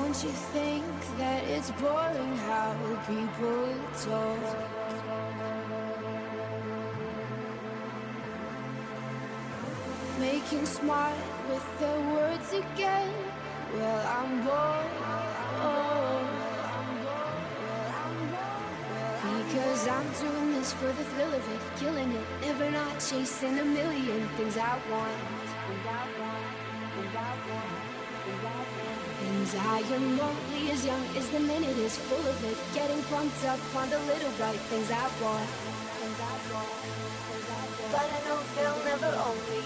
Don't you think that it's boring how people talk? Making smart with their words again. Well, I'm bored. Because I'm doing this for the thrill of it, killing it, never not chasing a million things I want. And I am only as young as the minute is full of it, getting pumped up on the little bright things I want. But I know they'll never own me.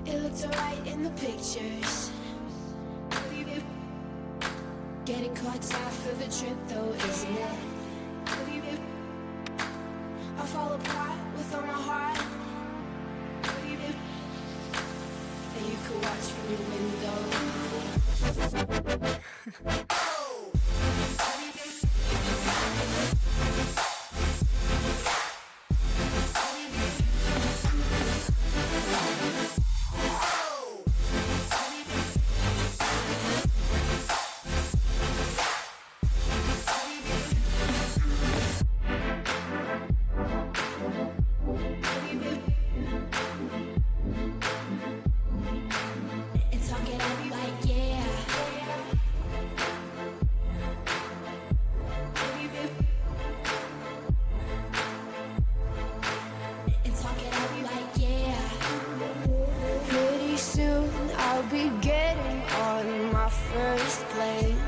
It looks alright in the pictures. Getting caught half of the trip though, isn't it? I fall apart with all my heart. And you could watch from your window. I'll be getting on my first plane.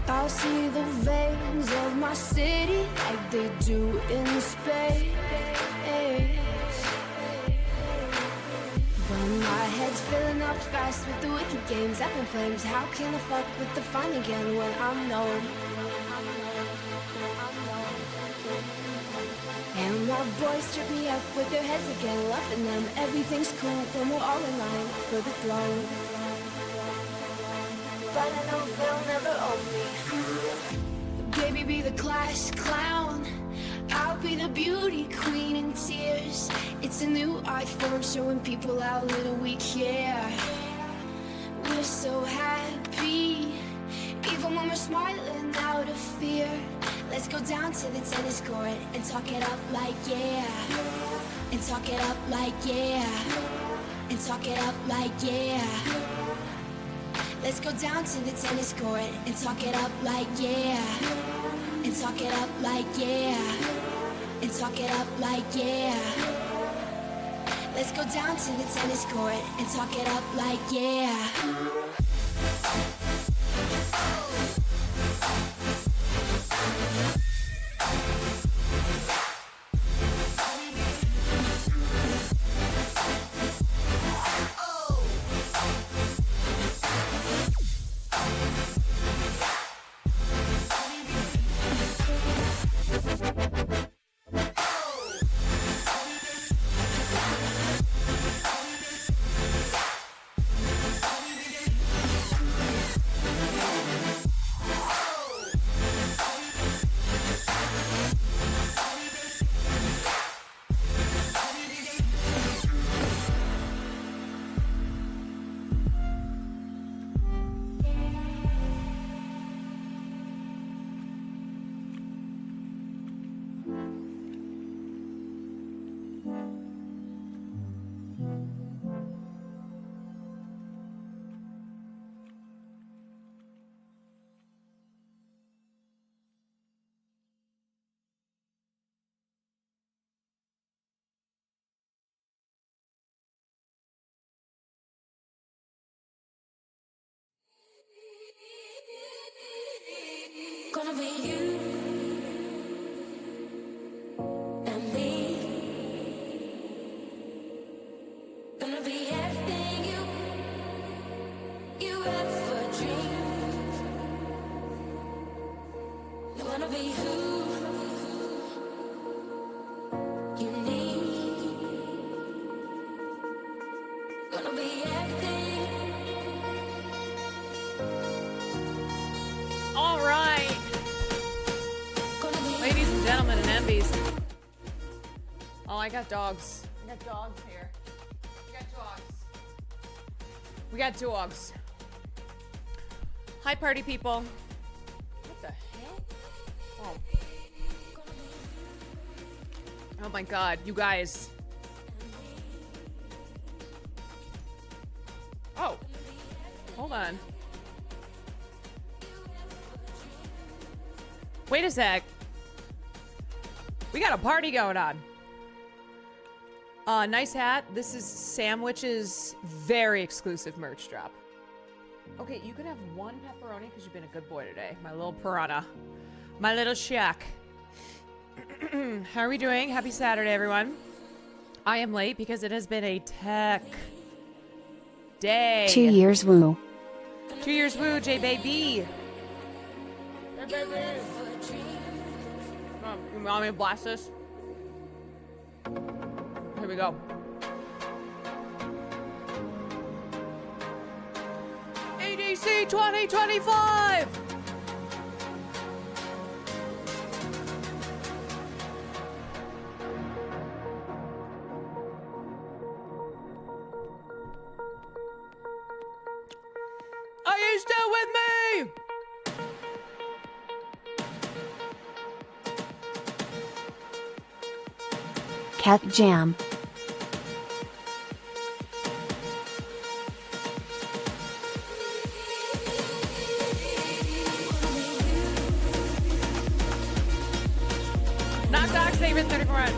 I'll see the veins of my city like they do in space. But my head's filling up fast with the wicked games up in flames. How can I fuck with the fun again when I'm known? And my boys strip me up with their heads again, loving them. Everything's cool when we're all in line for the throne. But I know they'll never own me. Baby, be the class clown, I'll be the beauty queen in tears. It's a new art form showing people how little we care. We're so happy, even when we're smiling out of fear. Let's go down to the tennis court and talk it up like yeah. And talk it up like yeah. And talk it up like yeah. Let's go down to the tennis court and talk it up like yeah. And talk it up like yeah. And talk it up like yeah. Let's go down to the tennis court and talk it up like yeah. zombies. Oh, I got dogs. I got dogs here. We got dogs. We got dogs. Hi, party people. What the hell? Oh. Oh my god, you guys. Oh. Hold on. Wait a sec. We got a party going on. Nice hat. This is Sandwich's very exclusive merch drop. Okay, you can have one pepperoni because you've been a good boy today. My little piranha. My little shack. How are we doing? Happy Saturday, everyone. I am late because it has been a tech day. 2 years woo. 2 years woo, J-Baby. Hey, baby. You want me to blast this? Here we go. ADC 2025! Are you still with me? Cat Jam. Knock knock, favorite 34 rounds.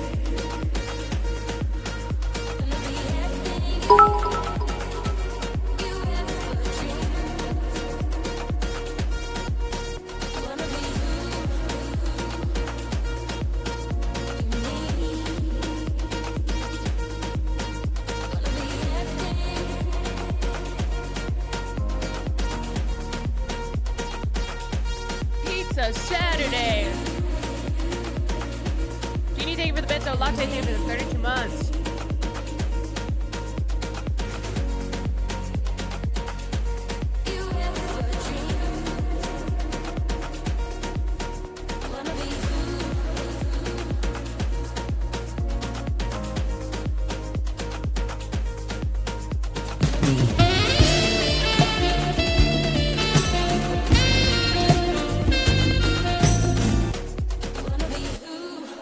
Pizza Saturday. Genie, thank you for the bento latte. Thank you for the 32 months.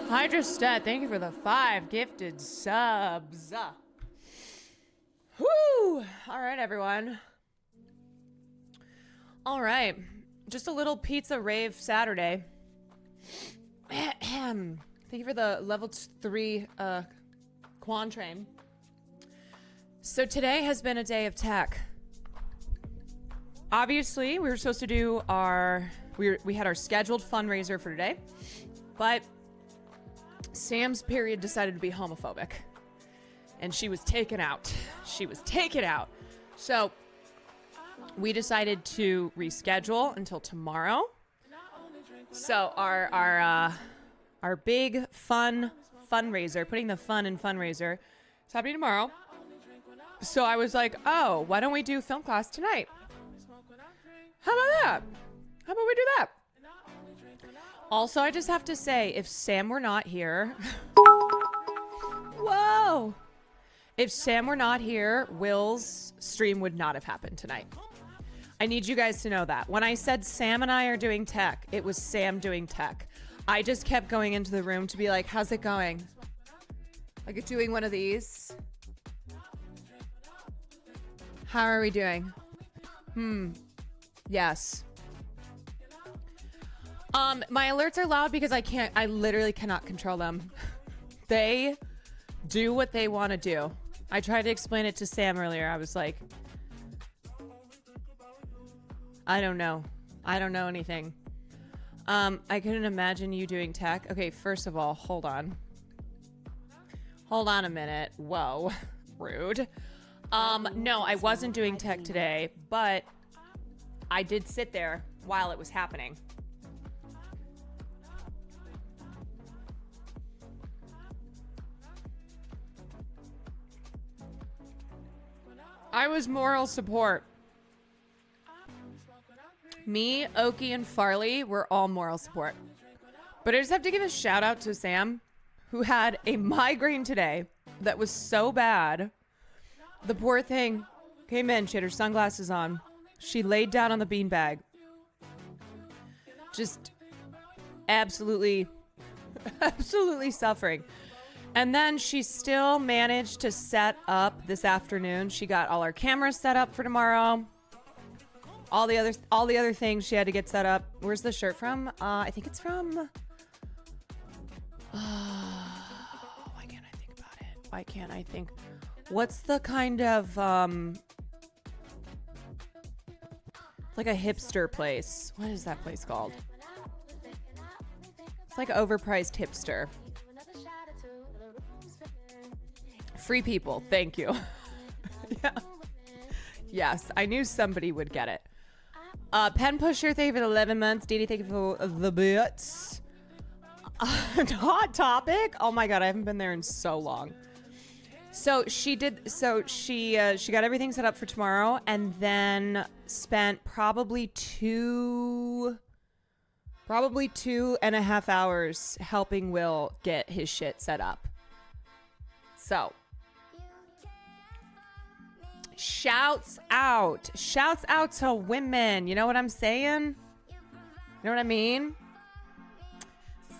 Hydra Stat, thank you for the 5 gifted subs. Woo! All right, everyone. All right. Just a little pizza rave Saturday. Thank you for the level 3 Quantrain. So today has been a day of tech. Obviously, we were supposed to do we had our scheduled fundraiser for today, but Sam's period decided to be homophobic, and she was taken out. So we decided to reschedule until tomorrow. So our big fundraiser, putting the fun in fundraiser, is happening tomorrow. So I was like, oh, why don't we do film class tonight? How about that? How about we do that? Also, I just have to say, if Sam were not here... Whoa! If Sam were not here, Will's stream would not have happened tonight. I need you guys to know that. When I said Sam and I are doing tech, it was Sam doing tech. I just kept going into the room to be like, how's it going? Like doing one of these. How are we doing? Yes. My alerts are loud because I literally cannot control them. They do what they want to do. I tried to explain it to Sam earlier. I was like, I don't know. I don't know anything. I couldn't imagine you doing tech. Okay, first of all, hold on. Hold on a minute. Whoa. Rude. No, I wasn't doing tech today, but I did sit there while it was happening. I was moral support. Me, Oki, and Farley were all moral support. But I just have to give a shout out to Sam, who had a migraine today that was so bad. The poor thing came in. She had her sunglasses on. She laid down on the beanbag. Just absolutely suffering. And then she still managed to set up this afternoon. She got all our cameras set up for tomorrow. All the other things she had to get set up. Where's the shirt from? I think it's from... why can't I think about it? Why can't I think? What's the kind of like a hipster place? What is that place called? It's like overpriced hipster. Free People. Thank you. Yeah. Yes, I knew somebody would get it. Pen Pusher, thank you for the 11 months. Dee Dee, thank you for the bits. Hot Topic. Oh my god, I haven't been there in so long. So she got everything set up for tomorrow, and then spent probably 2.5 hours helping Will get his shit set up. So shouts out to women. You know what I'm saying? You know what I mean?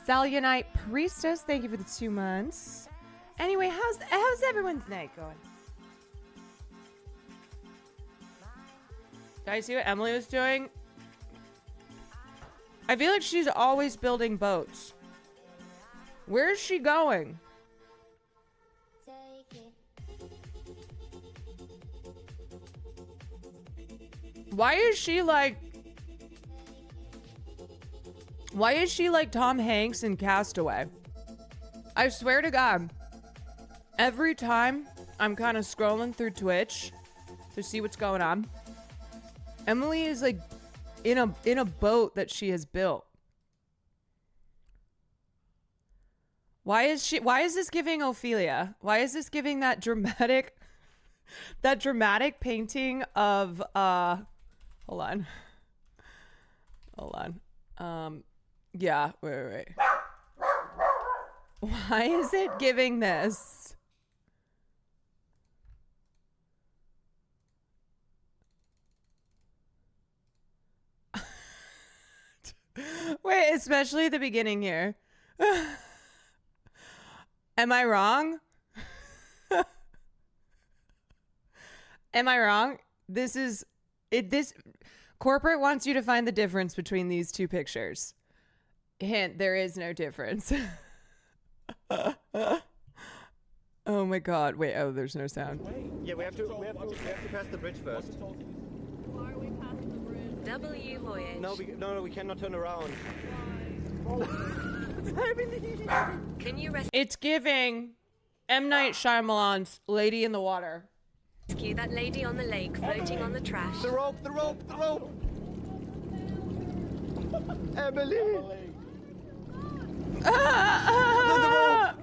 Selenite Priestess, thank you for the 2 months. Anyway, how's everyone's night going? Did I see what Emily was doing? I feel like she's always building boats. Where is she going? Why is she like Tom Hanks in Castaway? I swear to God, every time I'm kind of scrolling through Twitch to see what's going on, Emily is like in a boat that she has built. Why is this giving Ophelia? Why is this giving that dramatic painting of hold on. Yeah, wait. Why is it giving this? Wait, especially the beginning here. Am I wrong? Am I wrong? This corporate wants you to find the difference between these two pictures. Hint, there is no difference. Oh my god. Wait, there's no sound. Yeah, we have to pass the bridge first. Why are we passing the bridge? W voyage. No, we cannot turn around. Can you It's giving M. Night Shyamalan's Lady in the Water. rescue that lady on the lake floating on the trash? The rope! Emily! The rope!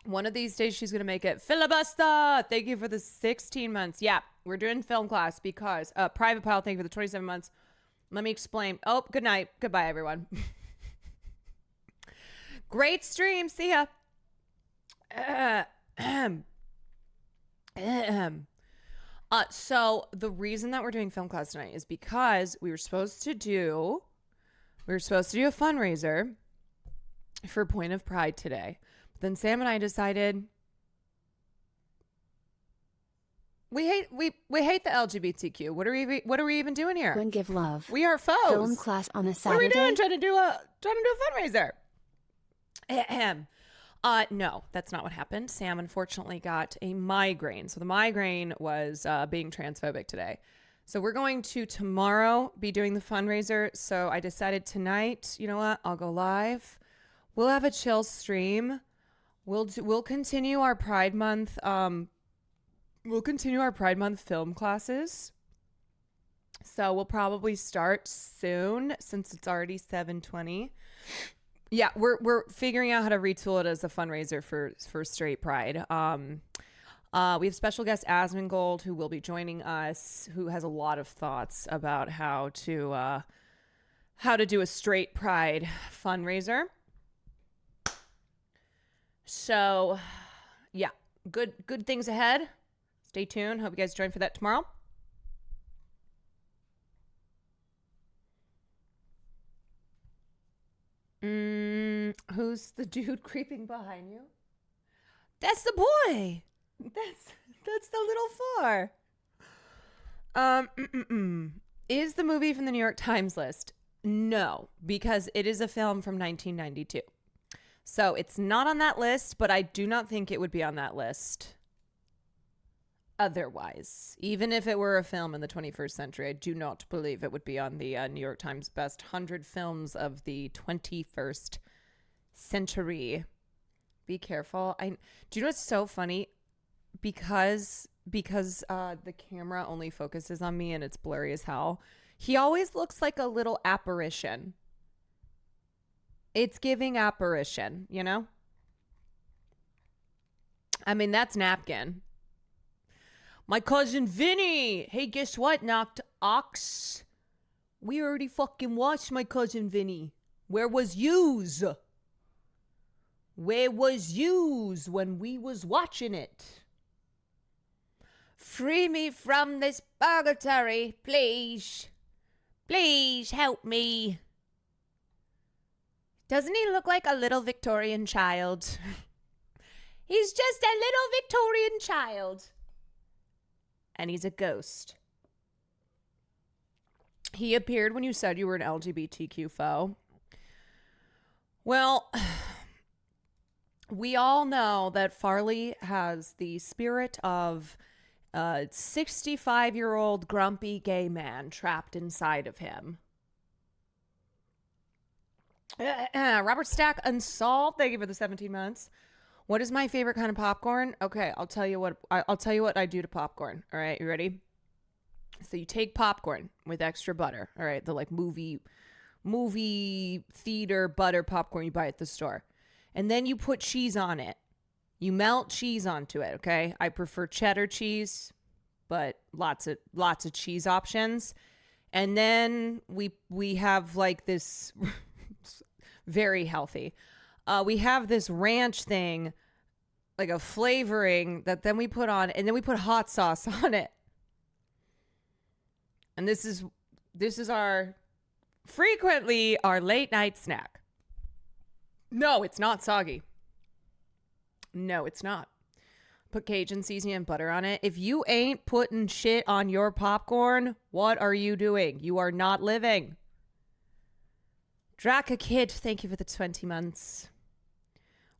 One of these days she's gonna make it. Filibuster, thank you for the 16 months. Yeah, we're doing film class because Private Pile, thank you for the 27 months. Let me explain. Oh, good night. Goodbye, everyone. Great stream. See ya. So the reason that we're doing film class tonight is because we were supposed to do a fundraiser for Point of Pride today. But then Sam and I decided we hate the LGBTQ. What are we even doing here? Go and give love. We are foes. Film class on a What are Saturday. we doing? Trying to do a fundraiser. No, that's not what happened. Sam unfortunately got a migraine. So the migraine was being transphobic today. So we're going to tomorrow be doing the fundraiser. So I decided tonight, you know what? I'll go live. We'll have a chill stream. We'll continue our Pride Month. We'll continue our Pride Month film classes. So we'll probably start soon since it's already 7:20. Yeah, we're figuring out how to retool it as a fundraiser for straight pride. We have special guest Asmongold, who will be joining us, who has a lot of thoughts about how to do a straight pride fundraiser. So, yeah, good things ahead. Stay tuned. Hope you guys join for that tomorrow. Who's the dude creeping behind you? That's the boy. That's the little four. Is the movie from the New York Times list? No, because it is a film from 1992. So it's not on that list, but I do not think it would be on that list otherwise. Even if it were a film in the 21st century, I do not believe it would be on the New York Times best 100 films of the 21st century. Be careful. Do you know what's so funny? Because the camera only focuses on me and it's blurry as hell, he always looks like a little apparition. It's giving apparition, you know? I mean, that's Napkin. My cousin Vinny. Hey, guess what, Knocked Ox? We already fucking watched My Cousin Vinny. Where was yous? Where was yous when we was watching it? Free me from this purgatory, please. Please help me. Doesn't he look like a little Victorian child? He's just a little Victorian child. And he's a ghost. He appeared when you said you were an LGBTQ foe. Well, we all know that Farley has the spirit of a 65-year-old grumpy gay man trapped inside of him. Robert Stack Unsolved. Thank you for the 17 months. What is my favorite kind of popcorn? Okay, I'll tell you what I do to popcorn. All right, you ready? So you take popcorn with extra butter. All right, the like movie theater butter popcorn you buy at the store. And then you put cheese on it. You melt cheese onto it, okay? I prefer cheddar cheese, but lots of cheese options. And then we have like this very healthy. We have this ranch thing, like a flavoring that then we put on, and then we put hot sauce on it. And this is frequently our late night snack. No, it's not soggy. No, it's not. Put Cajun seasoning and butter on it. If you ain't putting shit on your popcorn, what are you doing? You are not living. Draka Kid, thank you for the 20 months.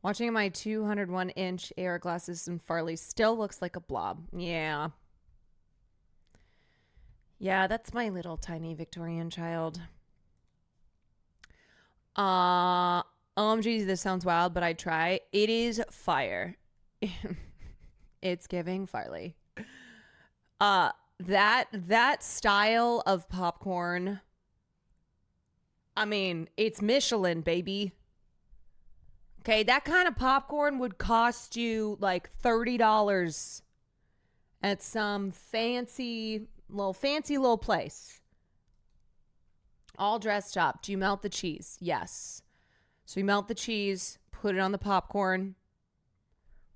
Watching my 201-inch AR glasses and Farley still looks like a blob. Yeah. Yeah, that's my little tiny Victorian child. OMG, this sounds wild, but I'd try. It is fire. It's giving Farley. That style of popcorn, I mean, it's Michelin, baby. Okay, that kind of popcorn would cost you like $30 at some fancy little place. All dressed up. Do you melt the cheese? Yes. So you melt the cheese, put it on the popcorn.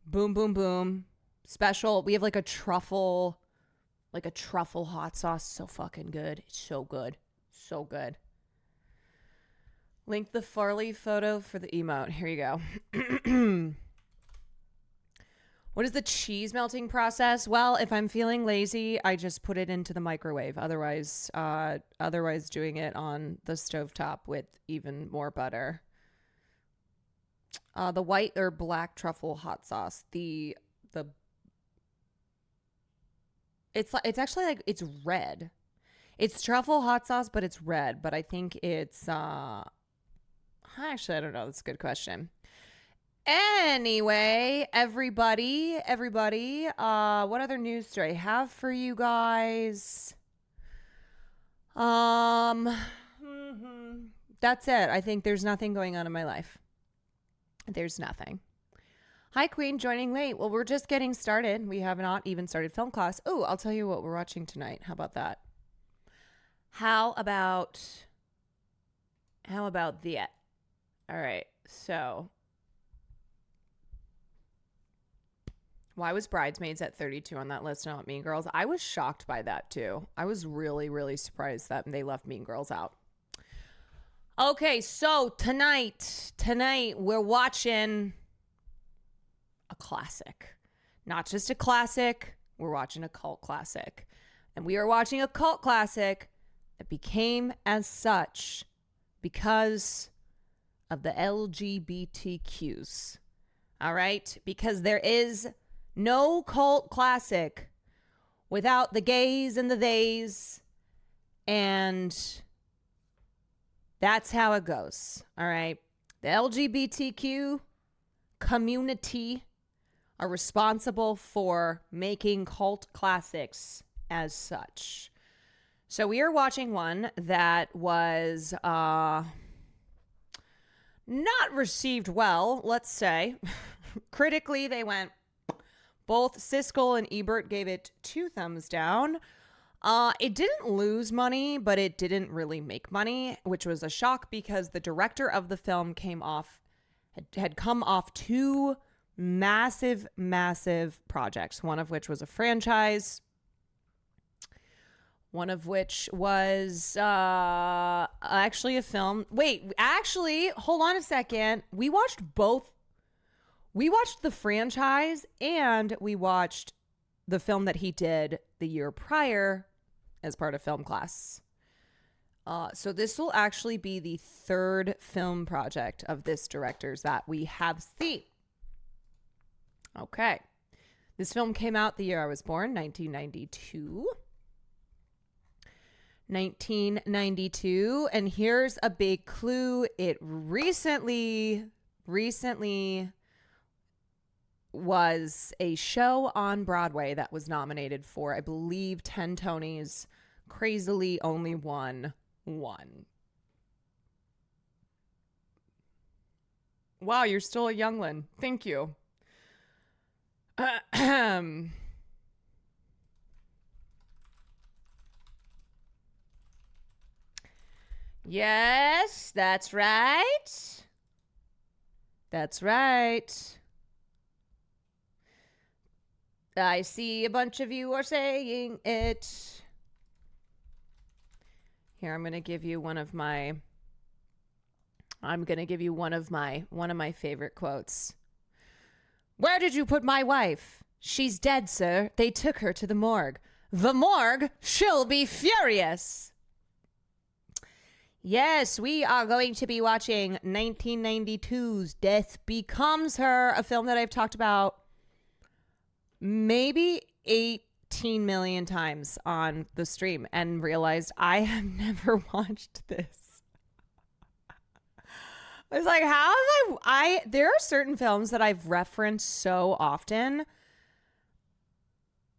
Boom, boom, boom. Special. We have like a truffle hot sauce. So fucking good. It's so good. So good. Link the Farley photo for the emote. Here you go. What is the cheese melting process? Well, if I'm feeling lazy, I just put it into the microwave. Otherwise doing it on the stovetop with even more butter. The white or black truffle hot sauce. It's actually like, it's red. It's truffle hot sauce, but it's red. But I think it's actually, I don't know. That's a good question. Anyway, everybody, what other news do I have for you guys? That's it. I think there's nothing going on in my life. There's nothing. Hi, Queen, joining late. Well, we're just getting started. We have not even started film class. Oh, I'll tell you what we're watching tonight. How about that? How about that? All right. So, why was Bridesmaids at 32 on that list, not Mean Girls? I was shocked by that too. I was really, really surprised that they left Mean Girls out. Okay, so tonight we're watching a classic. Not just a classic, we're watching a cult classic. And we are watching a cult classic that became as such because of the LGBTQs. All right? Because there is no cult classic without the gays and the theys, and that's how it goes. All right? The LGBTQ community are responsible for making cult classics as such. So we are watching one that was not received well, let's say. Critically, they went, both Siskel and Ebert gave it 2 thumbs down. It didn't lose money, but it didn't really make money, which was a shock because the director of the film had come off 2 massive projects, one of which was a franchise, one of which was actually a film. Wait, actually, hold on a second. We watched both. We watched the franchise and we watched the film that he did the year prior as part of film class. So this will actually be the 3rd film project of this director's that we have seen. Okay. This film came out the year I was born, 1992. 1992. And here's a big clue. It recently was a show on Broadway that was nominated for, I believe, 10 Tonys. Crazily only won 1. Wow, you're still a youngling. Thank you. Yes, that's right. That's right. I see a bunch of you are saying it. Here, I'm going to give you one of my favorite quotes. Where did you put my wife? She's dead, sir. They took her to the morgue. The morgue? She'll be furious. Yes, we are going to be watching 1992's Death Becomes Her, a film that I've talked about maybe 18 million times on the stream and realized I have never watched this. I was like, how have there are certain films that I've referenced so often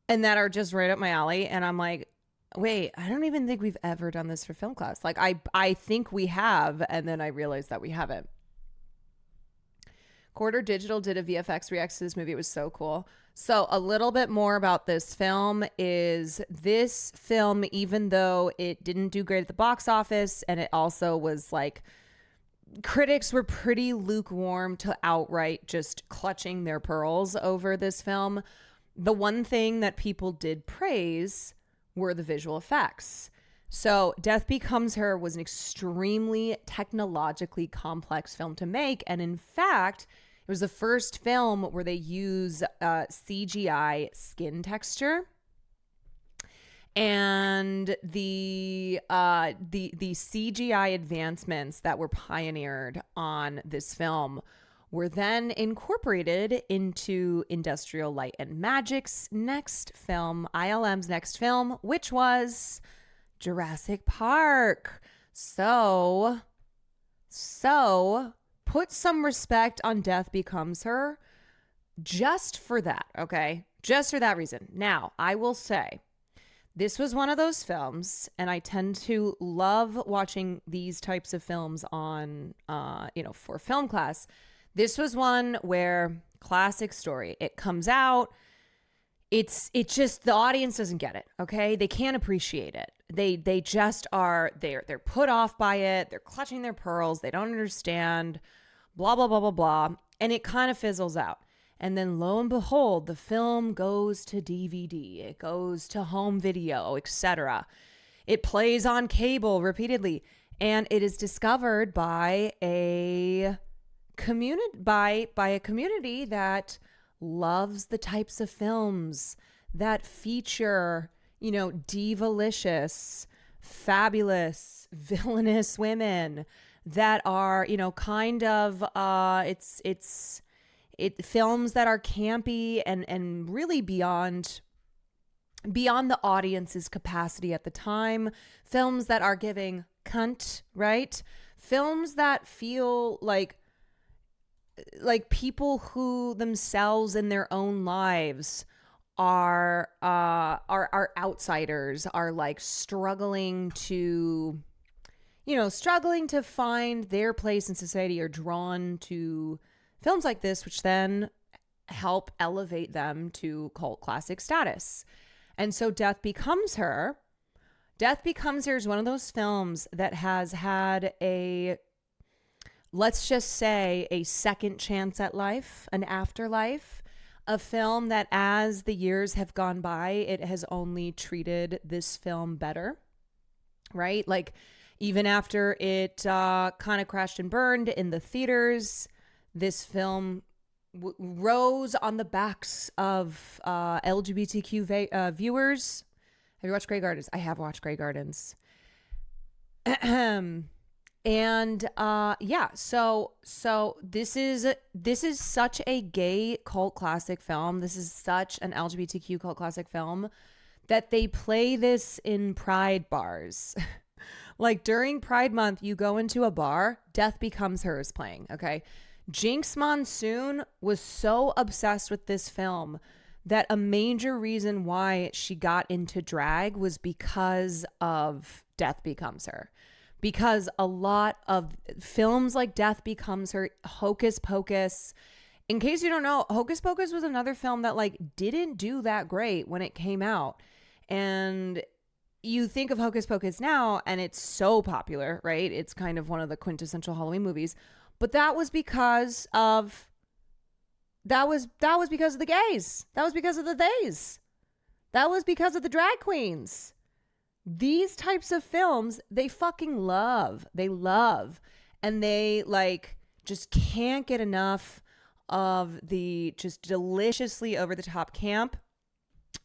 and that are just right up my alley. And I'm like, wait, I don't even think we've ever done this for film class. Like, I think we have, and then I realized that we haven't. Quarter Digital did a VFX react to this movie. It was so cool. So a little bit more about this film is this film, even though it didn't do great at the box office, and it also was like, critics were pretty lukewarm to outright just clutching their pearls over this film. The one thing that people did praise were the visual effects. So Death Becomes Her was an extremely technologically complex film to make. And in fact, it was the first film where they use CGI skin texture. And the CGI advancements that were pioneered on this film were then incorporated into Industrial Light and Magic's next film, ILM's next film, which was Jurassic Park. So put some respect on Death Becomes Her just for that, okay? Just for that reason. Now, I will say, this was one of those films, and I tend to love watching these types of films on, for film class. This was one where Classic story. It comes out. It's just the audience doesn't get it. Okay, they can't appreciate it. They just are. They're put off by it. They're clutching their pearls. They don't understand. Blah blah blah blah blah. And it kind of fizzles out. And then lo and behold, the film goes to DVD. It goes to home video, etc. It plays on cable repeatedly, and it is discovered by a community that loves the types of films that feature, divalicious, fabulous, villainous women that are, kind of it's films that are campy and really beyond the audience's capacity at the time, films that are giving cunt, right? Films that feel like people who themselves in their own lives are outsiders, are like struggling to find their place in society, are drawn to films like this, which then help elevate them to cult classic status. And so Death Becomes Her is one of those films that has had let's just say a second chance at life, an afterlife, a film that as the years have gone by, it has only treated this film better, right? Like even after it kind of crashed and burned in the theaters, this film rose on the backs of LGBTQ viewers. Have you watched Grey Gardens? I have watched Grey Gardens. And so this is such a gay cult classic film. This is such an LGBTQ cult classic film that they play this in Pride bars. Like during Pride Month, you go into a bar, Death Becomes Her is playing, okay? Jinx Monsoon was so obsessed with this film that a major reason why she got into drag was because of Death Becomes Her. Because a lot of films like Death Becomes Her, Hocus Pocus, in case you don't know, Hocus Pocus was another film that like didn't do that great when it came out. And you think of Hocus Pocus now and it's so popular, right? It's kind of one of the quintessential Halloween movies. But that was because of the gays. That was because of the theys. That was because of the drag queens. These types of films, they fucking love. They love. And they like just can't get enough of the just deliciously over the top camp.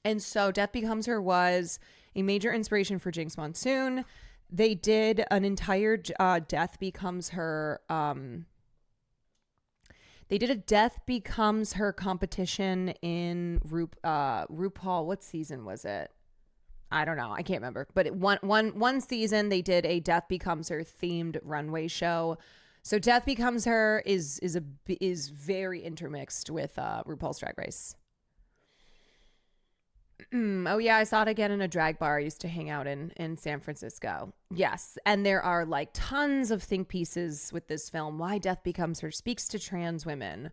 And so Death Becomes Her was a major inspiration for Jinx Monsoon. They did an entire Death Becomes Her they did a Death Becomes Her competition in RuPaul. What season was it? I don't know. I can't remember. But one season they did a Death Becomes Her themed runway show. So Death Becomes Her is very intermixed with RuPaul's Drag Race. Oh yeah, I saw it again in a drag bar I used to hang out in San Francisco. Yes, and there are like tons of think pieces with this film. Why Death Becomes Her speaks to trans women.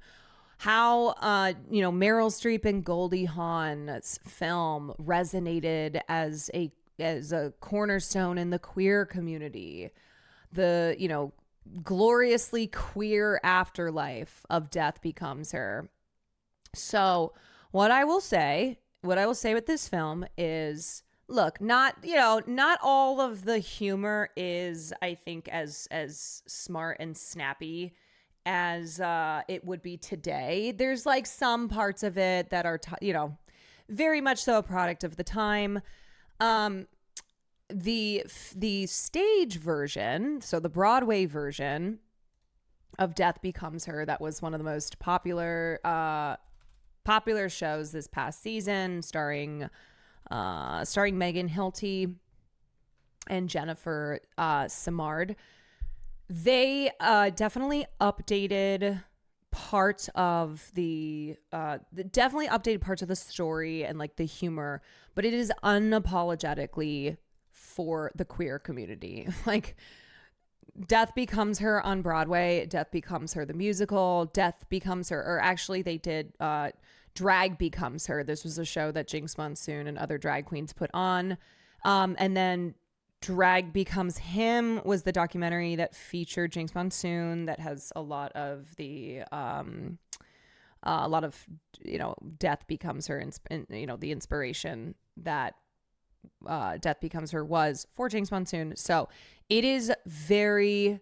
How Meryl Streep and Goldie Hawn's film resonated as a cornerstone in the queer community. The gloriously queer afterlife of Death Becomes Her. So what I will say with this film is, look, not all of the humor is, I think, as smart and snappy as it would be today. There's like some parts of it that are, very much so a product of the time. The stage version, so the Broadway version of Death Becomes Her, that was one of the most popular shows this past season, starring Megan Hilty and Jennifer Simard. They definitely updated parts of the story and like the humor, but it is unapologetically for the queer community. Like Death Becomes Her on Broadway, Death Becomes Her the musical, Death Becomes Her, or actually they did Drag Becomes Her. This was a show that Jinx Monsoon and other drag queens put on. And then Drag Becomes Him was the documentary that featured Jinx Monsoon that has a lot of the Death Becomes Her, the inspiration that Death Becomes Her was for Jinx Monsoon. So it's very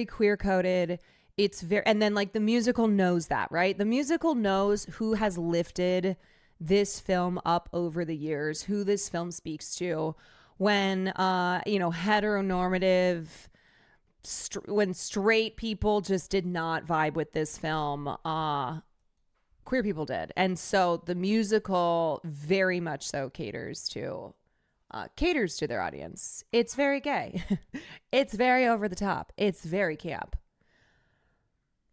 queer coded. And then like the musical knows that, right? The musical knows who has lifted this film up over the years, who this film speaks to when, heteronormative, when straight people just did not vibe with this film, queer people did. And so the musical very much so caters to their audience. It's very gay. It's very over the top. It's very camp.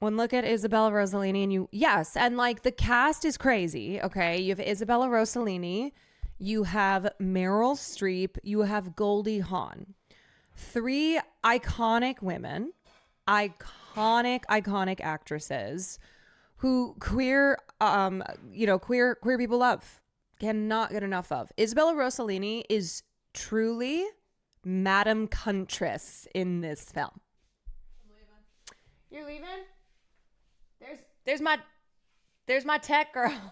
When look at Isabella Rossellini and like the cast is crazy. Okay. You have Isabella Rossellini, you have Meryl Streep, you have Goldie Hawn. 3 iconic women, iconic actresses who queer people love, cannot get enough of. Isabella Rossellini is truly Madame Huntress in this film. I'm leaving. You're leaving? There's my tech girl. I've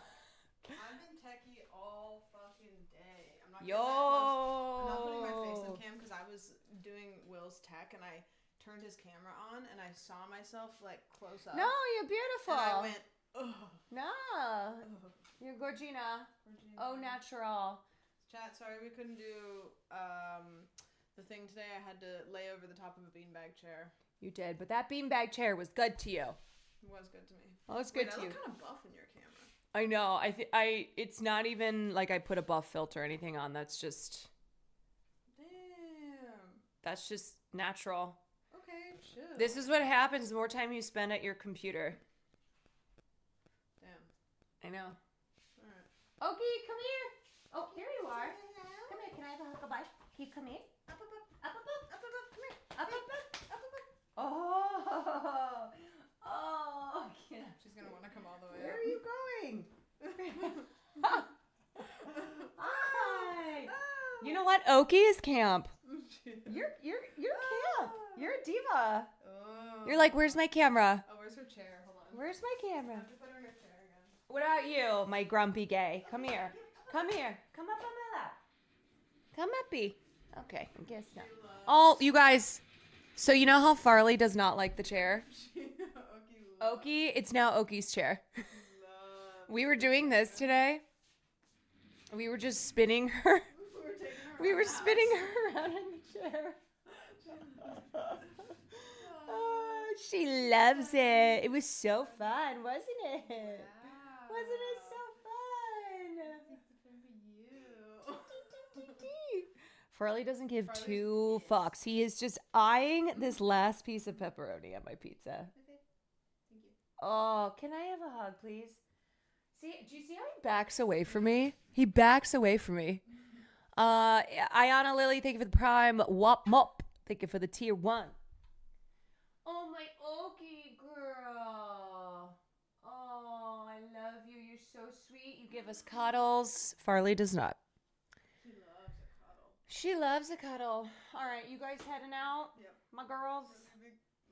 been techie all fucking day. I'm not Yo. I'm not putting my face in cam because I was doing Will's tech and I turned his camera on and I saw myself like close up. No, you're beautiful. And I went, ugh. No, you're Gorgina. Oh, natural. Chat, sorry we couldn't do the thing today. I had to lay over the top of a beanbag chair. You did, but that beanbag chair was good to you. It was good to me. Oh, it's good Wait, to I you. look kind of buff in your camera. I know. It's not even like I put a buff filter or anything on. That's just natural. Okay, chill. This is what happens the more time you spend at your computer. Damn. I know. Alright. Okie, come here. Oh, here you are. Come here. Can I have a huckleberry? Can you come here? Up, up, up, up, up, up, up, up, come here. Up, up, up, up, up, up. Oh, yeah. She's gonna want to come all the way Where up. are you going? Hi. You know what? Okie is camp. You're camp. You're a diva. Oh. You're like, where's my camera? Oh, where's her chair? Hold on. Where's my I camera? have to put her in her chair again. What about you, my grumpy gay? Come here. Come here. Come up on my lap. Come uppy. Okay, I guess not. Oh, you guys. So you know how Farley does not like the chair? Okie, it's now Okie's chair. We were doing this today. We were just spinning her. We were spinning her around in the chair. Oh, she loves it. It was so fun, wasn't it? Wow. Wasn't it so fun? Farley doesn't give two fucks. He is just eyeing this last piece of pepperoni on my pizza. Okay. Thank you. Oh, can I have a hug, please? See, do you see how he backs away from me? He backs away from me. Ayana Lily, thank you for the prime. Wop mop, thank you for the tier 1. Oh, my Okie girl. Oh, I love you. You're so sweet. You give us cuddles. Farley does not. She loves a cuddle. All right, you guys heading out? Yep. My girls? I'm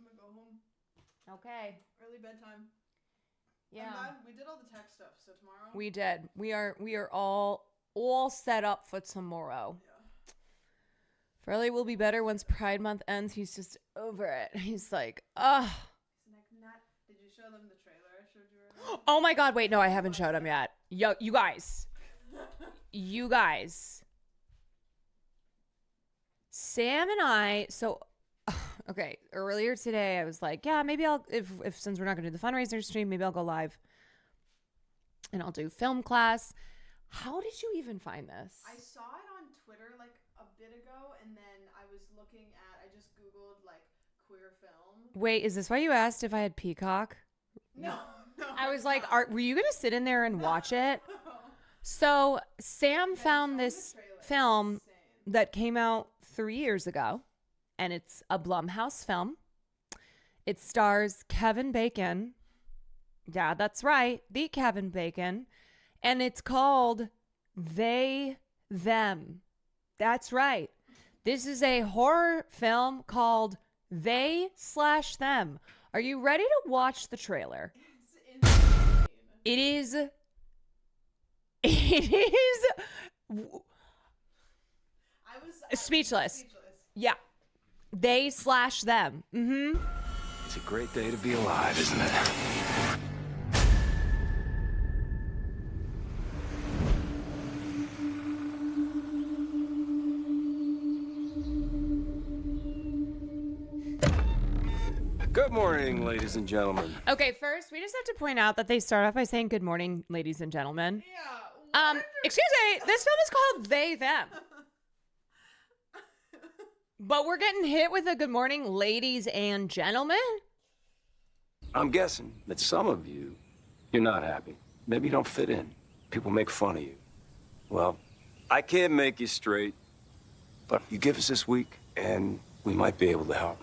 gonna go home. Okay. Early bedtime. Yeah. We did all the tech stuff, so tomorrow. We did. We are all set up for tomorrow. Yeah. Farley will be better once Pride Month ends. He's just over it. He's like, ugh. Did you show them the trailer I showed you earlier? Oh my God. Wait, no, I haven't showed him yet. Yo, you guys. You guys. Sam and I, okay, earlier today I was like, yeah, maybe I'll, if since we're not going to do the fundraiser stream, maybe I'll go live and I'll do film class. How did you even find this? I saw it on Twitter like a bit ago, and then I was looking at, I just Googled like queer film. Wait, is this why you asked if I had Peacock? No. I was like, were you going to sit in there and watch it? So Sam found this film that came out 3 years ago. and it's a Blumhouse film. It stars Kevin Bacon. Yeah, that's right. The Kevin Bacon. And it's called They, Them. That's right. This is a horror film called They/Them. Are you ready to watch the trailer? It is. Speechless. Yeah. They/them. Mm-hmm. It's a great day to be alive, isn't it? Good morning, ladies and gentlemen. Okay, first, we just have to point out that they start off by saying good morning, ladies and gentlemen. Yeah. Excuse me, this film is called They, Them. But we're getting hit with a good morning, ladies and gentlemen. I'm guessing that some of you, you're not happy. Maybe you don't fit in. People make fun of you. Well, I can't make you straight, but you give us this week, and we might be able to help.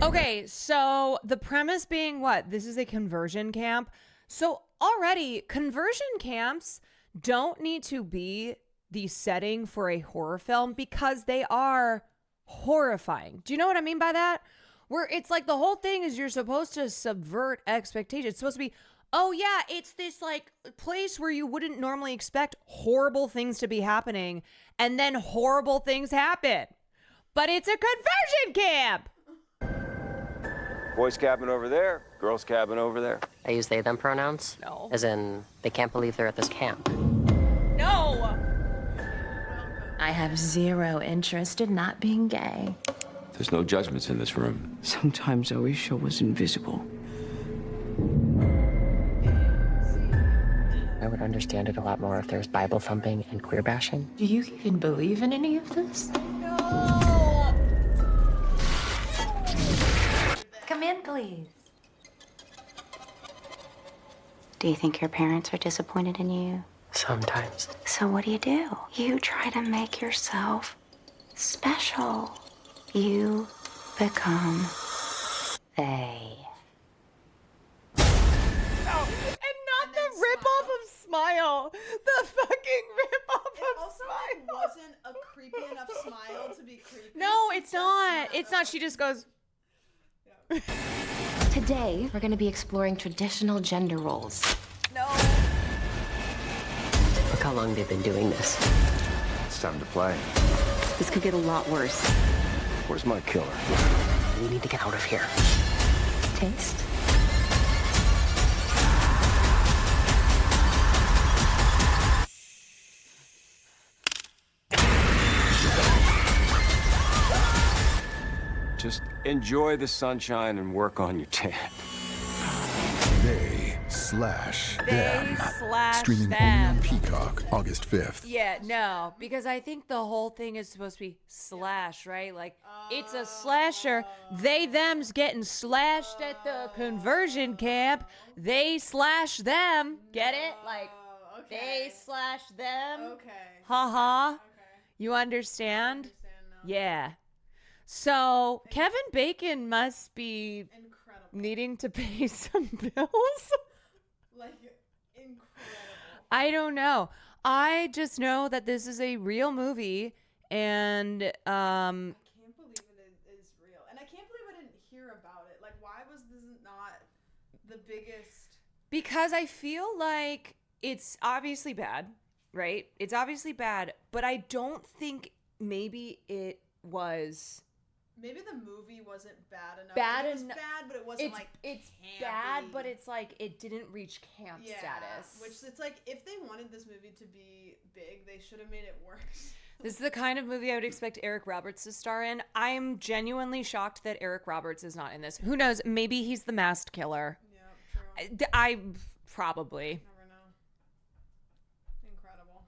Okay, so the premise being what? This is a conversion camp. So already, conversion camps don't need to be the setting for a horror film because they are horrifying. Do you know what I mean by that? Where it's like the whole thing is you're supposed to subvert expectations. It's supposed to be, oh yeah, it's this like place where you wouldn't normally expect horrible things to be happening, and then horrible things happen. But it's a conversion camp. Boys' cabin over there, girls' cabin over there. I use they, them pronouns? No. As in, they can't believe they're at this camp. No. I have zero interest in not being gay. There's no judgments in this room. Sometimes Oisha was invisible. I would understand it a lot more if there was Bible thumping and queer bashing. Do you even believe in any of this? Come in, please. Do you think your parents are disappointed in you? Sometimes. So what do? You try to make yourself special. You become they. And not the rip-off of Smile. The fucking rip-off It of also Smile. wasn't a creepy enough smile to be creepy. No, it's not. It's not. She just goes. Today, we're going to be exploring traditional gender roles. No. Look how long they've been doing this. It's time to play. This could get a lot worse. Where's my killer? We need to get out of here. Taste? Just enjoy the sunshine and work on your tan. They/them. Streaming only on Peacock, August 5th. Yeah, no, because I think the whole thing is supposed to be slash, right? Like, it's a slasher. They/them's getting slashed at the conversion camp. They/them. Get it? Like, they/them. Okay. Ha. Okay. You understand? Understand now. Yeah. So, Kevin Bacon must be Incredible. needing to pay some bills. Like, incredible. I don't know. I just know that this is a real movie, and I can't believe it is real. And I can't believe I didn't hear about it. Like, why was this not the biggest? because I feel like it's obviously bad, right? It's obviously bad, but I don't think maybe it was Maybe the movie wasn't bad enough. Bad Like, it was eno- bad, but it wasn't like it's campy. bad, but it's like it didn't reach camp status. Which it's like if they wanted this movie to be big, they should have made it worse. This is the kind of movie I would expect Eric Roberts to star in. I'm genuinely shocked that Eric Roberts is not in this. Who knows? Maybe he's the masked killer. Yeah, true. I probably. Never know. Incredible.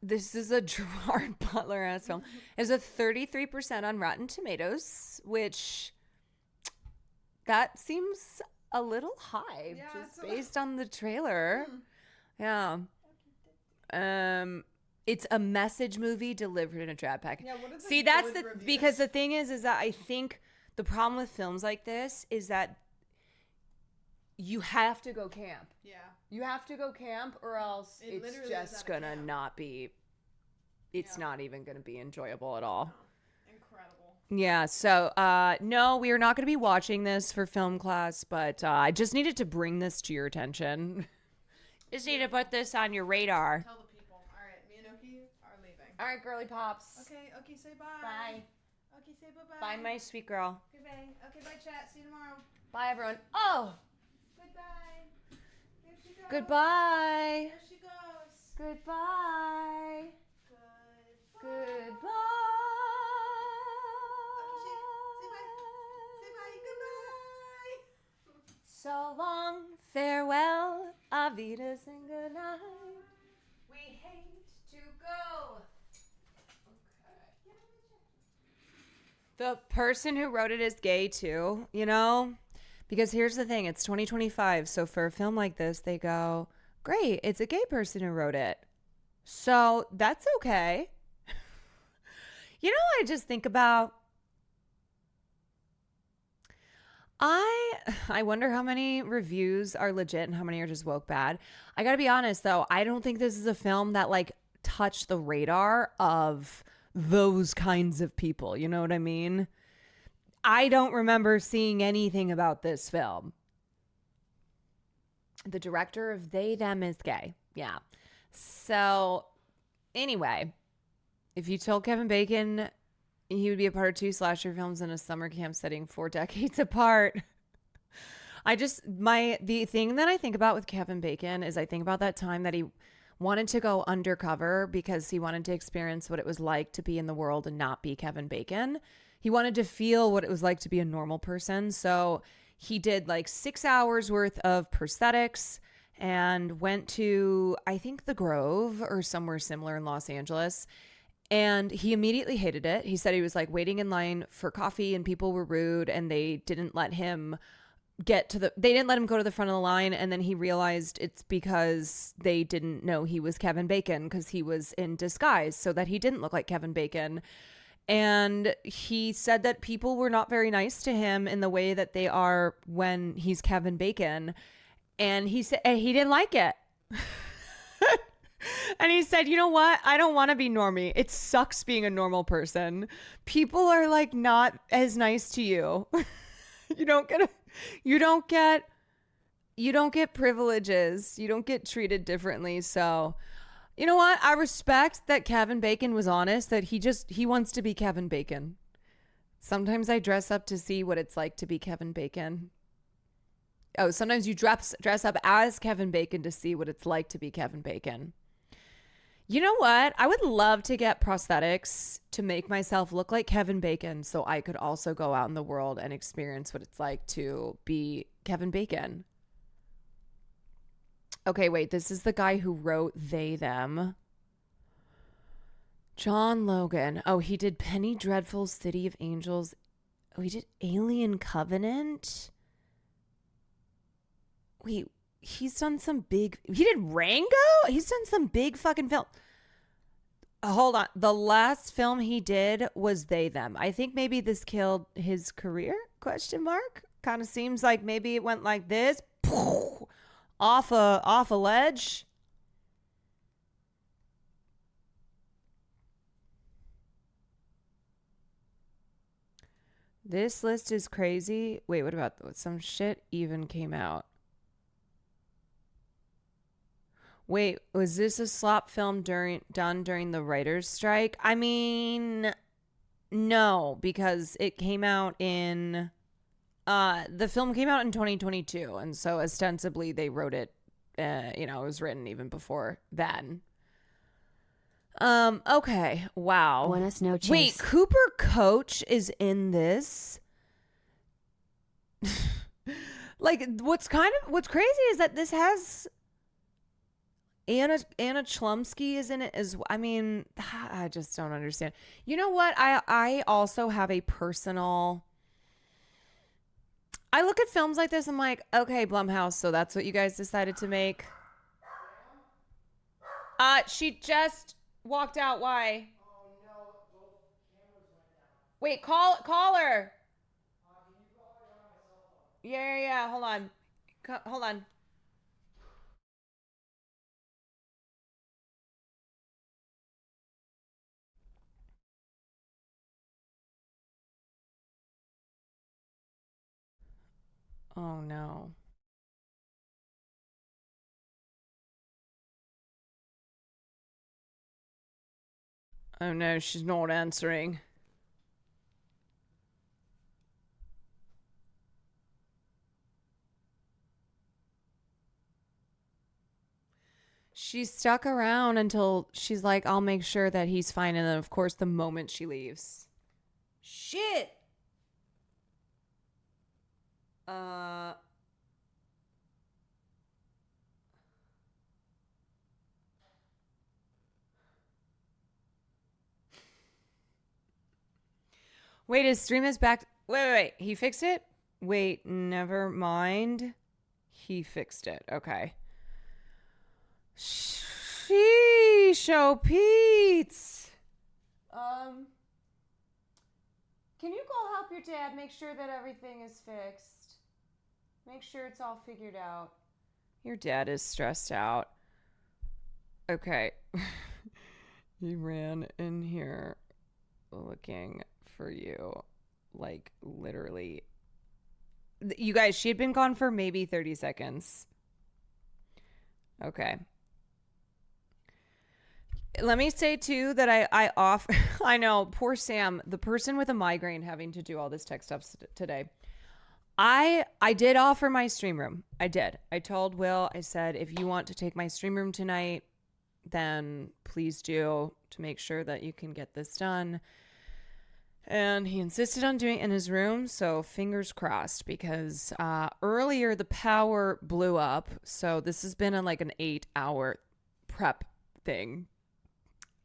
This is a Gerard Butler-ass film. It's a 33% on Rotten Tomatoes, which that seems a little high, Yeah, just it's a based on the trailer. Yeah. It's a message movie delivered in a trap package. Yeah, what are the See, that's good the reviews? because the thing is that I think the problem with films like this is that you have to go camp. Yeah. You have to go camp, or else It it's literally is just at a gonna camp. not be. It's not even gonna be enjoyable at all. Incredible. Yeah. So, no, we are not gonna be watching this for film class, but I just needed to bring this to your attention. Just need to put this on your radar. Tell the people. All right, me and Oki are leaving. All right, girly pops. Okay, Oki, say bye. Bye. Oki, say bye-bye. Bye, my sweet girl. Goodbye. Okay, bye, chat. See you tomorrow. Bye, everyone. Oh, Goodbye. Here she goes. goodbye. There she goes. Goodbye. Goodbye. Say bye. Say bye. Goodbye. So long, farewell, Avidas, and good night. We hate to go. The person who wrote it is gay too, you know? Because here's the thing, it's 2025, so for a film like this, they go, great, it's a gay person who wrote it. So that's okay. You know what I just think about? I wonder how many reviews are legit and how many are just woke bad. I gotta be honest though, I don't think this is a film that like touched the radar of those kinds of people. You know what I mean? I don't remember seeing anything about this film. The director of They Them is gay. Yeah. So anyway, if you told Kevin Bacon he would be a part of 2 slasher films in a summer camp setting 4 decades apart. The thing that I think about with Kevin Bacon is I think about that time that he wanted to go undercover because he wanted to experience what it was like to be in the world and not be Kevin Bacon. He wanted to feel what it was like to be a normal person. So he did like 6 hours worth of prosthetics and went to, I think, the Grove or somewhere similar in Los Angeles. And he immediately hated it. He said he was like waiting in line for coffee and people were rude and they didn't let him go to the front of the line. And then he realized it's because they didn't know he was Kevin Bacon because he was in disguise so that he didn't look like Kevin Bacon. And he said that people were not very nice to him in the way that they are when he's Kevin Bacon. And he said he didn't like it. And he said, you know what? I don't want to be normie. It sucks being a normal person. People are like not as nice to you. You don't get privileges. You don't get treated differently. So, you know what? I respect that Kevin Bacon was honest, that he wants to be Kevin Bacon. Sometimes I dress up to see what it's like to be Kevin Bacon. Oh, sometimes you dress up as Kevin Bacon to see what it's like to be Kevin Bacon. You know what? I would love to get prosthetics to make myself look like Kevin Bacon so I could also go out in the world and experience what it's like to be Kevin Bacon. Okay, wait. This is the guy who wrote They Them. John Logan. Oh, he did Penny Dreadful's City of Angels. Oh, he did Alien Covenant. Wait. He did Rango? He's done some big fucking film. Hold on. The last film he did was They Them. I think maybe this killed his career? ? Kind of seems like maybe it went like this. Off a ledge. This list is crazy. Wait, what about some shit even came out? Wait, was this a slop film done during the writer's strike? I mean, no, because it came out in the film came out in 2022, and so ostensibly they wrote it. It was written even before then. Okay, wow. Buenas noches. Wait, Cooper Coach is in this. Like, what's crazy is that this has. Anna Chlumsky is in it as well. I mean, I just don't understand. You know what? I also have a personal. I look at films like this. I'm like, okay, Blumhouse. So that's what you guys decided to make. She just walked out. Why? Oh no, both cameras went down. Wait, call her. Can you call her on my cell phone? Yeah. Hold on. Hold on. Oh no. Oh no, she's not answering. She's stuck around until she's like, I'll make sure that he's fine. And then, of course, the moment she leaves. Shit! Wait, his stream is back. Wait. He fixed it? Wait, never mind. He fixed it. Okay. Sheesh, oh Pete's. Can you go help your dad make sure that everything is fixed? Make sure it's all figured out. Your dad is stressed out. Okay. He ran in here looking for you. Like, literally. You guys, she had been gone for maybe 30 seconds. Okay. Let me say too that I offer. I know, poor Sam, the person with a migraine having to do all this tech stuff today. I did offer my stream room. I did. I told Will, I said, if you want to take my stream room tonight, then please do, to make sure that you can get this done. And he insisted on doing it in his room, so fingers crossed, because earlier the power blew up. So this has been like an 8-hour prep thing.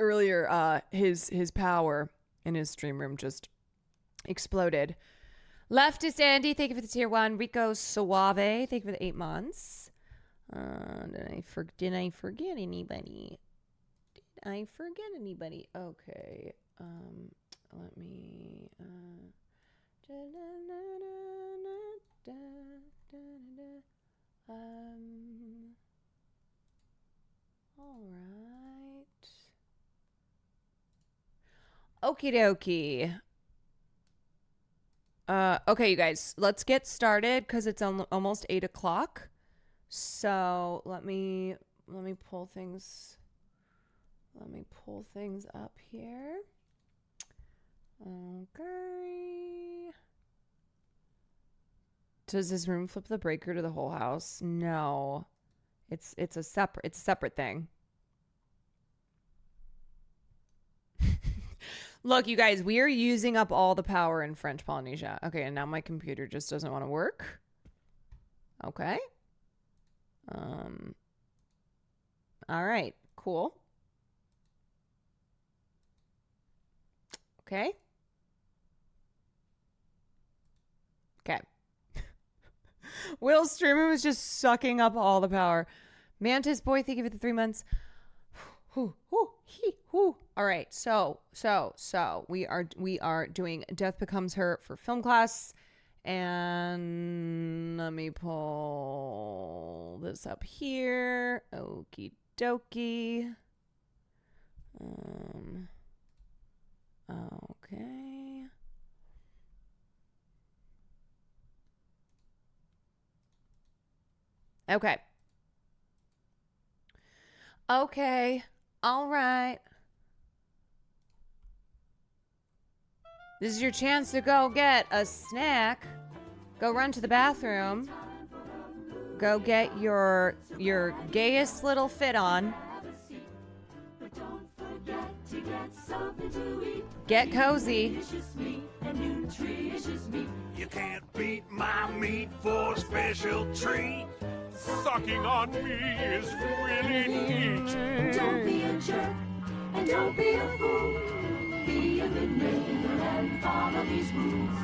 Earlier, his power in his stream room just exploded. Leftist Andy, thank you for the tier 1. Rico Suave, thank you for the 8 months. Did I forget anybody? Okay. Let me. All right. Okie dokie. Okay, you guys, let's get started because it's almost 8 o'clock. So let me pull things. Let me pull things up here. Okay. Does his room flip the breaker to the whole house? No. It's a separate thing. Look, you guys, we are using up all the power in French Polynesia. Okay, and now my computer just doesn't want to work. Okay. All right, cool. Okay. Okay. Will's streamer was just sucking up all the power. Mantis boy, thank you for the 3 months. All right, so we are doing Death Becomes Her for film class, and let me pull this up here. Okie dokie. Okay. Okay. All right. This is your chance to go get a snack. Go run to the bathroom. Go get your gayest little fit on. Get cozy. You can't beat my meat for a special treat. Sucking on me is really neat. Don't be a jerk and don't be a fool. Be a good neighbor and follow these rules.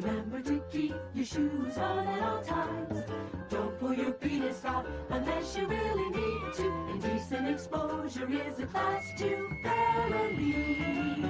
Remember to keep your shoes on at all times. Don't pull your penis out unless you really need to. Indecent exposure is a class 2 felony.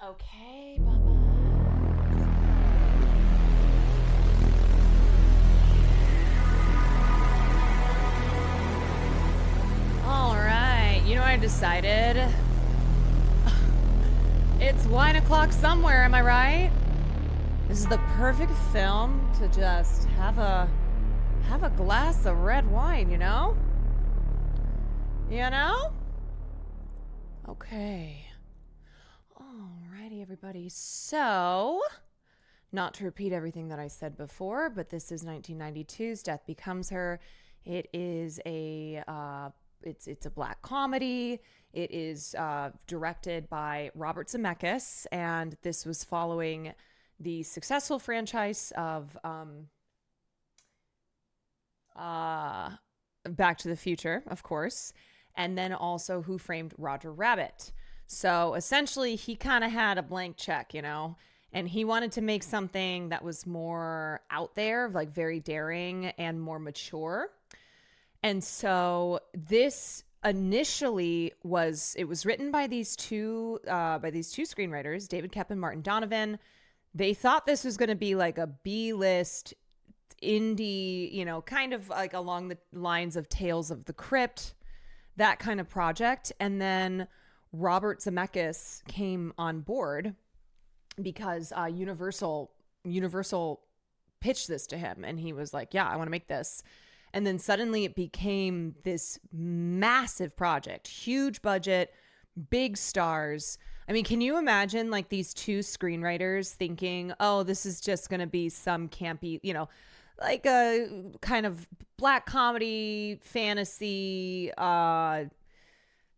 Okay, Bubba. All right. You know what I decided? It's wine o'clock somewhere, am I right? This is the perfect film to just have a glass of red wine, you know? You know? Okay. Alrighty, everybody. So, not to repeat everything that I said before, but this is 1992's Death Becomes Her. It is a it's a black comedy. It is directed by Robert Zemeckis, and this was following the successful franchise of Back to the Future, of course, and then also Who Framed Roger Rabbit. So essentially, he kind of had a blank check, you know, and he wanted to make something that was more out there, like very daring and more mature. And so this initially was written by these two screenwriters, David Koepp and Martin Donovan. They thought this was going to be like a B-list indie, you know, kind of like along the lines of Tales of the Crypt, that kind of project. And then Robert Zemeckis came on board because Universal pitched this to him, and he was like, yeah, I want to make this. And then suddenly it became this massive project, huge budget, big stars. I mean, can you imagine like these two screenwriters thinking, oh, this is just going to be some campy, you know, like a kind of black comedy, fantasy,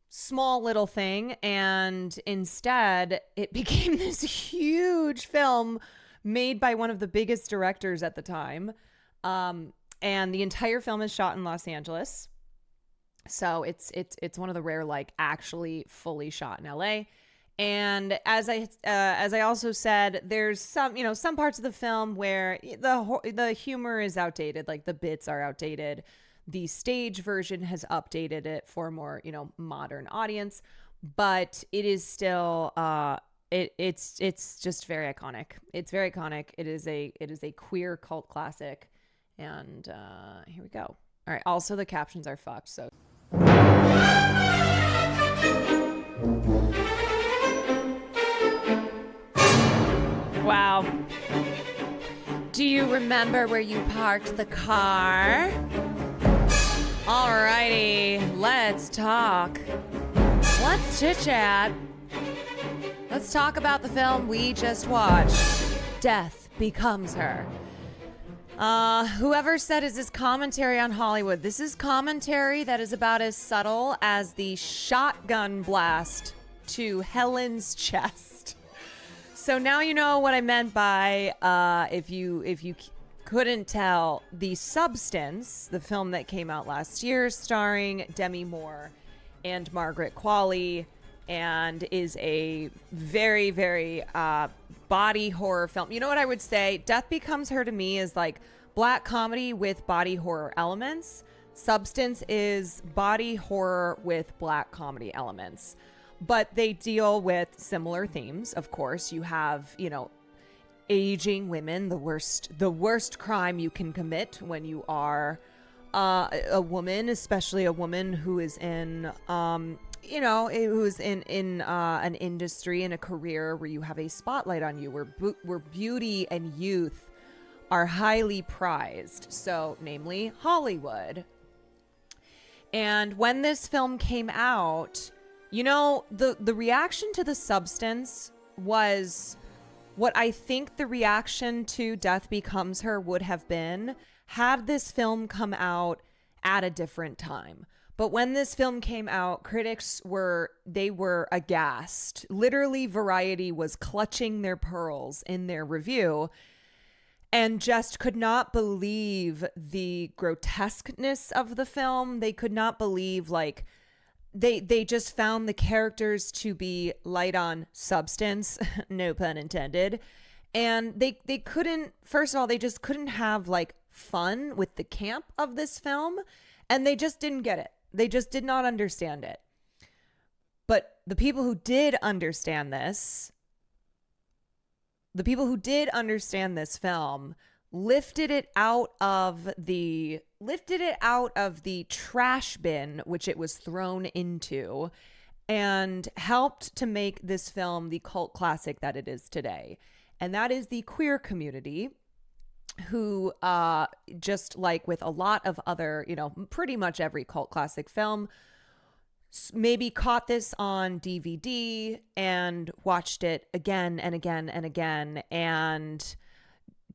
small little thing. And instead it became this huge film made by one of the biggest directors at the time. And the entire film is shot in Los Angeles. So it's one of the rare, like, actually fully shot in LA. And as I also said, there's some parts of the film where the humor is outdated, like the bits are outdated. The stage version has updated it for a more, modern audience, but it is still it's just very iconic. It's very iconic. It is a queer cult classic. And here we go. All right. Also, the captions are fucked. So. Wow. Do you remember where you parked the car? Alrighty, let's talk. Let's chit-chat. Let's talk about the film we just watched, Death Becomes Her. Whoever said is this commentary on Hollywood? This is commentary that is about as subtle as the shotgun blast to Helen's chest. So now you know what I meant by, if you couldn't tell, The Substance, the film that came out last year starring Demi Moore and Margaret Qualley, and is a very, very body horror film. You know what I would say? Death Becomes Her to me is like black comedy with body horror elements. Substance is body horror with black comedy elements. But they deal with similar themes, of course. You have, aging women, the worst crime you can commit when you are a woman, especially a woman who is in who's in an industry and a career where you have a spotlight on you, where beauty and youth are highly prized. So, namely Hollywood. And when this film came out, the reaction to The Substance was what I think the reaction to Death Becomes Her would have been had this film come out at a different time. But when this film came out, critics were aghast. Literally, Variety was clutching their pearls in their review and just could not believe the grotesqueness of the film. They could not believe, they just found the characters to be light on substance, no pun intended. And they couldn't, first of all, they just couldn't have fun with the camp of this film. And they just didn't get it. They just did not understand it. But the people who did understand this, film lifted it out of the trash bin which it was thrown into, and helped to make this film the cult classic that it is today. And that is the queer community, who just like with a lot of other, pretty much every cult classic film, maybe caught this on DVD and watched it again and again and again, and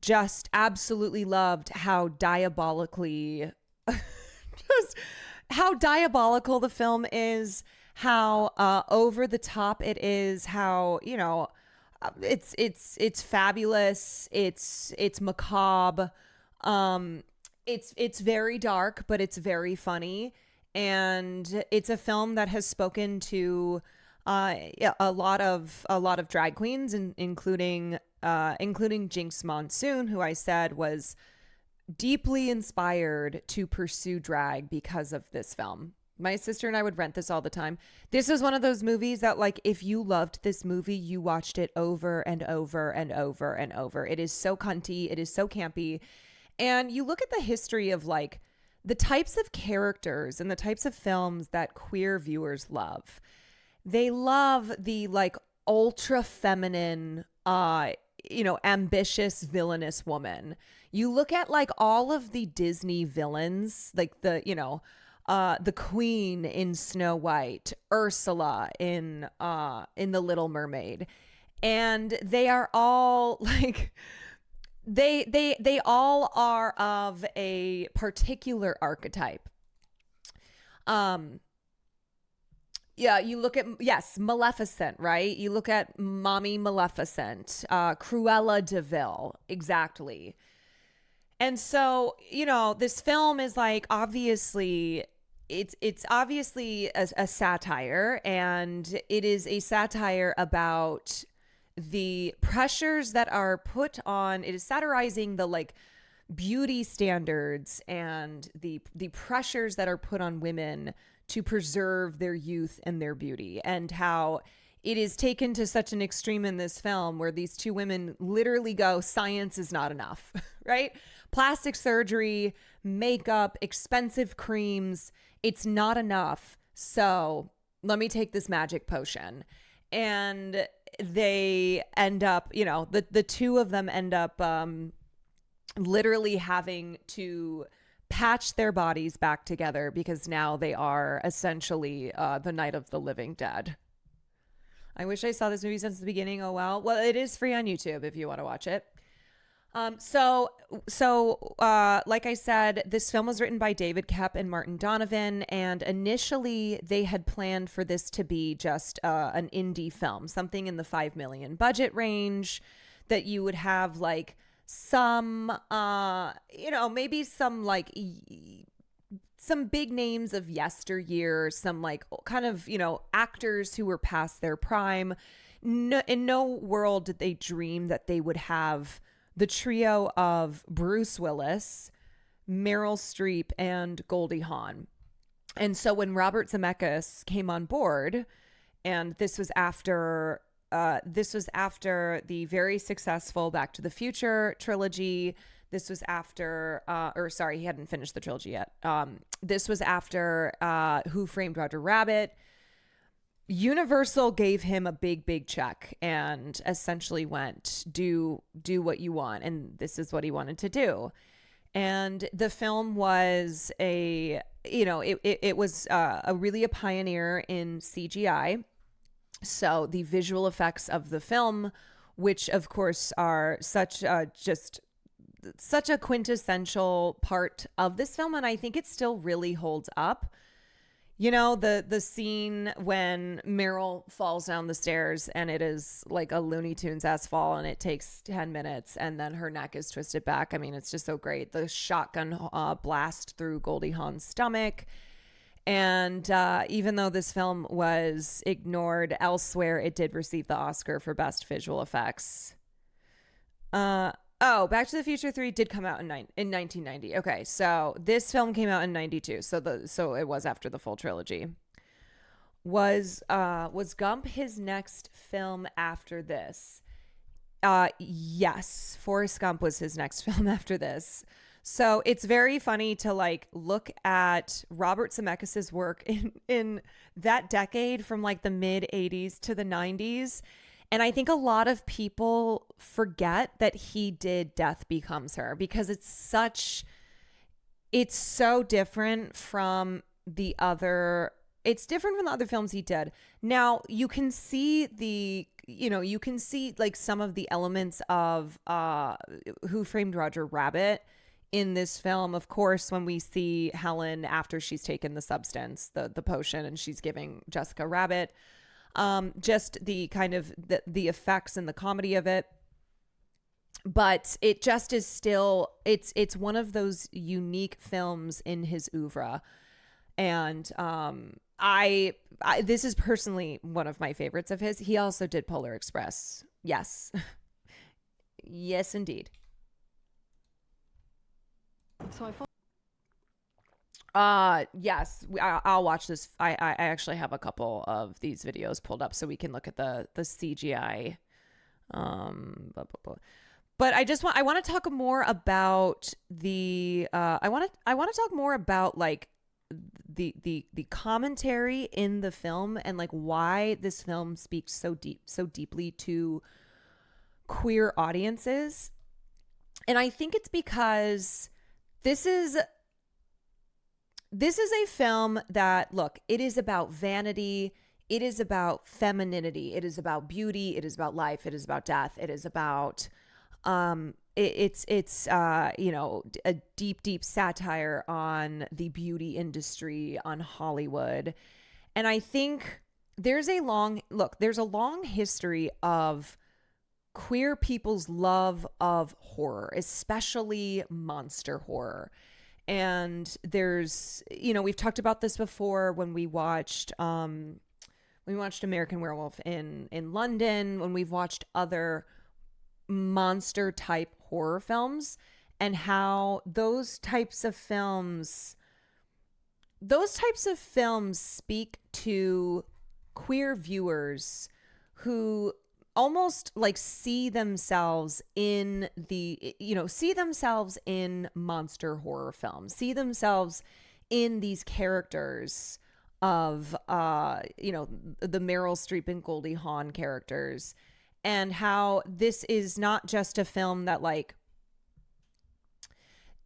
just absolutely loved how diabolically how diabolical the film is, how over the top it is, how it's fabulous, it's macabre, it's very dark, but it's very funny, and it's a film that has spoken to a lot of drag queens, including Jinx Monsoon, who I said was deeply inspired to pursue drag because of this film. My sister and I would rent this all the time. This is one of those movies that, if you loved this movie, you watched it over and over and over and over. It is so cunty. It is so campy. And you look at the history of, the types of characters and the types of films that queer viewers love. They love the, ultra feminine, ambitious, villainous woman. You look at, all of the Disney villains, the Queen in Snow White, Ursula in The Little Mermaid, and they are all they all are of a particular archetype. Yeah, you look at, Maleficent, right? You look at Mommy Maleficent, Cruella de Vil, exactly. And so, this film is obviously, it's obviously a satire, and it is a satire about the pressures that are put on. It is satirizing the beauty standards and the pressures that are put on women to preserve their youth and their beauty, and how it is taken to such an extreme in this film where these two women literally go, science is not enough, right? Plastic surgery, makeup, expensive creams, it's not enough. So let me take this magic potion. And they end up, the two of them end up literally having to patch their bodies back together because now they are essentially the Night of the Living Dead. I wish I saw this movie since the beginning. Oh, well, it is free on YouTube if you want to watch it. So like I said, this film was written by David Koepp and Martin Donovan, and initially they had planned for this to be just an indie film, something in the $5 million budget range, that you would have like some, maybe some like some big names of yesteryear, some like kind of, actors who were past their prime. No, in no world did they dream that they would have the trio of Bruce Willis, Meryl Streep, and Goldie Hawn. And so when Robert Zemeckis came on board, and this was after the very successful Back to the Future trilogy. This was after, he hadn't finished the trilogy yet. This was after Who Framed Roger Rabbit. Universal gave him a big check and essentially went, do what you want. And this is what he wanted to do. And the film was it was really a pioneer in CGI. So the visual effects of the film, which of course are such a quintessential part of this film, and I think it still really holds up. The scene when Meryl falls down the stairs and it is like a Looney Tunes-esque fall and it takes 10 minutes and then her neck is twisted back. I mean, it's just so great. The shotgun blast through Goldie Hawn's stomach. And even though this film was ignored elsewhere, it did receive the Oscar for Best Visual Effects. Back to the Future 3 did come out in 1990. Okay, so this film came out in 92. So it was after the full trilogy. Was Gump his next film after this? Yes, Forrest Gump was his next film after this. So it's very funny to like look at Robert Zemeckis's work in that decade from like the mid 80s to the 90s. And I think a lot of people forget that he did Death Becomes Her because it's so different from the other films he did. Now you can see like some of the elements of Who Framed Roger Rabbit in this film. Of course, when we see Helen after she's taken the substance, the potion, and she's giving Jessica Rabbit, just the kind of the effects and the comedy of it. But it just is still, it's one of those unique films in his oeuvre. And this is personally one of my favorites of his. He also did Polar Express. Yes. Yes, indeed. So yes, I'll watch this. I actually have a couple of these videos pulled up so we can look at the CGI. But I want to talk more about I want to talk more about like the commentary in the film and like why this film speaks so deeply to queer audiences. And I think it's because this is a film that, look, it is about vanity. It is about femininity. It is about beauty. It is about life. It is about death. It is about, it's a deep satire on the beauty industry, on Hollywood. And I think there's a long history of queer people's love of horror, especially monster horror. And there's, we've talked about this before when we watched American Werewolf in London, when we've watched other monster type horror films, and how those types of films speak to queer viewers who almost like see themselves in monster horror films, see themselves in these characters of the Meryl Streep and Goldie Hawn characters, and how this is not just a film that like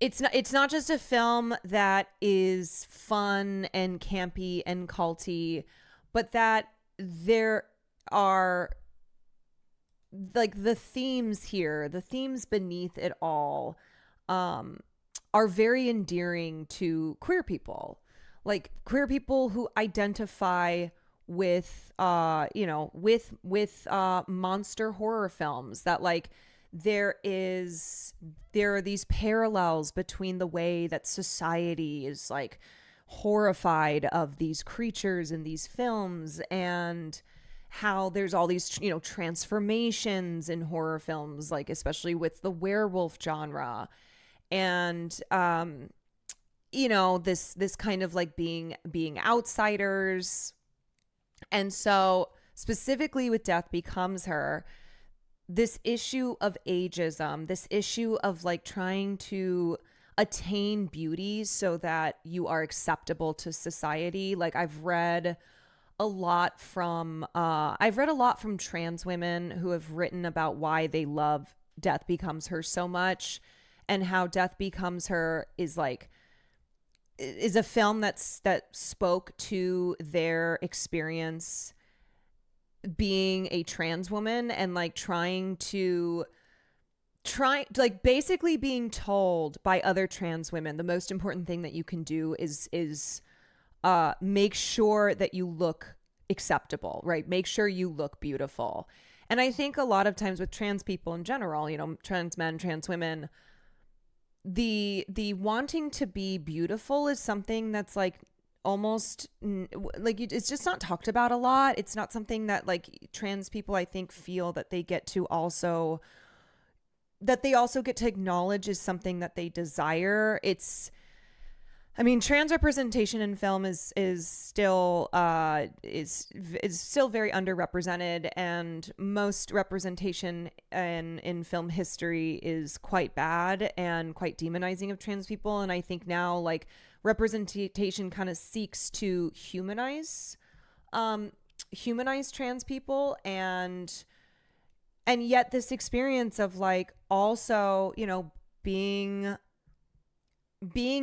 it's not just a film that is fun and campy and culty, but that there are like the themes here, the themes beneath it all, are very endearing to queer people, like queer people who identify with monster horror films, that like there are these parallels between the way that society is like horrified of these creatures in these films, and how there's all these, you know, transformations in horror films, like especially with the werewolf genre, and you know, this kind of like being outsiders. And so specifically with Death Becomes Her, this issue of ageism, this issue of like trying to attain beauty so that you are acceptable to society. Like I've read a lot from trans women who have written about why they love Death Becomes Her so much, and how Death Becomes Her is a film that spoke to their experience being a trans woman, and like basically being told by other trans women the most important thing that you can do is make sure that you look acceptable, right? Make sure you look beautiful. And I think a lot of times with trans people in general, you know, trans men, trans women, the wanting to be beautiful is something that's like almost like it's just not talked about a lot. It's not something that like trans people, I think, feel that they get to also get to acknowledge is something that they desire. Trans representation in film is still very underrepresented, and most representation in film history is quite bad and quite demonizing of trans people. And I think now like representation kind of seeks to humanize trans people, and yet this experience of like also, you know, being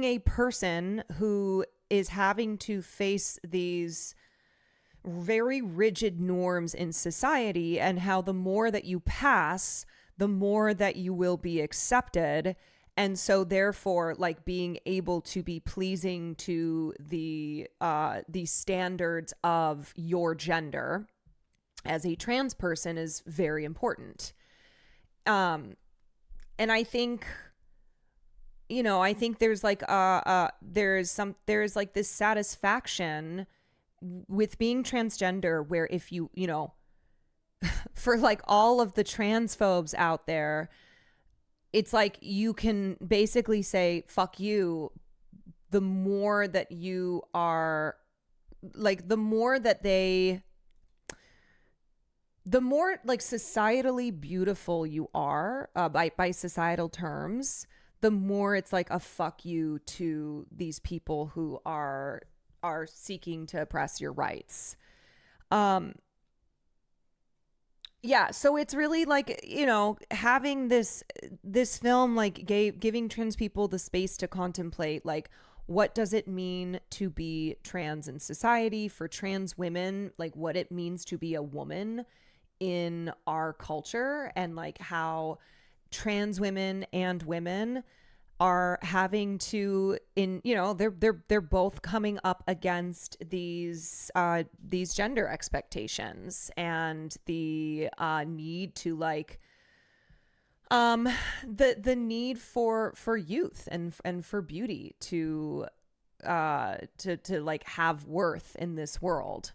a person who is having to face these very rigid norms in society, and how the more that you pass, the more that you will be accepted. And so therefore, like being able to be pleasing to the standards of your gender as a trans person is very important. And I think, you know, I think there's like there's like this satisfaction with being transgender, where if you know, for like all of the transphobes out there, it's like you can basically say fuck you. The more that you are like, the more like societally beautiful you are, by societal terms, the more it's like a fuck you to these people who are seeking to oppress your rights. Yeah, so it's really like, you know, having this film like giving trans people the space to contemplate like, what does it mean to be trans in society, for trans women, like what it means to be a woman in our culture, and like how trans women and women are having to, they're both coming up against these gender expectations, and the need to like the need for youth and for beauty to like have worth in this world.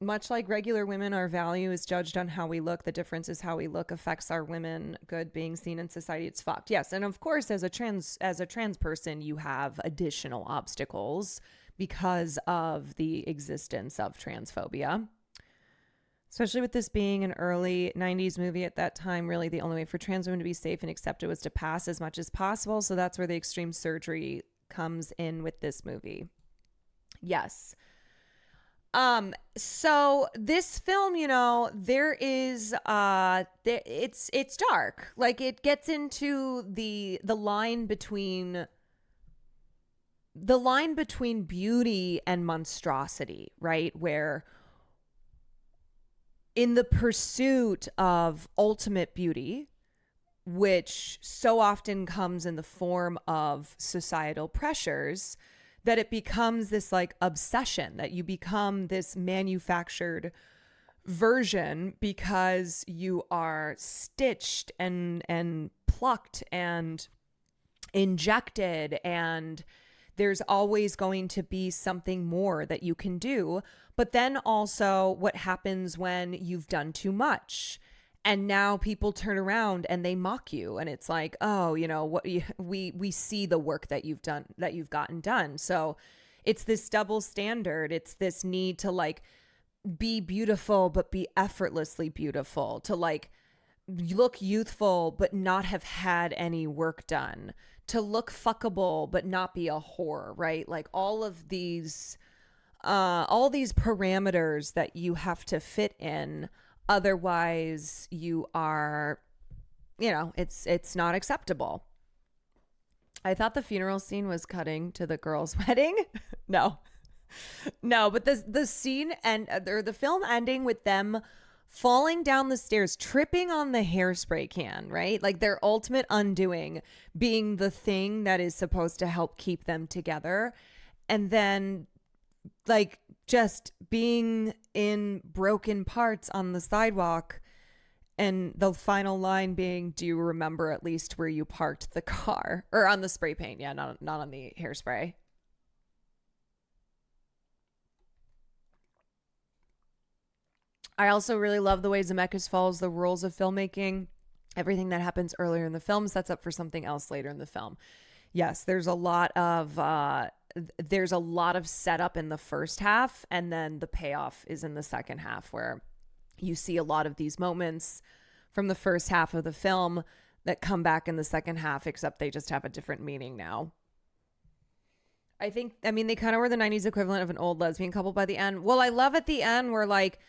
Much like regular women, our value is judged on how we look. The difference is how we look affects our women good being seen in society. It's fucked. Yes. And of course, as a trans person, you have additional obstacles because of the existence of transphobia. Especially with this being an early 90s movie at that time, really the only way for trans women to be safe and accepted was to pass as much as possible. So that's where the extreme surgery comes in with this movie. Yes. So this film, you know, there is it's dark. Like it gets into the line between beauty and monstrosity, right? Where in the pursuit of ultimate beauty, which so often comes in the form of societal pressures, that it becomes this like obsession, that you become this manufactured version because you are stitched and plucked and injected, and there's always going to be something more that you can do. But then also what happens when you've done too much, and now people turn around and they mock you, and it's like, oh, you know what, we see the work that you've done, that you've gotten done. So it's this double standard. It's this need to like be beautiful but be effortlessly beautiful, to like look youthful but not have had any work done, to look fuckable but not be a whore, right? Like all these parameters that you have to fit in. Otherwise, you are, you know, it's not acceptable. I thought the funeral scene was cutting to the girl's wedding. No, but the scene or the film ending with them falling down the stairs, tripping on the hairspray can, right? Like their ultimate undoing being the thing that is supposed to help keep them together. And then like just being in broken parts on the sidewalk, and the final line being, do you remember at least where you parked the car? Or on the spray paint. Yeah, not on the hairspray. I also really love the way Zemeckis follows the rules of filmmaking. Everything that happens earlier in the film sets up for something else later in the film. Yes, there's a lot of setup in the first half, and then the payoff is in the second half, where you see a lot of these moments from the first half of the film that come back in the second half, except they just have a different meaning now. I mean, they kind of were the 90s equivalent of an old lesbian couple by the end. Well, I love at the end where like,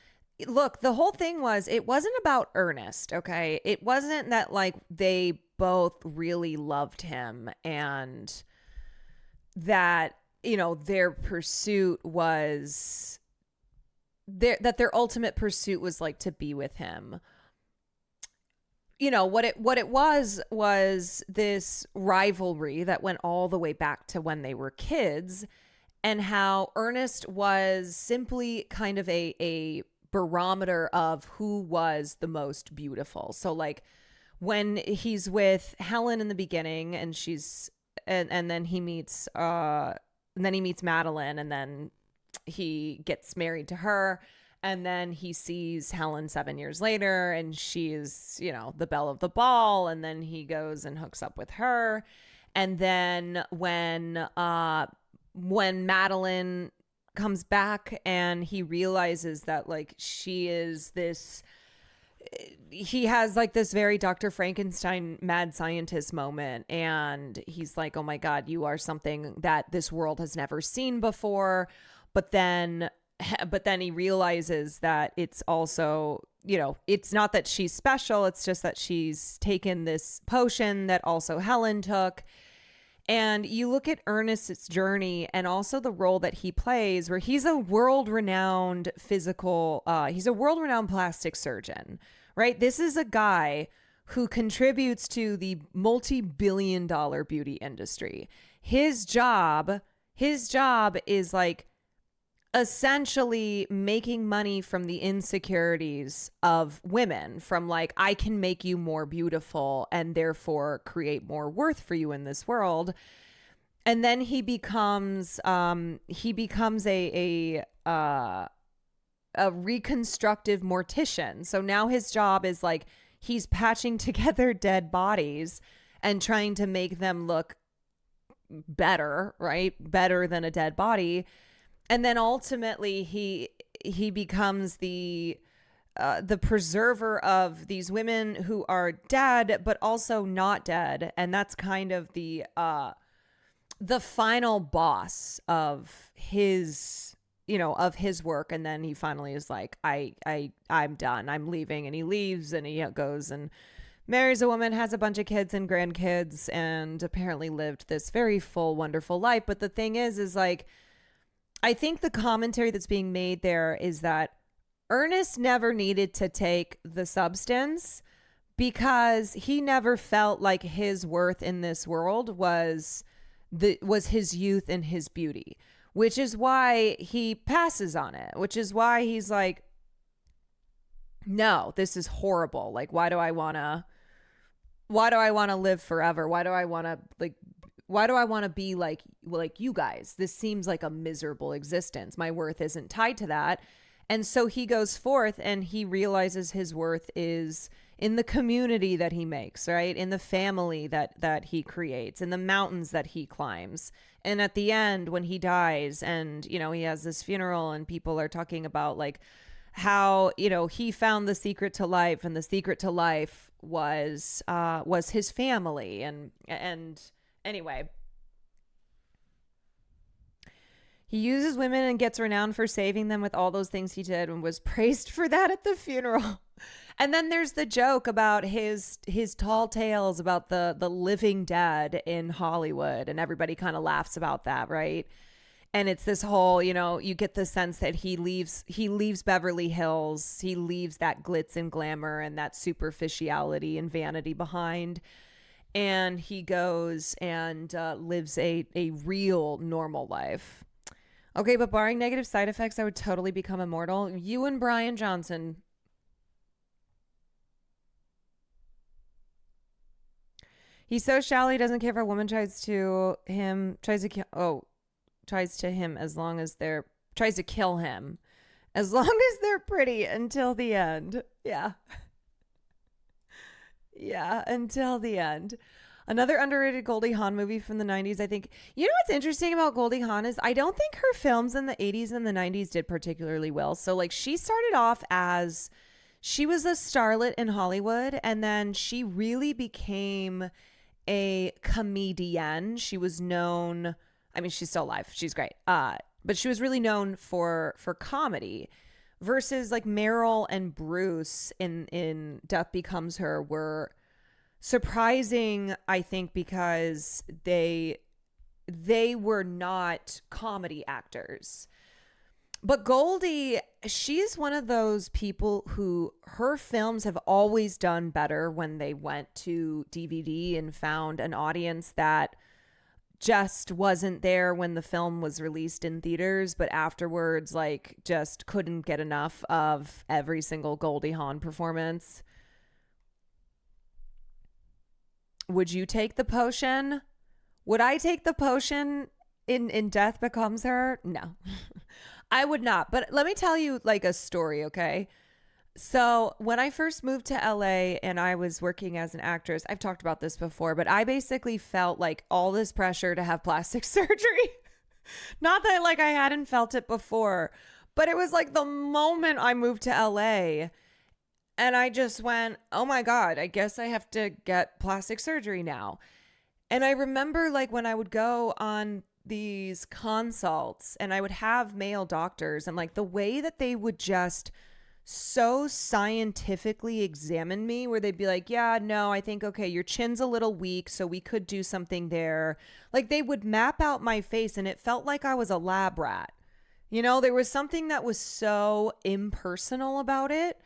look, the whole thing was, it wasn't about Ernest, okay? It wasn't that like they both really loved him and that, you know, their pursuit was their ultimate pursuit was like to be with him. You know, what it was this rivalry that went all the way back to when they were kids, and how Ernest was simply kind of a barometer of who was the most beautiful. So like when he's with Helen in the beginning, and she's and then he meets Madeline, and then he gets married to her, and then he sees Helen 7 years later, and she's, you know, the belle of the ball, and then he goes and hooks up with her. And then when Madeline comes back and he realizes that like she is this, he has like this very Dr. Frankenstein mad scientist moment, and he's like, oh my God, you are something that this world has never seen before. But then he realizes that it's also, you know, it's not that she's special, it's just that she's taken this potion that also Helen took. And you look at Ernest's journey and also the role that he plays, where he's a world-renowned he's a world-renowned plastic surgeon, right? This is a guy who contributes to the multi-billion-dollar beauty industry. His job is like essentially making money from the insecurities of women, from like, I can make you more beautiful and therefore create more worth for you in this world. And then he becomes a reconstructive mortician. So now his job is like, he's patching together dead bodies and trying to make them look better, right? Better than a dead body. And then ultimately he becomes the preserver of these women who are dead but also not dead, and that's kind of the final boss of his of his work. And then he finally is like, I'm done. I'm leaving. And he leaves, and he goes and marries a woman, has a bunch of kids and grandkids, and apparently lived this very full, wonderful life. But the thing is like, I think the commentary that's being made there is that Ernest never needed to take the substance because he never felt like his worth in this world was his youth and his beauty, which is why he passes on it, which is why he's like, no, this is horrible. Like, why do I want to live forever? Why do I want to be like you guys? This seems like a miserable existence. My worth isn't tied to that. And so he goes forth and he realizes his worth is in the community that he makes, right? In the family that he creates, in the mountains that he climbs. And at the end, when he dies and, he has this funeral and people are talking about like how, he found the secret to life, and the secret to life was his family. And anyway, he uses women and gets renowned for saving them with all those things he did, and was praised for that at the funeral. And then there's the joke about his tall tales about the living dead in Hollywood, and everybody kind of laughs about that, right? And it's this whole, you get the sense that he leaves Beverly Hills, he leaves that glitz and glamour and that superficiality and vanity behind, and he goes and lives a real normal life. Okay, but barring negative side effects, I would totally become immortal. You and Brian Johnson. He's so shallow, he doesn't care if a woman tries to kill him as long as tries to kill him as long as they're pretty until the end. Yeah. Yeah, until the end. Another underrated Goldie Hawn movie from the 90s, I think. You know what's interesting about Goldie Hawn is I don't think her films in the 80s and the 90s did particularly well. So like she started off as, she was a starlet in Hollywood, and then she really became a comedian. She was known, I mean, she's still alive. She's great. But she was really known for comedy, versus like Meryl and Bruce in Death Becomes Her were surprising, I think, because they were not comedy actors. But Goldie, she's one of those people who her films have always done better when they went to DVD and found an audience that just wasn't there when the film was released in theaters, but afterwards, like, just couldn't get enough of every single Goldie Hawn performance. Would you take the potion? Would I take the potion in Death Becomes Her? No, I would not. But let me tell you like a story, okay? So when I first moved to LA and I was working as an actress, I've talked about this before, but I basically felt like all this pressure to have plastic surgery. Not that like I hadn't felt it before, but it was like the moment I moved to LA and I just went, oh my God, I guess I have to get plastic surgery now. And I remember like when I would go on these consults and I would have male doctors, and like the way that they would just so scientifically examine me, where they'd be like, yeah, no, I think, okay, your chin's a little weak, so we could do something there. Like they would map out my face and it felt like I was a lab rat. You know, there was something that was so impersonal about it.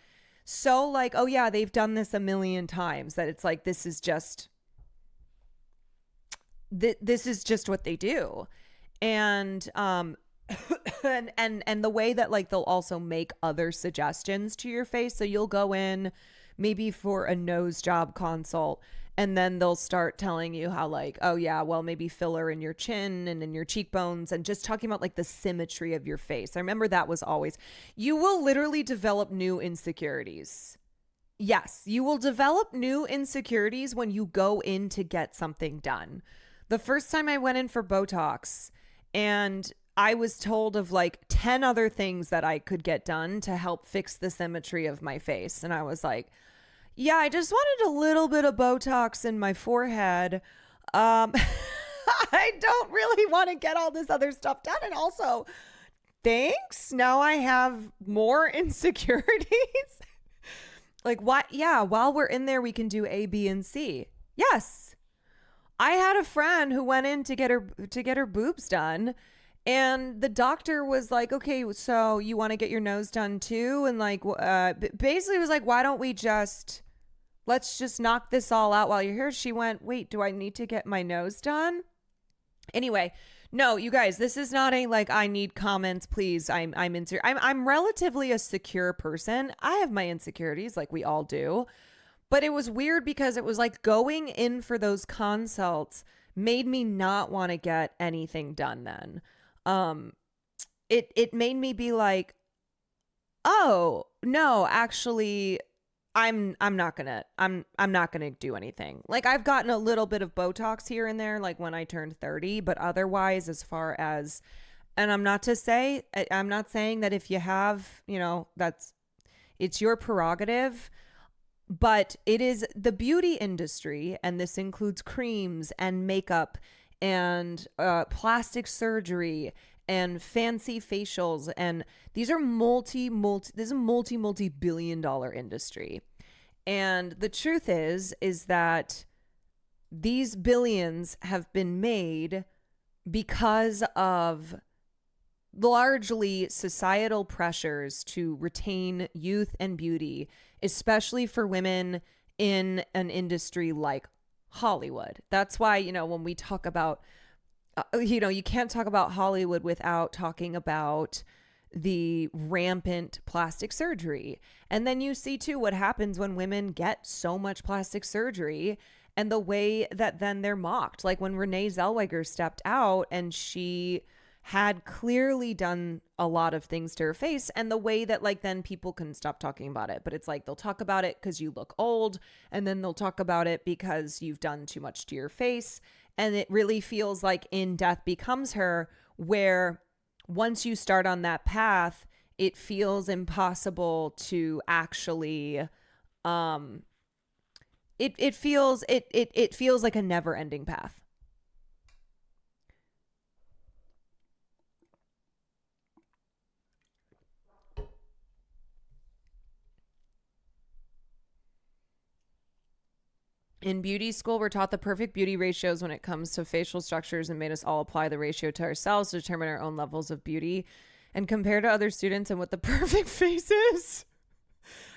So like, oh yeah, they've done this a million times, that it's like, this is just what they do. And and the way that like they'll also make other suggestions to your face. So you'll go in maybe for a nose job consult, and then they'll start telling you how like, oh yeah, well maybe filler in your chin and in your cheekbones, and just talking about like the symmetry of your face. I remember that was always, you will literally develop new insecurities. Yes, you will develop new insecurities when you go in to get something done. The first time I went in for Botox, and I was told of like 10 other things that I could get done to help fix the symmetry of my face. And I was like, yeah, I just wanted a little bit of Botox in my forehead. I don't really want to get all this other stuff done. And also, thanks. Now I have more insecurities. Like, what? Yeah, while we're in there, we can do A, B, and C. Yes. I had a friend who went in to get her boobs done, and the doctor was like, okay, so you want to get your nose done too? And like, basically was like, why don't we let's just knock this all out while you're here. She went, wait, do I need to get my nose done? Anyway, no, you guys, this is not a like, I need comments, please. I'm insecure. I'm relatively a secure person. I have my insecurities like we all do. But it was weird because it was like going in for those consults made me not want to get anything done then. It made me be like, oh, no, actually I'm not gonna do anything. Like, I've gotten a little bit of Botox here and there, like when I turned 30, but otherwise, as far as, and I'm not saying that if you have, it's your prerogative. But it is the beauty industry, and this includes creams and makeup and plastic surgery and fancy facials. And these are this is a multi-billion-dollar industry. And the truth is that these billions have been made because of largely societal pressures to retain youth and beauty, especially for women in an industry like Hollywood. That's why, when we talk about, you can't talk about Hollywood without talking about the rampant plastic surgery. And then you see too what happens when women get so much plastic surgery and the way that then they're mocked. Like when Renee Zellweger stepped out and she had clearly done a lot of things to her face, and the way that like then people couldn't stop talking about it. But it's like they'll talk about it because you look old, and then they'll talk about it because you've done too much to your face. And it really feels like In Death Becomes Her, where once you start on that path, it feels impossible to actually it feels like a never-ending path. In beauty school, we're taught the perfect beauty ratios when it comes to facial structures and made us all apply the ratio to ourselves to determine our own levels of beauty and compare to other students and what the perfect face is.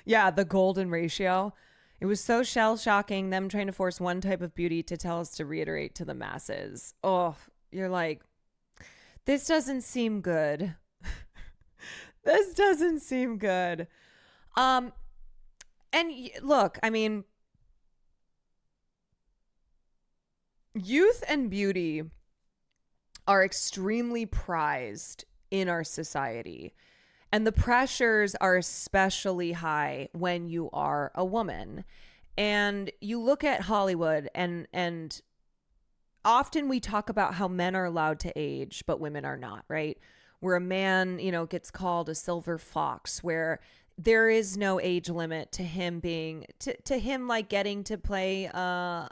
Yeah, the golden ratio. It was so shell-shocking, them trying to force one type of beauty to tell us to reiterate to the masses. Oh, you're like, this doesn't seem good. This doesn't seem good. And look, I mean, youth and beauty are extremely prized in our society, and the pressures are especially high when you are a woman. And you look at Hollywood, and often we talk about how men are allowed to age, but women are not, right? Where a man, gets called a silver fox, where there is no age limit to him being to him like getting to play a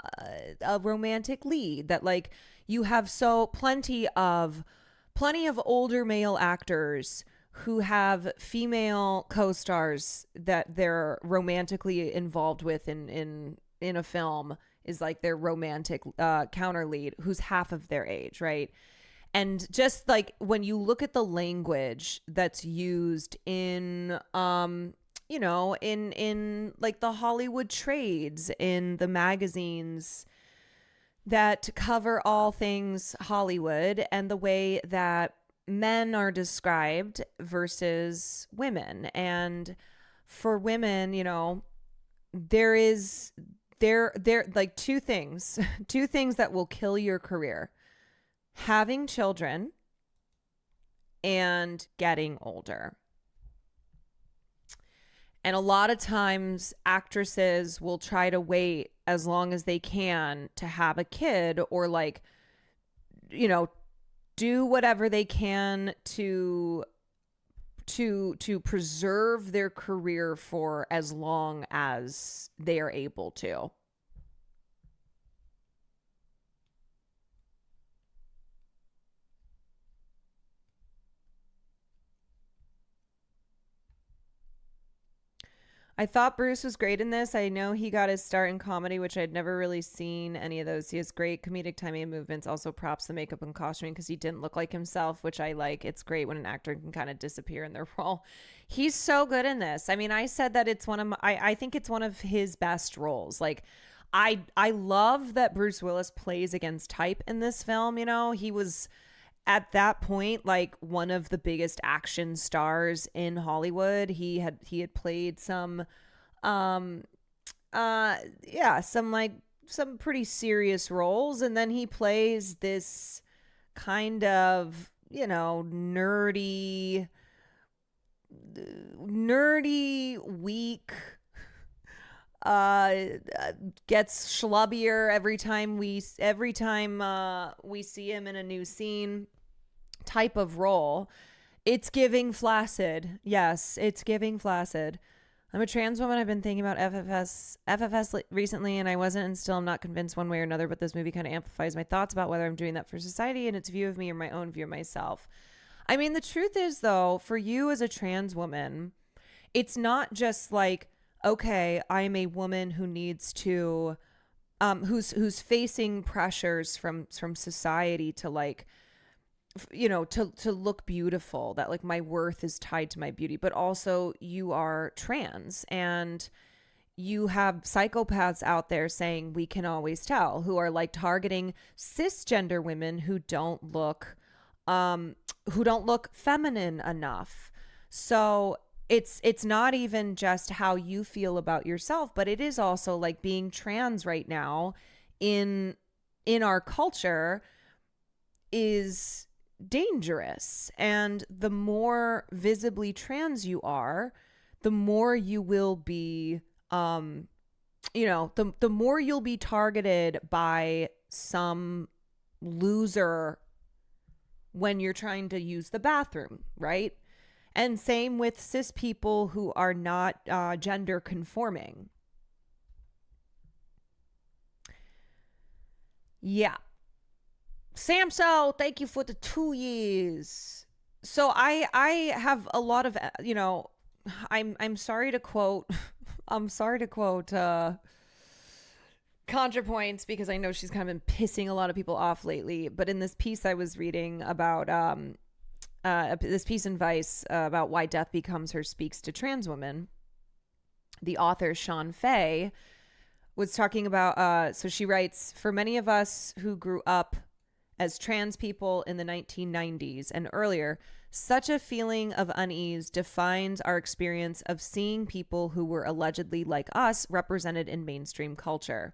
romantic lead. That like you have plenty of older male actors who have female co-stars that they're romantically involved with in a film is like their romantic counter lead who's half of their age, right? And just like when you look at the language that's used in, in like the Hollywood trades, in the magazines that cover all things Hollywood, and the way that men are described versus women. And for women, there like two things that will kill your career: having children and getting older. And a lot of times actresses will try to wait as long as they can to have a kid, or like, do whatever they can to preserve their career for as long as they are able to. I thought Bruce was great in this. I know he got his start in comedy, which I'd never really seen any of those. He has great comedic timing and movements. Also props the makeup and costuming because he didn't look like himself, which I like. It's great when an actor can kind of disappear in their role. He's so good in this. I mean, I said that it's one of I think it's one of his best roles. Like, I love that Bruce Willis plays against type in this film. You know, he was at that point like one of the biggest action stars in Hollywood. He had played some some pretty serious roles, and then he plays this kind of, you know, nerdy weak, gets schlubbier every time we see him in a new scene type of role. It's giving Flaccid. Yes, it's giving Flaccid. I'm a trans woman. I've been thinking about FFS recently, and I wasn't and still am not convinced one way or another, but this movie kind of amplifies my thoughts about whether I'm doing that for society and its view of me or my own view of myself. I mean, the truth is, though, for you as a trans woman, it's not just like, okay, I'm a woman who needs to, who's facing pressures from society to, like, you know, to look beautiful, that like my worth is tied to my beauty, but also you are trans and you have psychopaths out there saying we can always tell, who are like targeting cisgender women who don't look feminine enough. So it's not even just how you feel about yourself, but it is also like being trans right now in our culture is dangerous. And the more visibly trans you are, the more you will be, the more you'll be targeted by some loser when you're trying to use the bathroom, right? And same with cis people who are not gender conforming. Yeah. Samso, thank you for the 2 years. So I have a lot of, you know, I'm sorry to quote, ContraPoints, because I know she's kind of been pissing a lot of people off lately. But in this piece I was reading about, this piece in Vice about why death becomes her speaks to trans women, the author Sean Fay was talking about, so she writes, for many of us who grew up as trans people in the 1990s and earlier, such a feeling of unease defines our experience of seeing people who were allegedly like us represented in mainstream culture.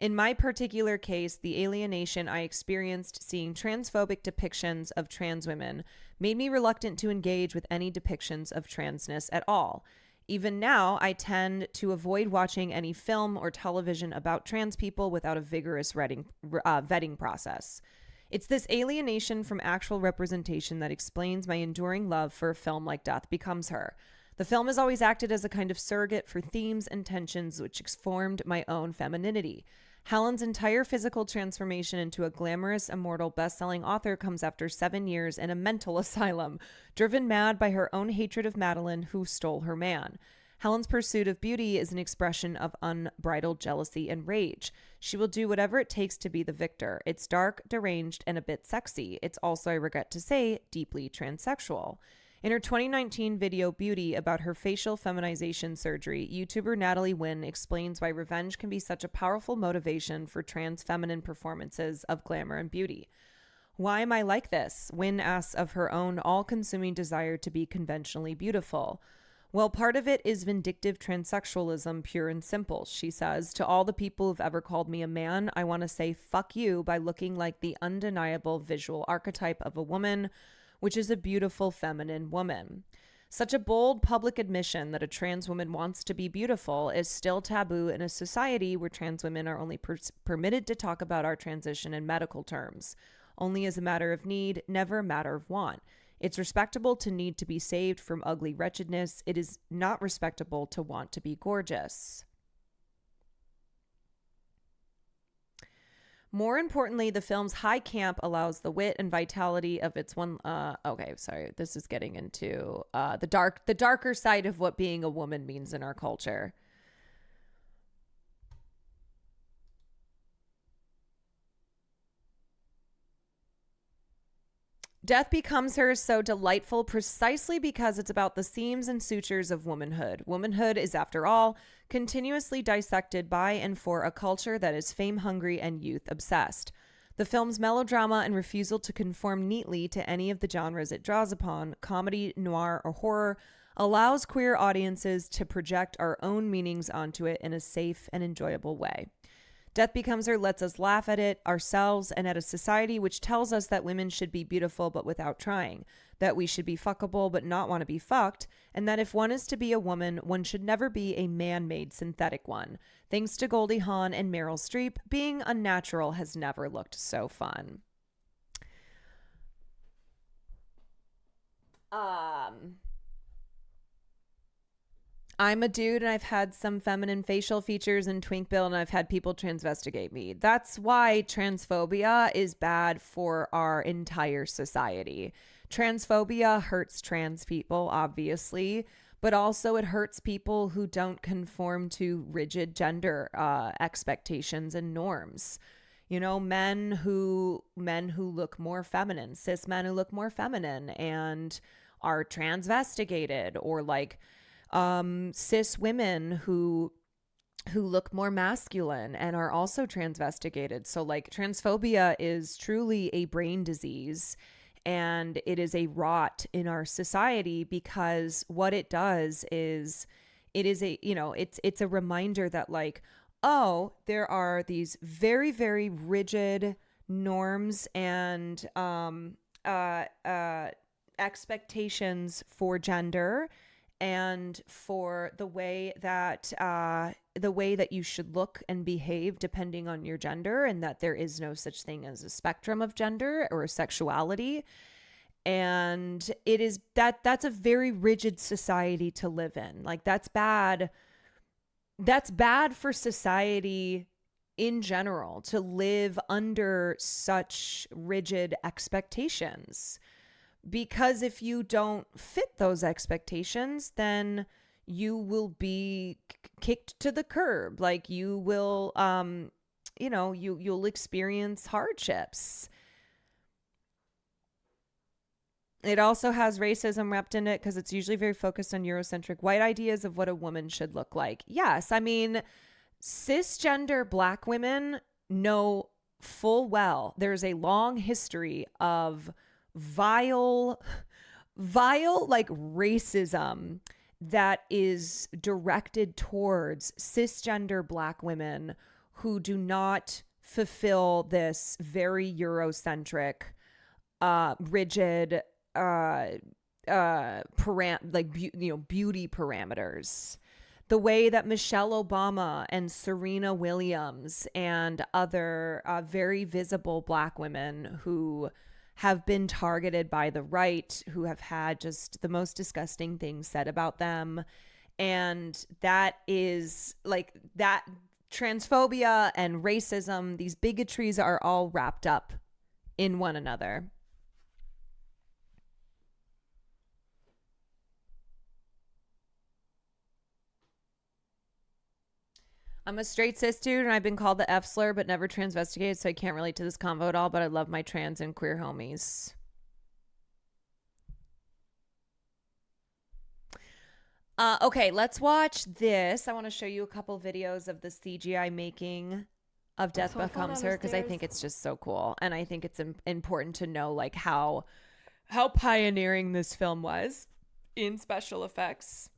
In my particular case, the alienation I experienced seeing transphobic depictions of trans women made me reluctant to engage with any depictions of transness at all. Even now, I tend to avoid watching any film or television about trans people without a vigorous vetting process. It's this alienation from actual representation that explains my enduring love for a film like Death Becomes Her. The film has always acted as a kind of surrogate for themes and tensions which formed my own femininity. Helen's entire physical transformation into a glamorous, immortal, best-selling author comes after 7 years in a mental asylum, driven mad by her own hatred of Madeline, who stole her man. Helen's pursuit of beauty is an expression of unbridled jealousy and rage. She will do whatever it takes to be the victor. It's dark, deranged, and a bit sexy. It's also, I regret to say, deeply transsexual. In her 2019 video Beauty about her facial feminization surgery, YouTuber Natalie Wynn explains why revenge can be such a powerful motivation for trans feminine performances of glamour and beauty. Why am I like this? Wynn asks of her own all-consuming desire to be conventionally beautiful. Well, part of it is vindictive transsexualism, pure and simple, she says. To all the people who've ever called me a man, I want to say fuck you by looking like the undeniable visual archetype of a woman, which is a beautiful feminine woman. Such a bold public admission that a trans woman wants to be beautiful is still taboo in a society where trans women are only permitted to talk about our transition in medical terms, only as a matter of need, never a matter of want. It's respectable to need to be saved from ugly wretchedness. It is not respectable to want to be gorgeous. More importantly, the film's high camp allows the wit and vitality of its one. Okay, sorry, this is getting into the darker side of what being a woman means in our culture. Death Becomes Her is so delightful precisely because it's about the seams and sutures of womanhood. Womanhood is, after all, continuously dissected by and for a culture that is fame-hungry and youth-obsessed. The film's melodrama and refusal to conform neatly to any of the genres it draws upon, comedy, noir, or horror, allows queer audiences to project our own meanings onto it in a safe and enjoyable way. Death Becomes Her lets us laugh at it, ourselves, and at a society which tells us that women should be beautiful but without trying, that we should be fuckable but not want to be fucked, and that if one is to be a woman, one should never be a man-made synthetic one. Thanks to Goldie Hawn and Meryl Streep, being unnatural has never looked so fun. I'm a dude and I've had some feminine facial features and twink build and I've had people transvestigate me. That's why transphobia is bad for our entire society. Transphobia hurts trans people, obviously, but also it hurts people who don't conform to rigid gender expectations and norms. You know, men who look more feminine, cis men who look more feminine and are transvestigated, or like cis women who look more masculine and are also transvestigated. So like transphobia is truly a brain disease, and it is a rot in our society, because what it does is it is a, you know, it's a reminder that like, oh, there are these very, very rigid norms and expectations for gender and for the way that you should look and behave depending on your gender, and that there is no such thing as a spectrum of gender or sexuality. And it is that's a very rigid society to live in. Like that's bad for society in general, to live under such rigid expectations. Because if you don't fit those expectations, then you will be kicked to the curb. Like you will, you'll experience hardships. It also has racism wrapped in it because it's usually very focused on Eurocentric white ideas of what a woman should look like. Yes, I mean, cisgender Black women know full well there's a long history of vile like racism that is directed towards cisgender Black women who do not fulfill this very Eurocentric, rigid, beauty parameters. The way that Michelle Obama and Serena Williams and other very visible Black women who have been targeted by the right, who have had just the most disgusting things said about them. And that is like that transphobia and racism, these bigotries are all wrapped up in one another. I'm a straight cis dude and I've been called the F slur but never transvestigated, so I can't relate to this convo at all, but I love my trans and queer homies. Okay, let's watch this. I want to show you a couple videos of the CGI making of Death Becomes Her because I think it's just so cool, and I think it's important to know like how pioneering this film was in special effects.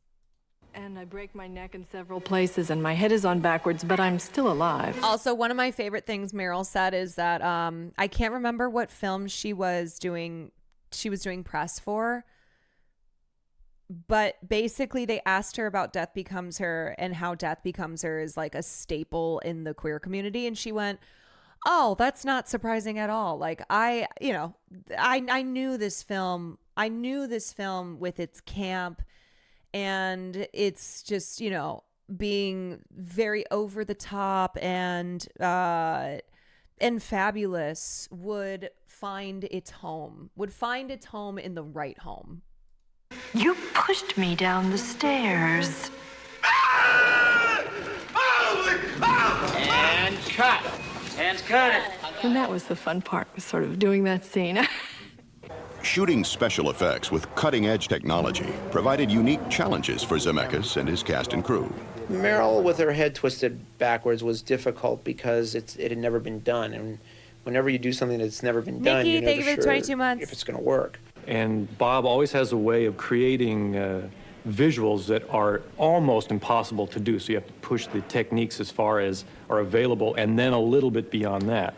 And I break my neck in several places and my head is on backwards, but I'm still alive. Also, one of my favorite things Meryl said is that I can't remember what film she was doing press for, but basically they asked her about Death Becomes Her and how Death Becomes Her is like a staple in the queer community, and she went, "Oh, that's not surprising at all. Like I knew this film. I knew this film with its camp and it's just, being very over the top and and fabulous would find its home in the right home. You pushed me down the stairs. And cut. Hands cut. And that was the fun part, was sort of doing that scene. Shooting special effects with cutting-edge technology provided unique challenges for Zemeckis and his cast and crew. Meryl with her head twisted backwards was difficult because it had never been done. And whenever you do something that's never been done, you're thank never you for the 22 months. if it's going to work. And Bob always has a way of creating visuals that are almost impossible to do. So you have to push the techniques as far as are available and then a little bit beyond that.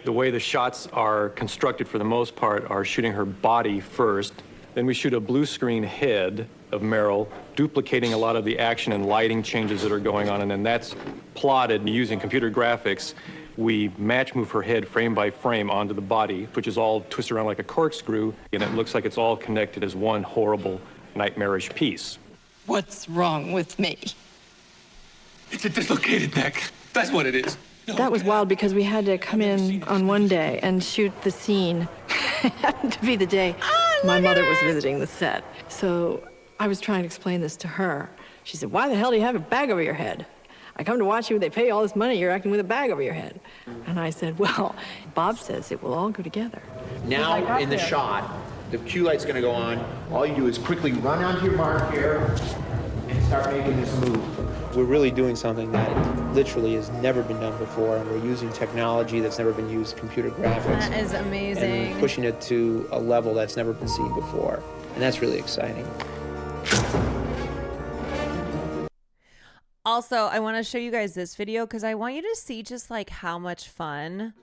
The way the shots are constructed for the most part are shooting her body first. Then we shoot a blue screen head of Meryl, duplicating a lot of the action and lighting changes that are going on. And then that's plotted using computer graphics. We match move her head frame by frame onto the body, which is all twisted around like a corkscrew. And it looks like it's all connected as one horrible, nightmarish piece. What's wrong with me? It's a dislocated neck. That's what it is. That was wild because we had to come in on one day and shoot the scene. It happened to be the day my mother was visiting the set. So I was trying to explain this to her. She said, "Why the hell do you have a bag over your head? I come to watch you, they pay you all this money, you're acting with a bag over your head." And I said, "Well, Bob says it will all go together." Now, in the shot, the cue light's going to go on. All you do is quickly run onto your mark here and start making this move. We're really doing something that literally has never been done before, and we're using technology that's never been used, computer graphics. That is amazing. And pushing it to a level that's never been seen before. And that's really exciting. Also, I want to show you guys this video because I want you to see just like how much fun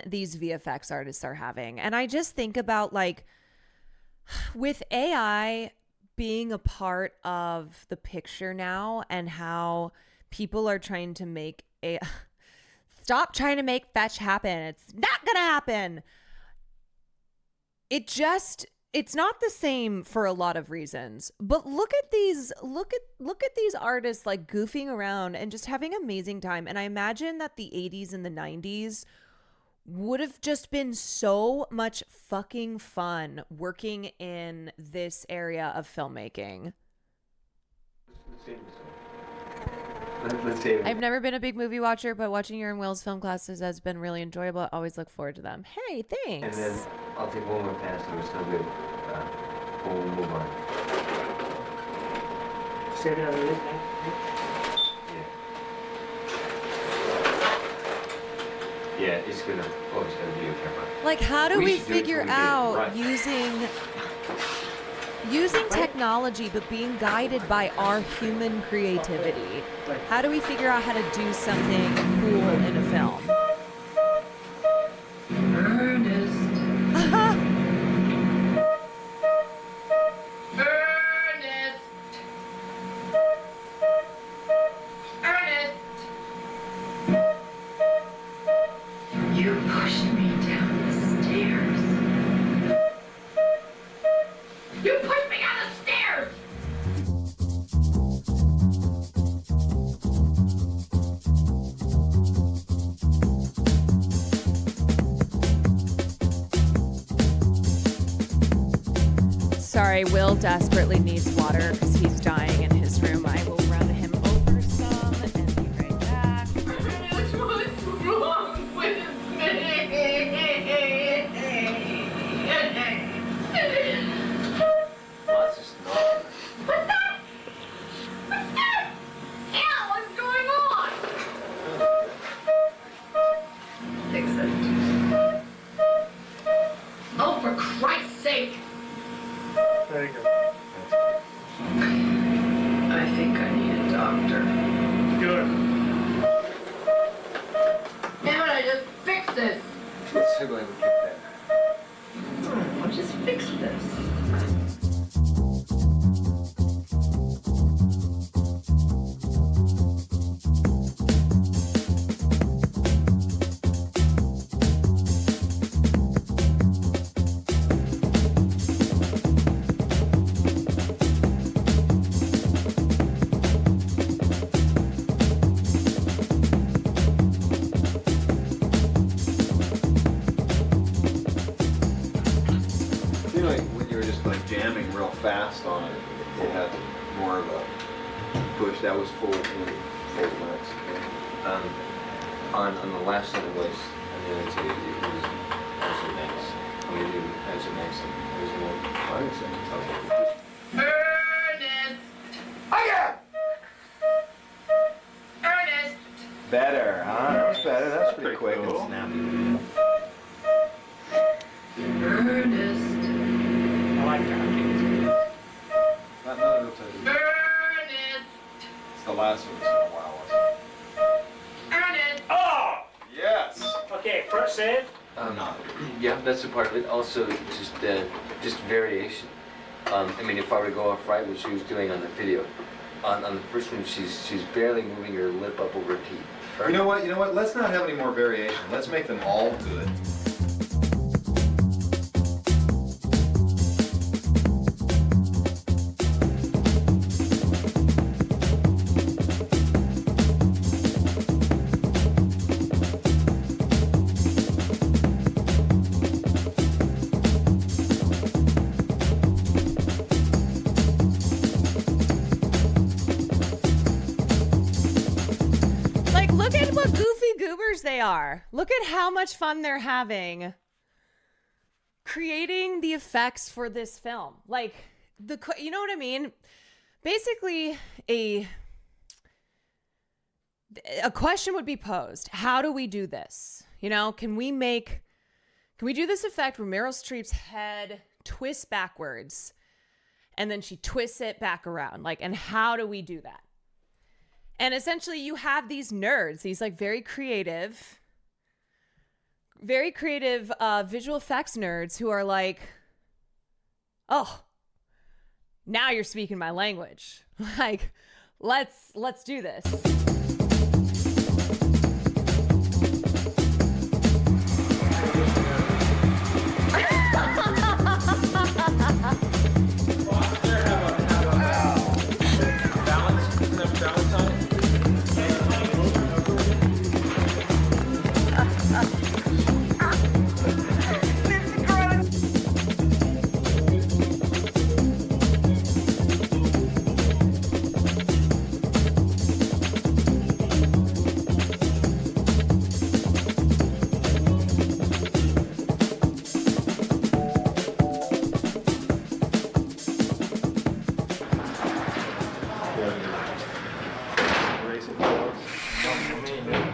these VFX artists are having. And I just think about like with AI being a part of the picture now and how people are trying to make stop trying to make fetch happen. It's not going to happen. It's not the same for a lot of reasons, but look at these artists like goofing around and just having amazing time. And I imagine that the 80s and the 90s would have just been so much fucking fun working in this area of filmmaking. I've never been a big movie watcher, but watching your and Will's film classes has been really enjoyable. I always look forward to them. Hey, thanks. And then I'll take one more pass and we're still good. We'll move on. Save it on the list, Yeah, it's gonna. Oh, it's gonna be a camera. Like, how do we should do it figure when we get it out right. using technology but being guided by our human creativity? How do we figure out how to do something cool in a film? You pushed me down the stairs. You pushed me down the stairs! Sorry, Will desperately needs water because he's dying in his room. I will run him over some and be right back. What's wrong with me? Lots of snow. What's that? What's that? Al, what's going on? Fix it. Oh, for Christ's sake! There you go. I think I need a doctor. Good. Damn it, I just fixed this! It's still going to get that. I'll just fix this. seemed like when you were just like jamming real fast on it, it had more of a push. That was full max. On the last song it was, I mean, I'd say it was also max. I mean, it was a max. It was more. I would say. Okay. Ernest! Hiya! Ernest! Better, huh? That was better. That's pretty quick and snappy. Ernest! I like that. Not another real tight. Ernest! It's the last one. It's been a while, wasn't it? Ernest! Oh! Yes! Okay, first save. Yeah, that's a part of it. Also, just variation. I mean, if I were to go off right, what she was doing on the video, on the first one, she's barely moving her lip up over her teeth. You know what? Let's not have any more variation. Let's make them all good. Like, look at what goofy goobers they are. Look at how much fun they're having creating the effects for this film. Like, you know what I mean? Basically, a question would be posed. How do we do this? You know, can we do this effect where Meryl Streep's head twists backwards and then she twists it back around? Like, and how do we do that? And essentially you have these nerds, these like very creative visual effects nerds who are like, oh, now you're speaking my language. Like, let's do this.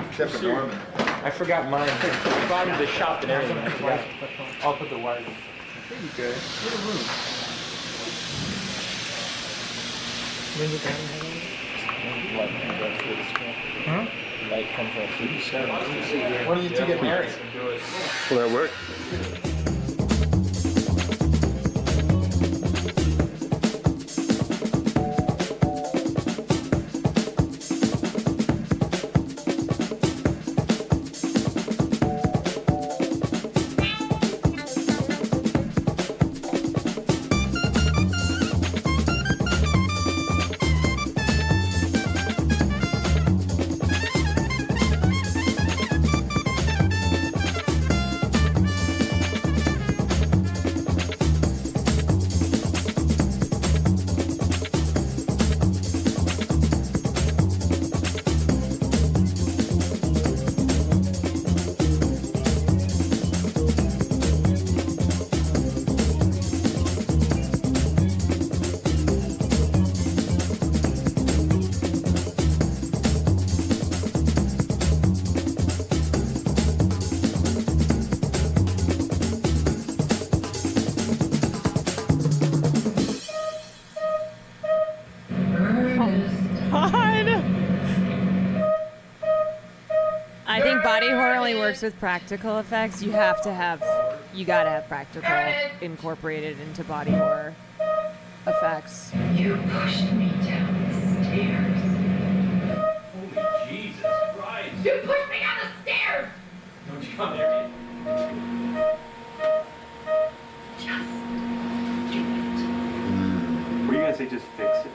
Except for Norman. I forgot mine. I brought him to the shop and everything. I forgot. I'll put the wires in. There you go. Little room. Light comes out. Why don't you two get married? Will that work? I think body horror only works with practical effects. You gotta have practical incorporated into body horror effects. You pushed me down the stairs. Holy Jesus Christ! You pushed me down the stairs! Don't you come near me. Just do it. Were you gonna say just fix it?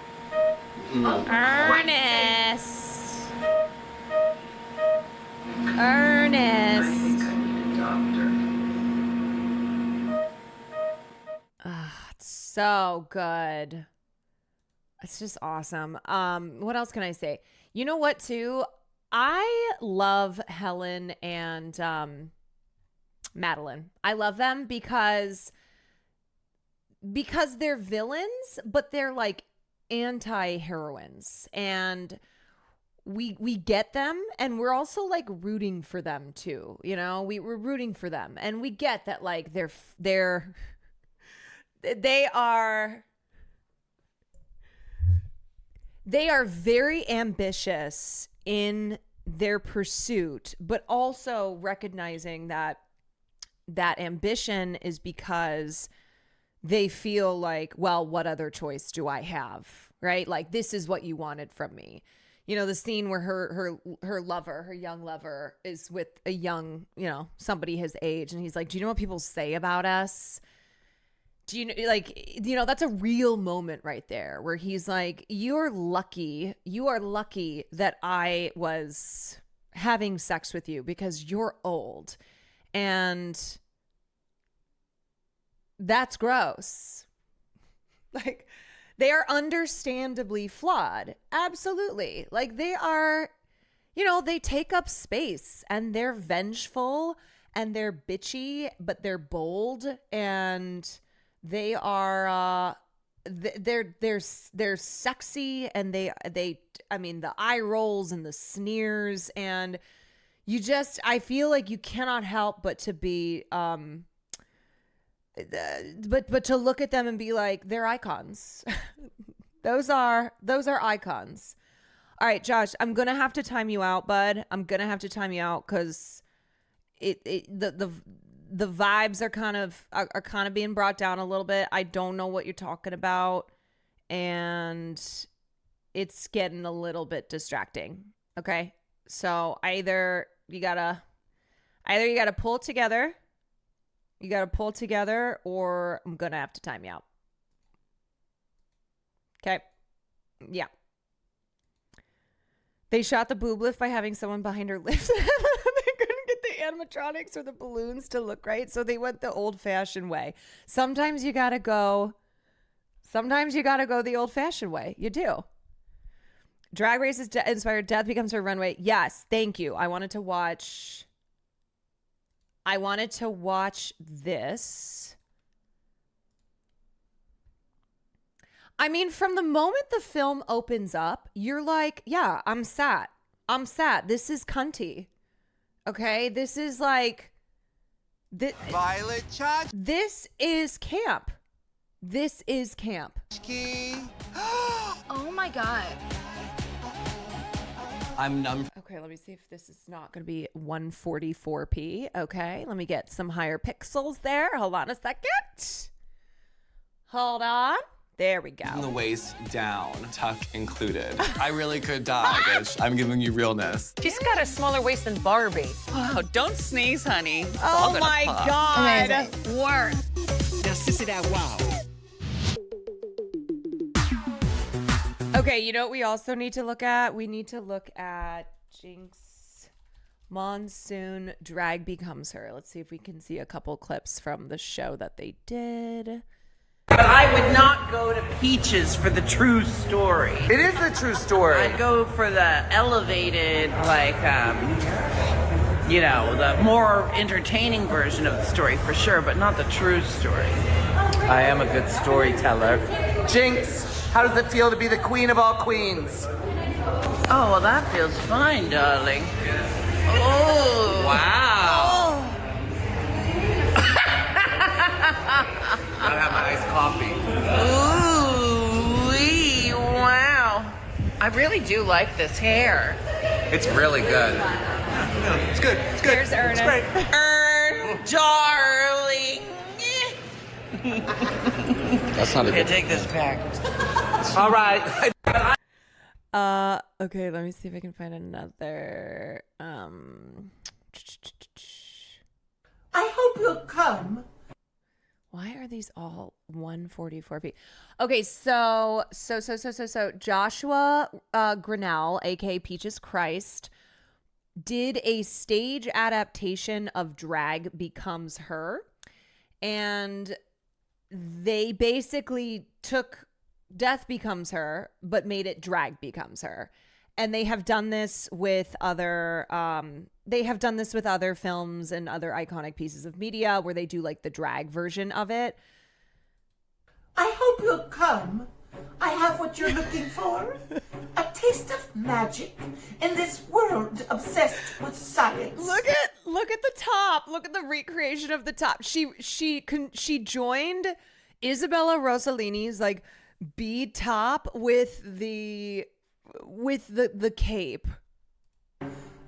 Ernest. Ernest. So good. It's just awesome. What else can I say? You know what, too? I love Helen and Madeline. I love them because they're villains, but they're like anti-heroines. And we get them, and we're also like rooting for them too. You know, we're rooting for them, and we get that like they are very ambitious in their pursuit, but also recognizing that ambition is because they feel like, well, what other choice do I have? Right? Like, this is what you wanted from me. You know, the scene where her lover, her young lover, is with a young, you know, somebody his age, and he's like, do you know what people say about us? Do you know, like, you know, that's a real moment right there where he's like, you are lucky that I was having sex with you because you're old. And that's gross. Like, they are understandably flawed. Absolutely. Like, they are, you know, they take up space, and they're vengeful, and they're bitchy, but they're bold, and they are they're sexy, and they I mean, the eye rolls and the sneers, and I feel like you cannot help but to be but to look at them and be like, they're icons. those are icons. All right, Josh, I'm gonna have to time you out, bud. I'm gonna have to time you out because the vibes are kind of being brought down a little bit. I don't know what you're talking about, and it's getting a little bit distracting. Okay, so either you gotta pull it together. You got to pull together, or I'm going to have to time you out. Okay. Yeah. They shot the boob lift by having someone behind her lips. They couldn't get the animatronics or the balloons to look right, so they went the old-fashioned way. Sometimes you got to go the old-fashioned way. You do. Drag Race is inspired. Death becomes her runway. Yes, thank you. I wanted to watch this. I mean, from the moment the film opens up, you're like, yeah, I'm sad. This is cunty. Okay? This is like... Violet Chachki. This is camp. Oh my god. I'm numb. Okay, let me see if this is not going to be 144p. Okay, let me get some higher pixels there. Hold on a second. Hold on. There we go. From the waist down, tuck included. I really could die, bitch. I'm giving you realness. She's got a smaller waist than Barbie. Oh, don't sneeze, honey. It's all Oh gonna my pop. god. Amazing. Work. Now, sissy that wow. Okay, you know what we also need to look at? We need to look at Jinx Monsoon Drag Becomes Her. Let's see if we can see a couple clips from the show that they did. But I would not go to Peaches for the true story. It is the true story. I'd go for the elevated, like, you know, the more entertaining version of the story for sure, but not the true story. I am a good storyteller. Jinx, how does it feel to be the queen of all queens? Oh, well, that feels fine, darling. Oh. Wow. Gotta have my iced coffee. Ooh-wee, wow. I really do like this hair. It's really good. It's good. It's good. Here's Ernest. It's great. Darling. That's not a Here, good. take this back. All right. Okay, let me see if I can find another. I hope you'll come. Why are these all 144p? Okay, so Joshua Grinnell, aka Peaches Christ, did a stage adaptation of Drag Becomes Her, and they basically took Death Becomes Her, but made it Drag Becomes Her. And they have done this with other films and other iconic pieces of media where they do like the drag version of it. I hope you'll come. I have what you're looking for. A taste of magic in this world obsessed with science. Look at the top. Look at the recreation of the top. She joined Isabella Rossellini's like bead top with the cape.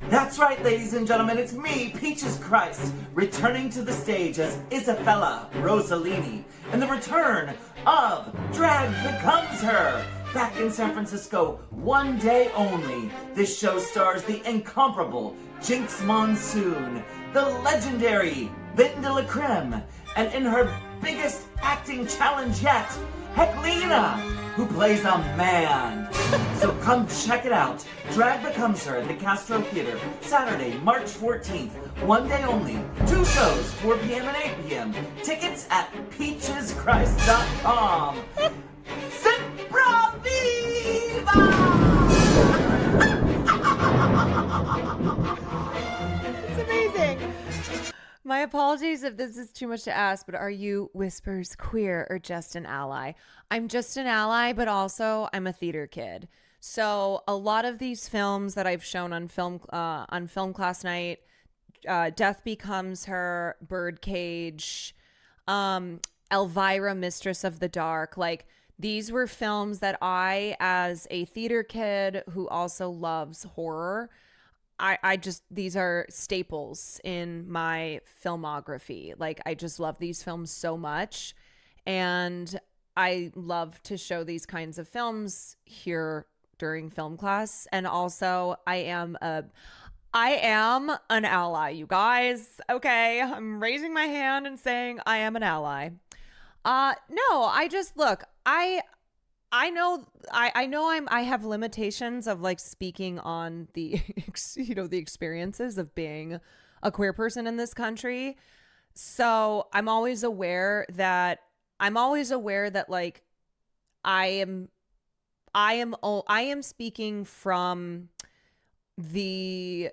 That's right, ladies and gentlemen, it's me, Peaches Christ, returning to the stage as Isabella Rossellini in the return of Drag Becomes Her. Back in San Francisco, one day only. This show stars the incomparable Jinx Monsoon, the legendary Linda LaCreme, and in her biggest acting challenge yet, Heklina, who plays a man. So come check it out. Drag Becomes Her at the Castro Theater, Saturday, March 14th. One day only. 2 shows, 4 p.m. and 8 p.m. Tickets at peacheschrist.com. Sempra Viva! It's amazing. My apologies if this is too much to ask, but are you Whispers queer or just an ally? I'm just an ally, but also I'm a theater kid. So a lot of these films that I've shown on film class night, Death Becomes Her, Birdcage, Elvira, Mistress of the Dark, like these were films that I, as a theater kid who also loves horror, I just, these are staples in my filmography. Like, I just love these films so much. And I love to show these kinds of films here during film class. And also, I am an ally, you guys. Okay, I'm raising my hand and saying I am an ally. No, I just, look, I know I have limitations of like speaking on the, the experiences of being a queer person in this country. So I'm always aware that like I am speaking from the,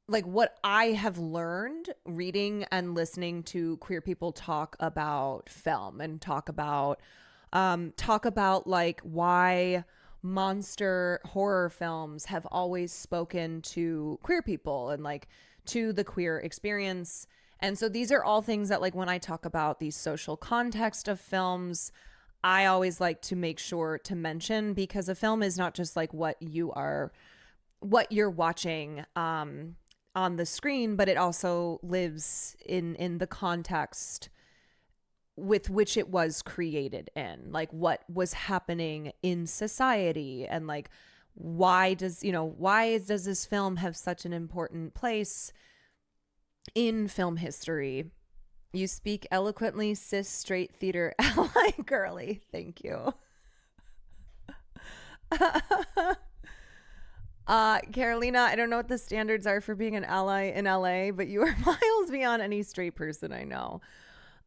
like what I have learned reading and listening to queer people talk about film and talk about like why monster horror films have always spoken to queer people and like to the queer experience. And so these are all things that, like, when I talk about the social context of films, I always like to make sure to mention, because a film is not just like what you're watching on the screen, but it also lives in the context with which it was created in, like what was happening in society, and like why does this film have such an important place in film history. You speak eloquently, cis straight theater ally girly. Thank you. Carolina, I don't know what the standards are for being an ally in LA, but you are miles beyond any straight person I know.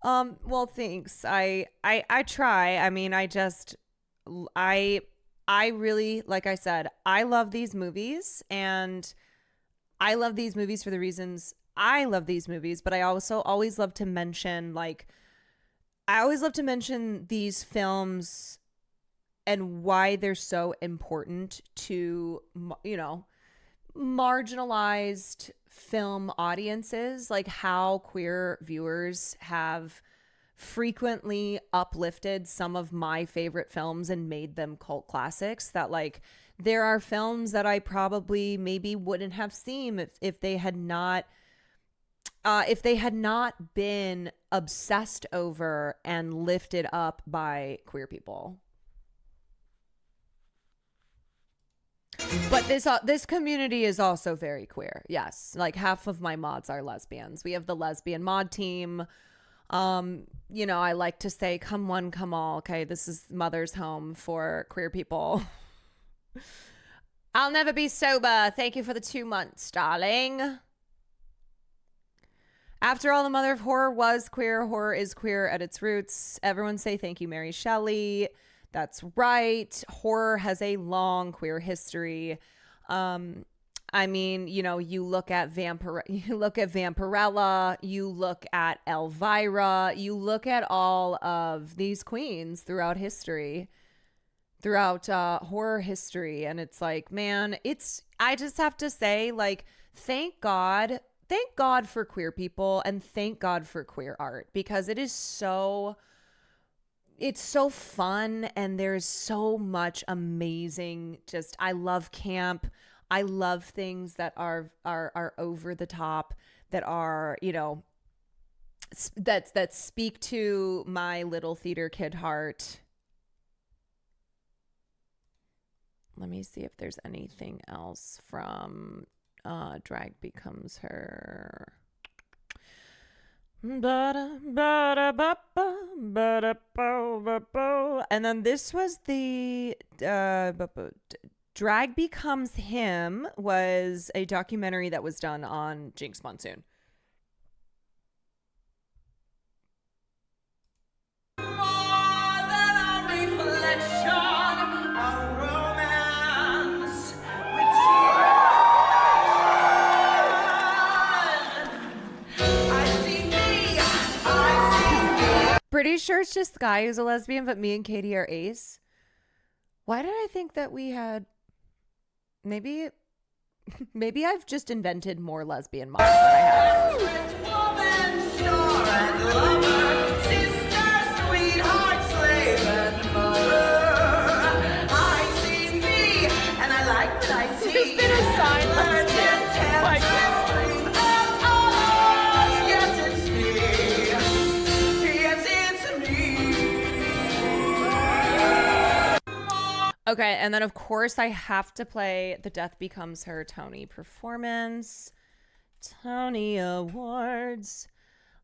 Well, thanks. I try. I mean, I really, like I said, I love these movies, and I love these movies for the reasons I love these movies, but I also always love to mention, these films and why they're so important to, marginalized film audiences, like how queer viewers have frequently uplifted some of my favorite films and made them cult classics, that like there are films that I probably maybe wouldn't have seen if they had not been obsessed over and lifted up by queer people. But this community is also very queer. Yes, like half of my mods are lesbians. We have the lesbian mod team. I like to say, come one, come all. Okay, this is mother's home for queer people. I'll never be sober. Thank you for the 2 months, darling. After all, the mother of horror was queer. Horror is queer at its roots. Everyone say thank you, Mary Shelley. That's right. Horror has a long queer history. I mean, you know, you look at Vampirella, you look at Elvira, you look at all of these queens throughout history, throughout horror history, and it's like, man, I just have to say, like, thank God for queer people, and thank God for queer art, because it's so fun, and there's so much amazing, I love camp. I love things that are over the top, that are, you know, that speak to my little theater kid heart. Let me see if there's anything else from Drag Becomes Her. And then this was the Drag Becomes Him was a documentary that was done on Jinx Monsoon. Pretty sure it's just the guy who's a lesbian, but me and Katie are ace. Why did I think that we had... Maybe I've just invented more lesbian moms than I have. There's been a silence. Okay, and then of course I have to play the Death Becomes Her Tony performance. Tony Awards.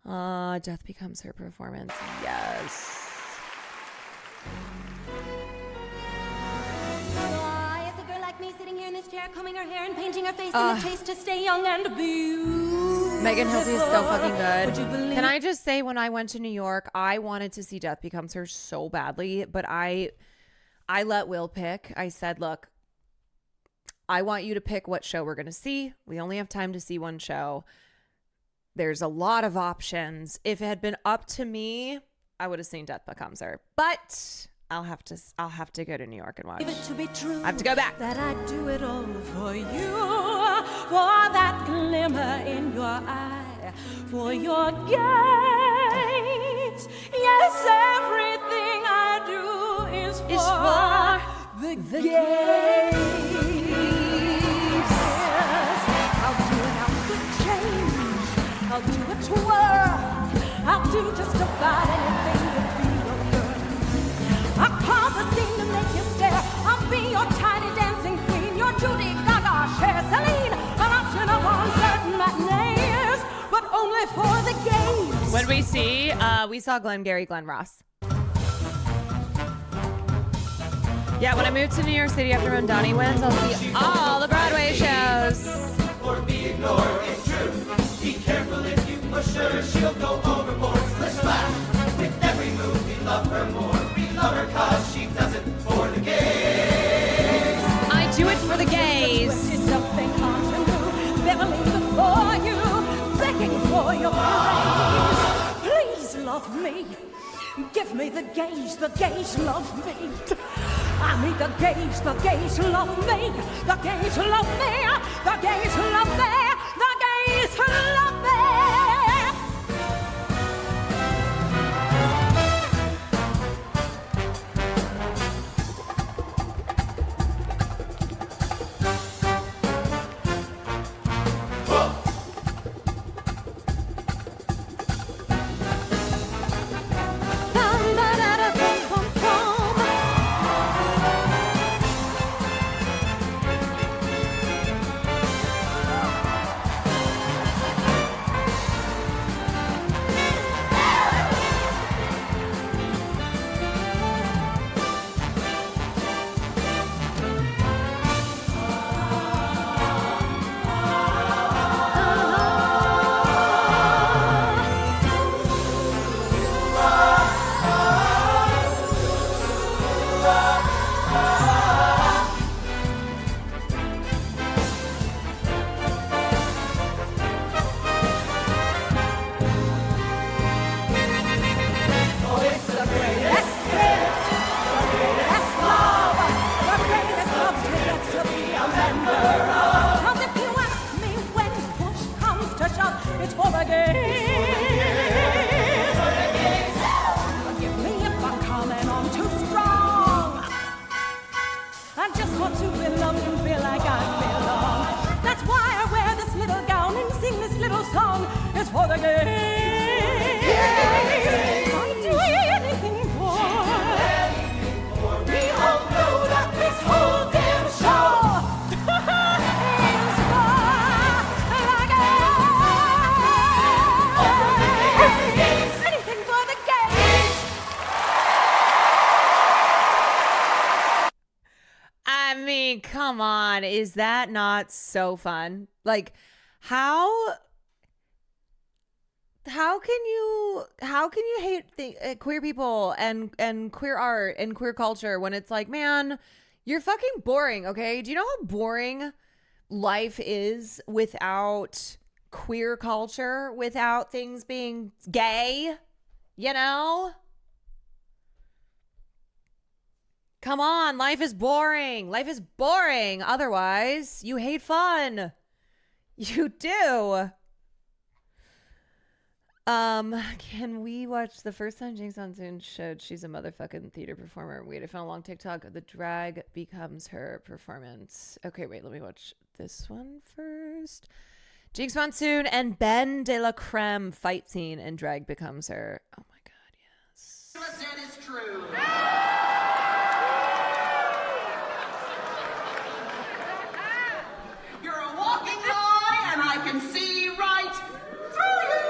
Death Becomes Her performance. Yes. Why is a girl like me sitting here in this chair, combing her hair and painting her face in a chase to stay young and beautiful? Megan Hilty is so fucking good. Can I just say, when I went to New York, I wanted to see Death Becomes Her so badly, but I let Will pick. I said, look, I want you to pick what show we're going to see. We only have time to see one show. There's a lot of options. If it had been up to me, I would have seen Death Becomes Her. But I'll have to go to New York and watch. I have to go back. That I do it all for you, for that glimmer in your eye, for your gaze. Yes, everything I do is for the gaze. I'll do it, I'll do change, I'll do a twirl, I'll do just about anything to be your girl. I'll cause a scene to make you stare, I'll be your tiny dancing queen, your Judy Gaga, Cher, Celine, an option of on certain matinees, but only for the gaze. When we saw Glengarry Glen Ross. Yeah, when I move to New York City after Mondani wins, I'll see all the Broadway shows. Or be ignored, it's true. Be careful if you push her, she'll go overboard. Splish splash, with every move we love her more. We love her cause she does it for the gays. I do it for the gays. It's something untrue, Beverly before you, begging for your praise. Please love me. Give me the gays love me. I need the gays love me. The gays love me. The gays love me. The gays love me. come on. Is that not so fun? Like, how can you hate queer people and queer art and queer culture when it's like, man, you're fucking boring, okay? Do you know how boring life is without queer culture, without things being gay? You know? Come on, life is boring. Life is boring. Otherwise, you hate fun. You do. Can we watch the first time Jinx Monsoon showed she's a motherfucking theater performer? Wait, I found a long TikTok. The drag becomes her performance. Okay, wait, let me watch this one first. Jinx Monsoon and Ben De La Creme fight scene and drag becomes her. Oh my god, yes. It is true. You're a walking lie, and I can see right through you.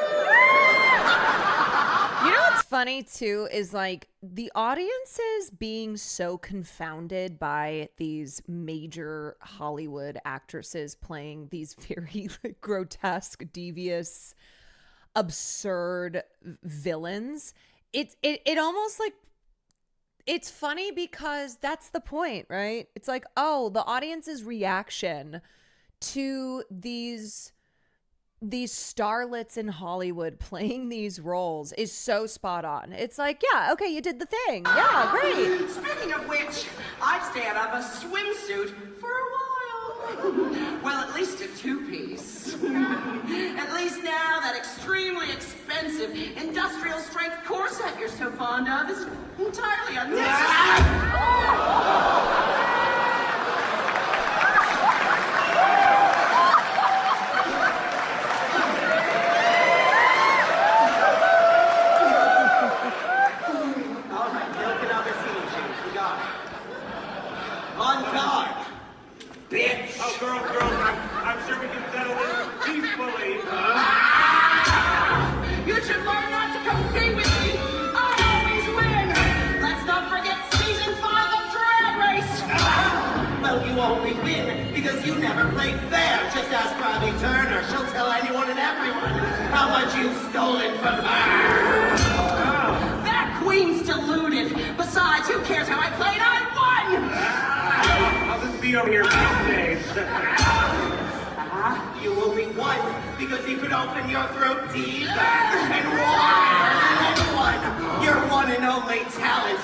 You know what's funny too is like the audiences being so confounded by these major Hollywood actresses playing these very like, grotesque, devious, absurd villains. It almost like it's funny because that's the point, right? It's like, oh, the audience's reaction to these starlets in Hollywood playing these roles is so spot on. It's like, yeah, okay, you did the thing. Yeah, great. Speaking of which, I'd stay out of a swimsuit for a while. Well, at least a two-piece. At least now that extremely expensive industrial strength corset you're so fond of is entirely unnecessary. On guard, bitch! Oh, girls, I'm sure we can settle this peacefully. You should learn not to compete with me. I always win. Let's not forget season 5 of Drag Race. Well, you only win because you never played fair. Just ask Robbie Turner. She'll tell anyone and everyone how much you've stolen from her. That queen's deluded. Besides, who cares how I played? I won! I'll just be over here backstage. You only won because you could open your throat deep and won your one and only talent.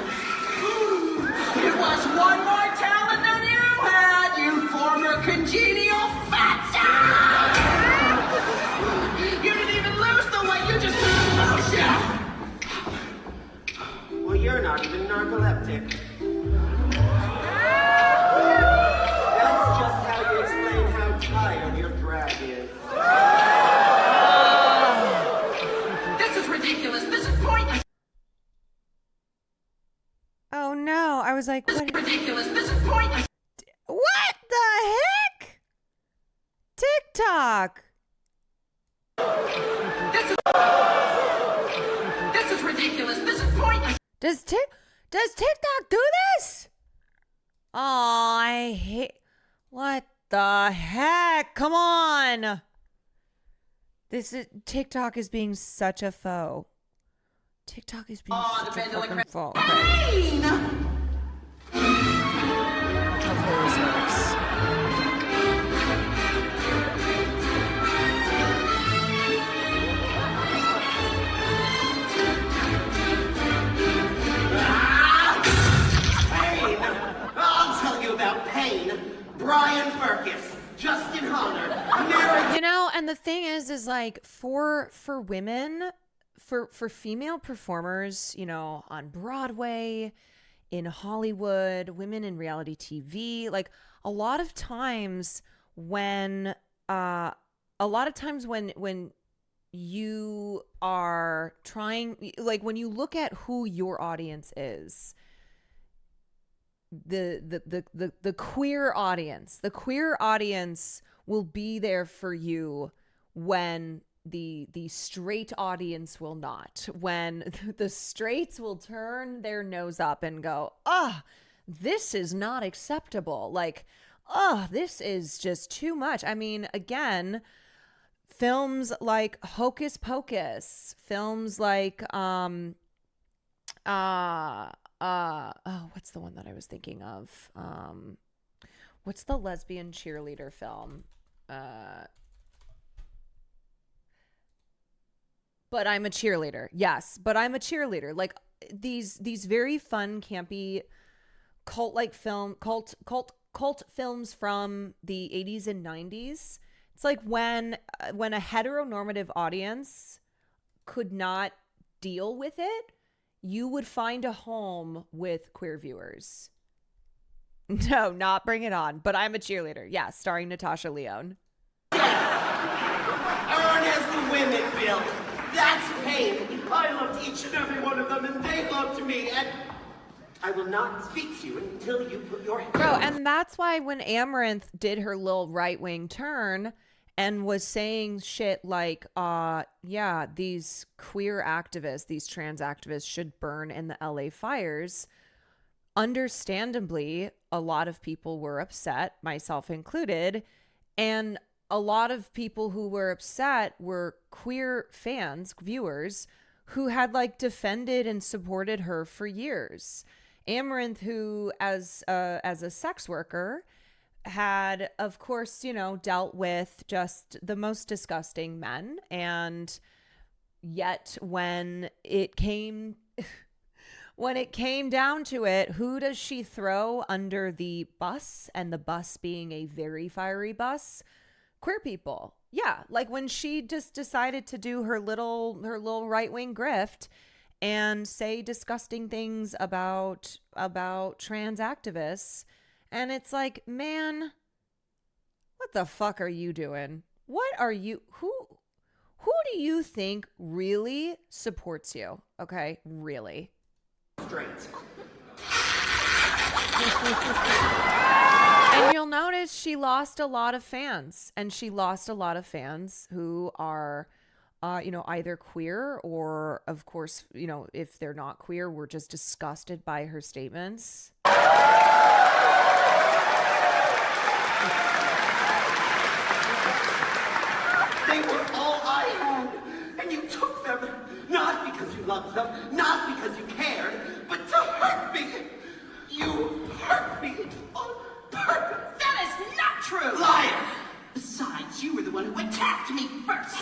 It was one more talent than you had, you former congenial fat sack. You didn't even lose the weight, you just lost. Well, you're not even narcoleptic. That's just how you explain how tired your drag is. This is ridiculous. This is pointless. Oh no, I was like, This what? is ridiculous. This is pointless. What the heck? TikTok. This is ridiculous. This is pointless. Does TikTok do this? Oh, I hate. What the heck? Come on. TikTok is being such a foe. TikTok is being such a fucking foe. Pain! Hopefully this works. Pain! I'll tell you about pain. Brian Furcus, Justin Hunter, Mary. You know, and the thing is like for women, for female performers, you know, on Broadway, in Hollywood, women in reality TV, like a lot of times when you are trying, like when you look at who your audience is, the queer audience will be there for you when the straight audience will not, when the straights will turn their nose up and go, this is not acceptable. Like, oh, this is just too much. I mean, again, films like Hocus Pocus, films like oh, what's the one that I was thinking of? What's the lesbian cheerleader film? But I'm a Cheerleader. Yes, But I'm a Cheerleader. Like these very fun, campy, cult films from the 80s and 90s. It's like when a heteronormative audience could not deal with it, you would find a home with queer viewers. No, not Bring It On, But I'm a Cheerleader. Yeah, starring Natasha Lyonne. Earn as the women, Bill. That's pain. I loved each and every one of them, and they loved me, and I will not speak to you until you put your hand Bro, and that's why when Amaranth did her little right-wing turn and was saying shit like, yeah, these queer activists, these trans activists should burn in the LA fires, understandably, a lot of people were upset, myself included, and a lot of people who were upset were queer fans, viewers, who had like defended and supported her for years. Amaranth, who as a sex worker had, of course, you know, dealt with just the most disgusting men. And yet when it came down to it, who does she throw under the bus? And the bus being a very fiery bus? Queer people. Yeah, like when she just decided to do her little right-wing grift and say disgusting things about trans activists, and it's like, man, what the fuck are you doing? What are you, who do you think really supports you? Okay, really. straight. And you'll notice she lost a lot of fans, and she lost a lot of fans who are, either queer or, of course, if they're not queer, were just disgusted by her statements. They were all I had, and you took them, not because you loved them, not because you cared, but to hurt me. You hurt me on purpose. That is not true. Liar! Besides, you were the one who attacked me first.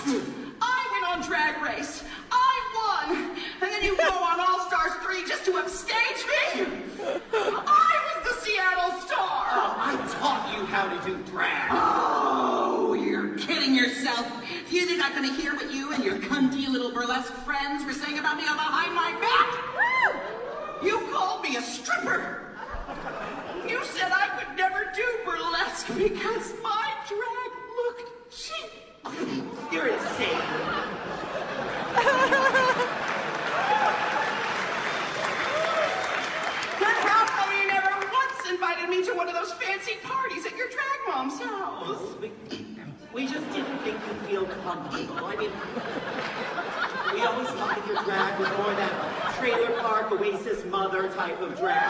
I went on Drag Race. I won. And then you go on All Stars 3 just to upstage me. I was the Seattle Star. Oh, I taught you how to do drag. Oh, you're kidding yourself. Do you think I'm going to hear what you and your cunty little burlesque friends were saying about me behind my back? You called me a stripper. You said I could never do burlesque because my drag looked cheap. You're insane. Then how come you never once invited me to one of those fancy parties at your drag mom's house? We just didn't think you'd feel comfortable. I mean, we always thought that your drag was more that trailer park Oasis mother type of drag.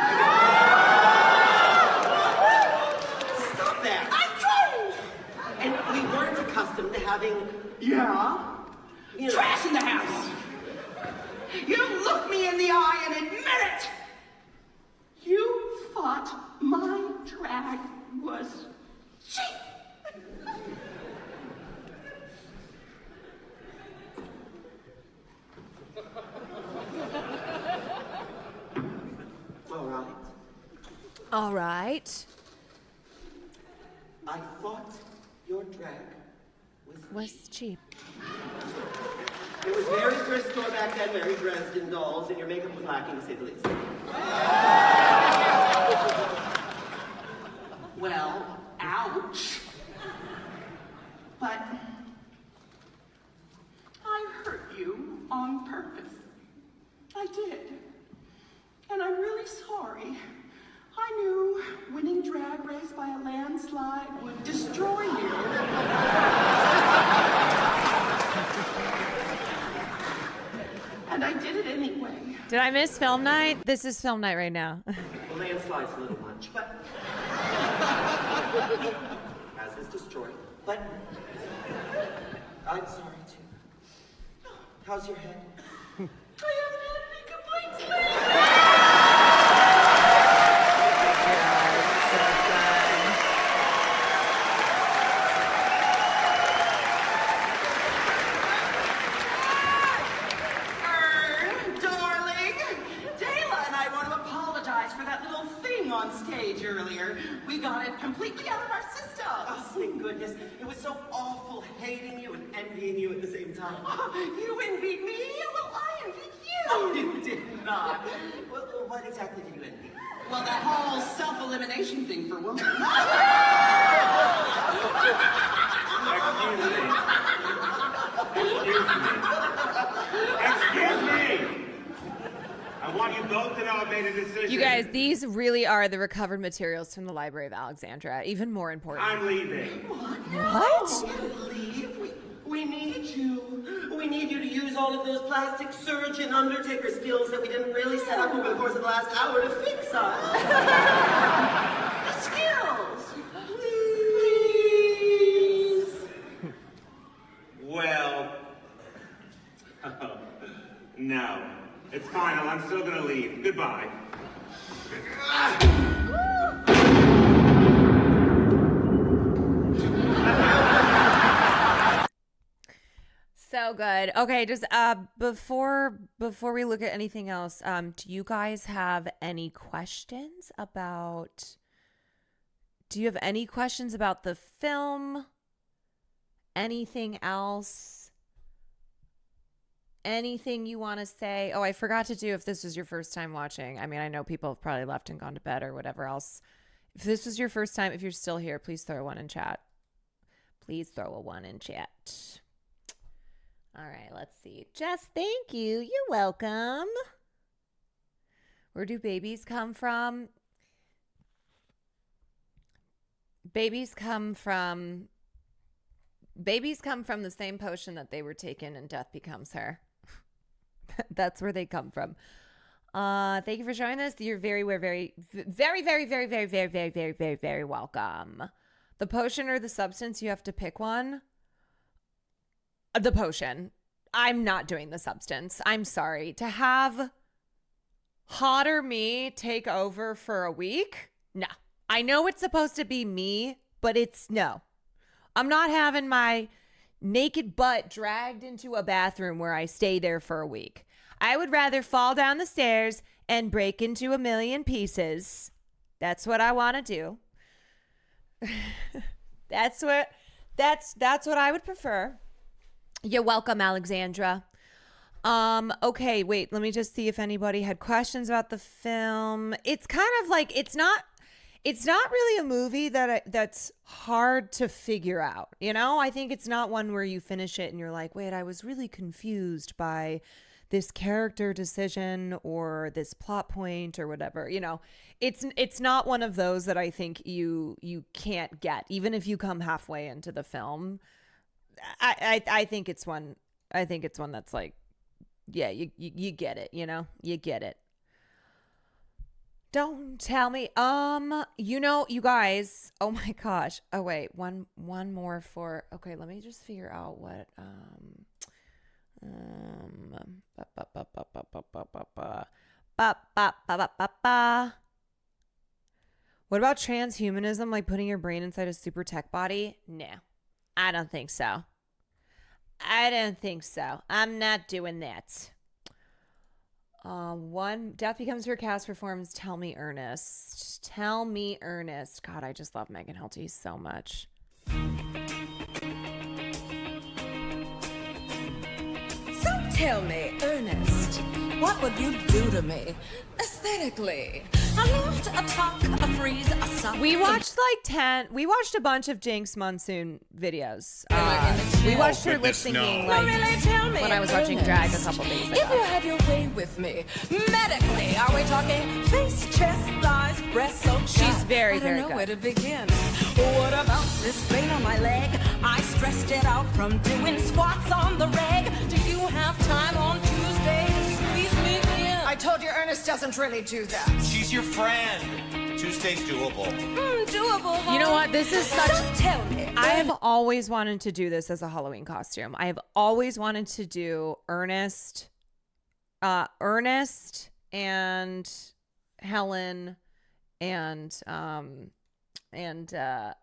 Stop that. I'm trying. And we weren't accustomed to having, trash in the house. You look me in the eye and admit it. You thought my drag was cheap. All right. All right. I thought your drag was cheap. It was very thrift store back then, very Dresden dolls, and your makeup was lacking, to say the least. Well, ouch. But I hurt you on purpose. I did. And I'm really sorry. I knew winning Drag Race by a landslide would destroy you. And I did it anyway. Did I miss film night? This is film night right now. The landslide's a little much, but As is destroyed. But I'm sorry too. How's your head? I haven't had any complaints lately. Darling, Dayla and I want to apologize for that little thing on stage earlier. We got it completely out of our system. Oh, thank goodness. It was so awful hating you and envying you at the same time. You envied me? Well, I envied you. Oh, you did not. Well, what exactly did you envy? Well, that whole self-elimination thing for women. Excuse me! I want you both to know I made a decision. You guys, these really are the recovered materials from the Library of Alexandria. Even more important. I'm leaving. What? Leave? We need you. We need you to use all of those plastic surgeon undertaker skills that we didn't really set up over the course of the last hour to fix us. The skills. Please. Well, no. It's fine. I'm still gonna leave. Goodbye. So good. Okay, just before we look at anything else, do you guys have any questions about? Do you have any questions about the film? Anything else? Anything you want to say? Oh, I forgot to do if this was your first time watching. I mean, I know people have probably left and gone to bed or whatever else. If this was your first time, if you're still here, please throw a 1 in chat. Please throw a 1 in chat. All right, let's see. Jess, thank you. You're welcome. Where do babies come from? Babies come from the same potion that they were taken and death becomes her. That's where they come from. Thank you for showing this. You're very welcome. The potion or the substance, you have to pick one. The potion. I'm not doing the substance. I'm sorry. To have hotter me take over for a week? No. I know it's supposed to be me, but it's no. I'm not having my naked butt dragged into a bathroom where I stay there for a week. I would rather fall down the stairs and break into a million pieces. That's what I want to do. That's what I would prefer. You're welcome, Alexandra. Okay, wait, let me just see if anybody had questions about the film. It's kind of like it's not really a movie that's hard to figure out, you know? I think it's not one where you finish it and you're like, wait, I was really confused by this character decision or this plot point or whatever, you know? It's not one of those that I think you can't get, even if you come halfway into the film. I think it's one that's like, yeah, you get it, you know? You get it. Don't tell me. You know, you guys, oh my gosh. Oh wait, one more for, okay, let me just figure out what what about transhumanism, like putting your brain inside a super tech body? No, I don't think so. I'm not doing that. Death Becomes Her cast performs Tell Me Ernest. God, I just love Megan Hilty so much. So tell me, Ernest, what would you do to me aesthetically? I loved a tuck, a freeze, a suck. We watched a bunch of Jinx Monsoon videos. We watched her lip syncing when I was watching Drag a couple days ago. If you had your way with me, medically, are we talking face, chest, thighs, breasts, so she's very, very good. I don't know where to begin. What about this vein on my leg? I stressed it out from doing squats on the reg. Do you have time on Tuesday to squeeze me in? I told you Ernest doesn't really do that. She's your friend. Tuesday's doable. Doable. You know what? This is such. So tell me. I have always wanted to do this as a Halloween costume. I have always wanted to do Ernest and Helen and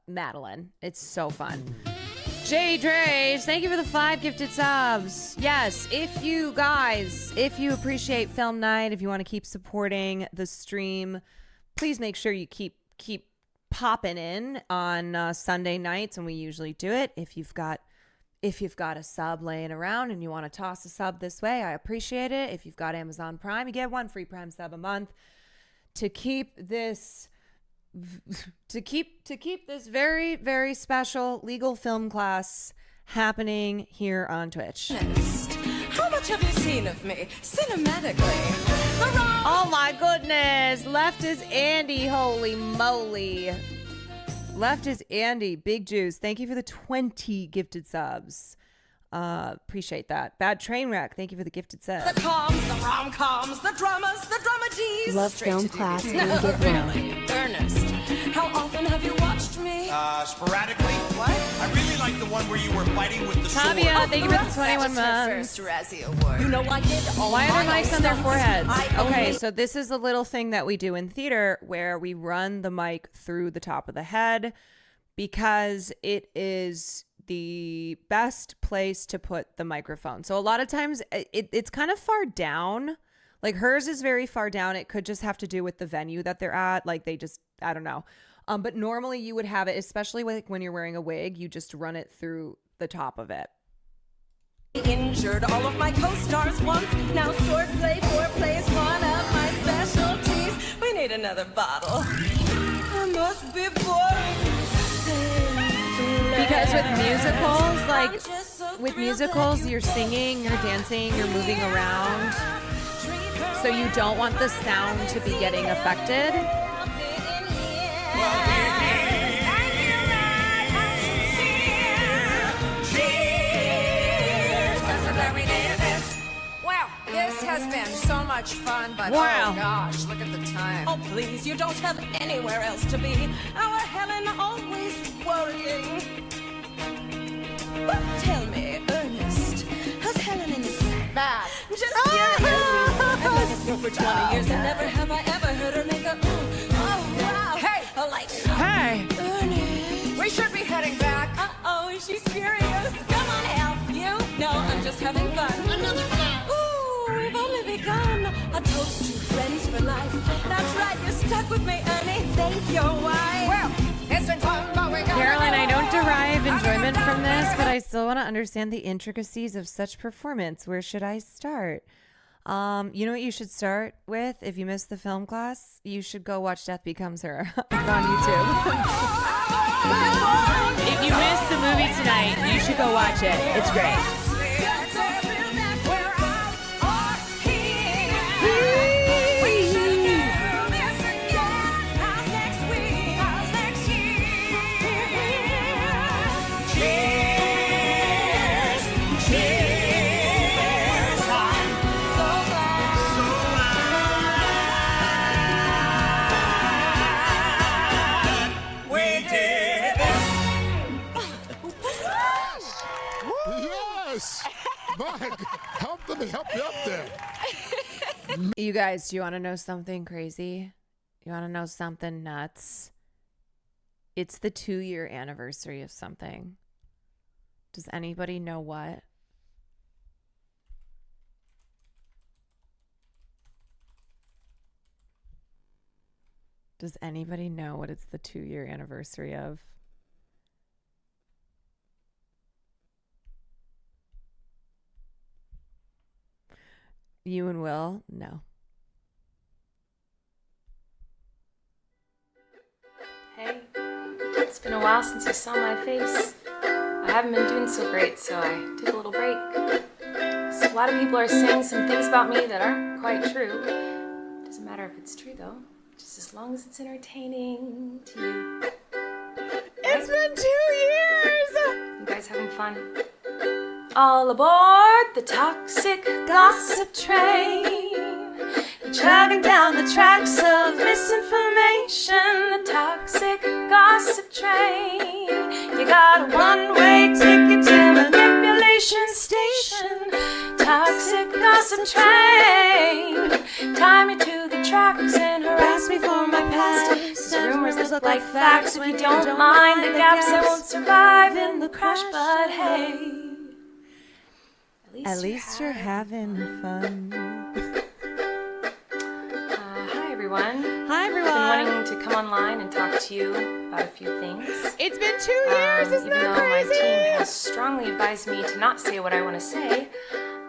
Madeline. It's so fun. Jay Drage, thank you for the 5 gifted subs. Yes, if you appreciate film night, if you want to keep supporting the stream, please make sure you keep popping in on Sunday nights when we usually do it. If you've got a sub laying around and you want to toss a sub this way, I appreciate it. If you've got Amazon Prime, you get 1 free Prime sub a month to keep this very, very special legal film class happening here on Twitch. How much have you seen of me cinematically? Oh my goodness. Left is Andy. Holy moly. Left is Andy. Big Juice. Thank you for the 20 gifted subs. Appreciate that. Bad Train Wreck. Thank you for the gifted sub. The coms, the rom-coms, the dramas, the dramedies. Love Straight film to class TV. and No, get really, Ernest. How often have you watched me? Sporadically. What? I really like the one where you were fighting with the sword. Tavia, thank you for the 21 That months. was her first Razzie Award. You know I did all Why are my there mics on their stunts. foreheads? I Okay, only- so this is a little thing that we do in theater where we run the mic through the top of the head because it is the best place to put the microphone. So a lot of times it's kind of far down. Like hers is very far down. It could just have to do with the venue that they're at. Like they just, I don't know. But normally you would have it, especially when you're wearing a wig, you just run it through the top of it. Injured all of my co-stars once. Now swordplay, foreplay is one of my specialties. We need another bottle. I must be boring. Because with musicals, you're singing, you're dancing, you're moving around. So you don't want the sound to be getting affected. Wow, this has been so much fun, but Wow. oh gosh, look at the time. Oh please, you don't have anywhere else to be. Our Helen always worrying. But tell me, Ernest, how's Helen in this bad? Just curious. I've known this girl for 20 years and never have I ever heard her make a oh wow. Hey, like Hey. Ernest. We should be heading back. Uh-oh, she's curious. Come on, help you. No, I'm just having fun. Another fun. Ooh, we've only begun. A toast to friends for life. That's right, you're stuck with me, Ernie. Thank your wife. Well, it's been fun, but we got Caroline, I don't derive enjoyment from this, but I still want to understand the intricacies of such performance. Where should I start? You know what you should start with if you missed the film class? You should go watch Death Becomes Her. It's on YouTube. If you missed the movie tonight, you should go watch it. It's great. Yes! Mike, let me help you up there. You guys, do you want to know something crazy? You want to know something nuts? It's the 2-year anniversary of something. Does anybody know what? Does anybody know what it's the 2-year anniversary of? You and Will? No. Hey, it's been a while since you saw my face. I haven't been doing so great, so I took a little break. So a lot of people are saying some things about me that aren't quite true. Doesn't matter if it's true, though. Just as long as it's entertaining to you. It's been 2 years! You guys having fun? All aboard the toxic gossip train. You chugging down the tracks of misinformation, the toxic gossip train. You got a one-way ticket to manipulation station, toxic gossip train. Tie me to the tracks and harass me for my past. These rumors look like facts. If you don't mind the gaps, I won't survive in the crash. But hey, at least you're having fun. Hi everyone. Hi everyone. I've been wanting to come online and talk to you about a few things. It's been 2 years, isn't that Even though crazy? my team has strongly advised me to not say what I want to say,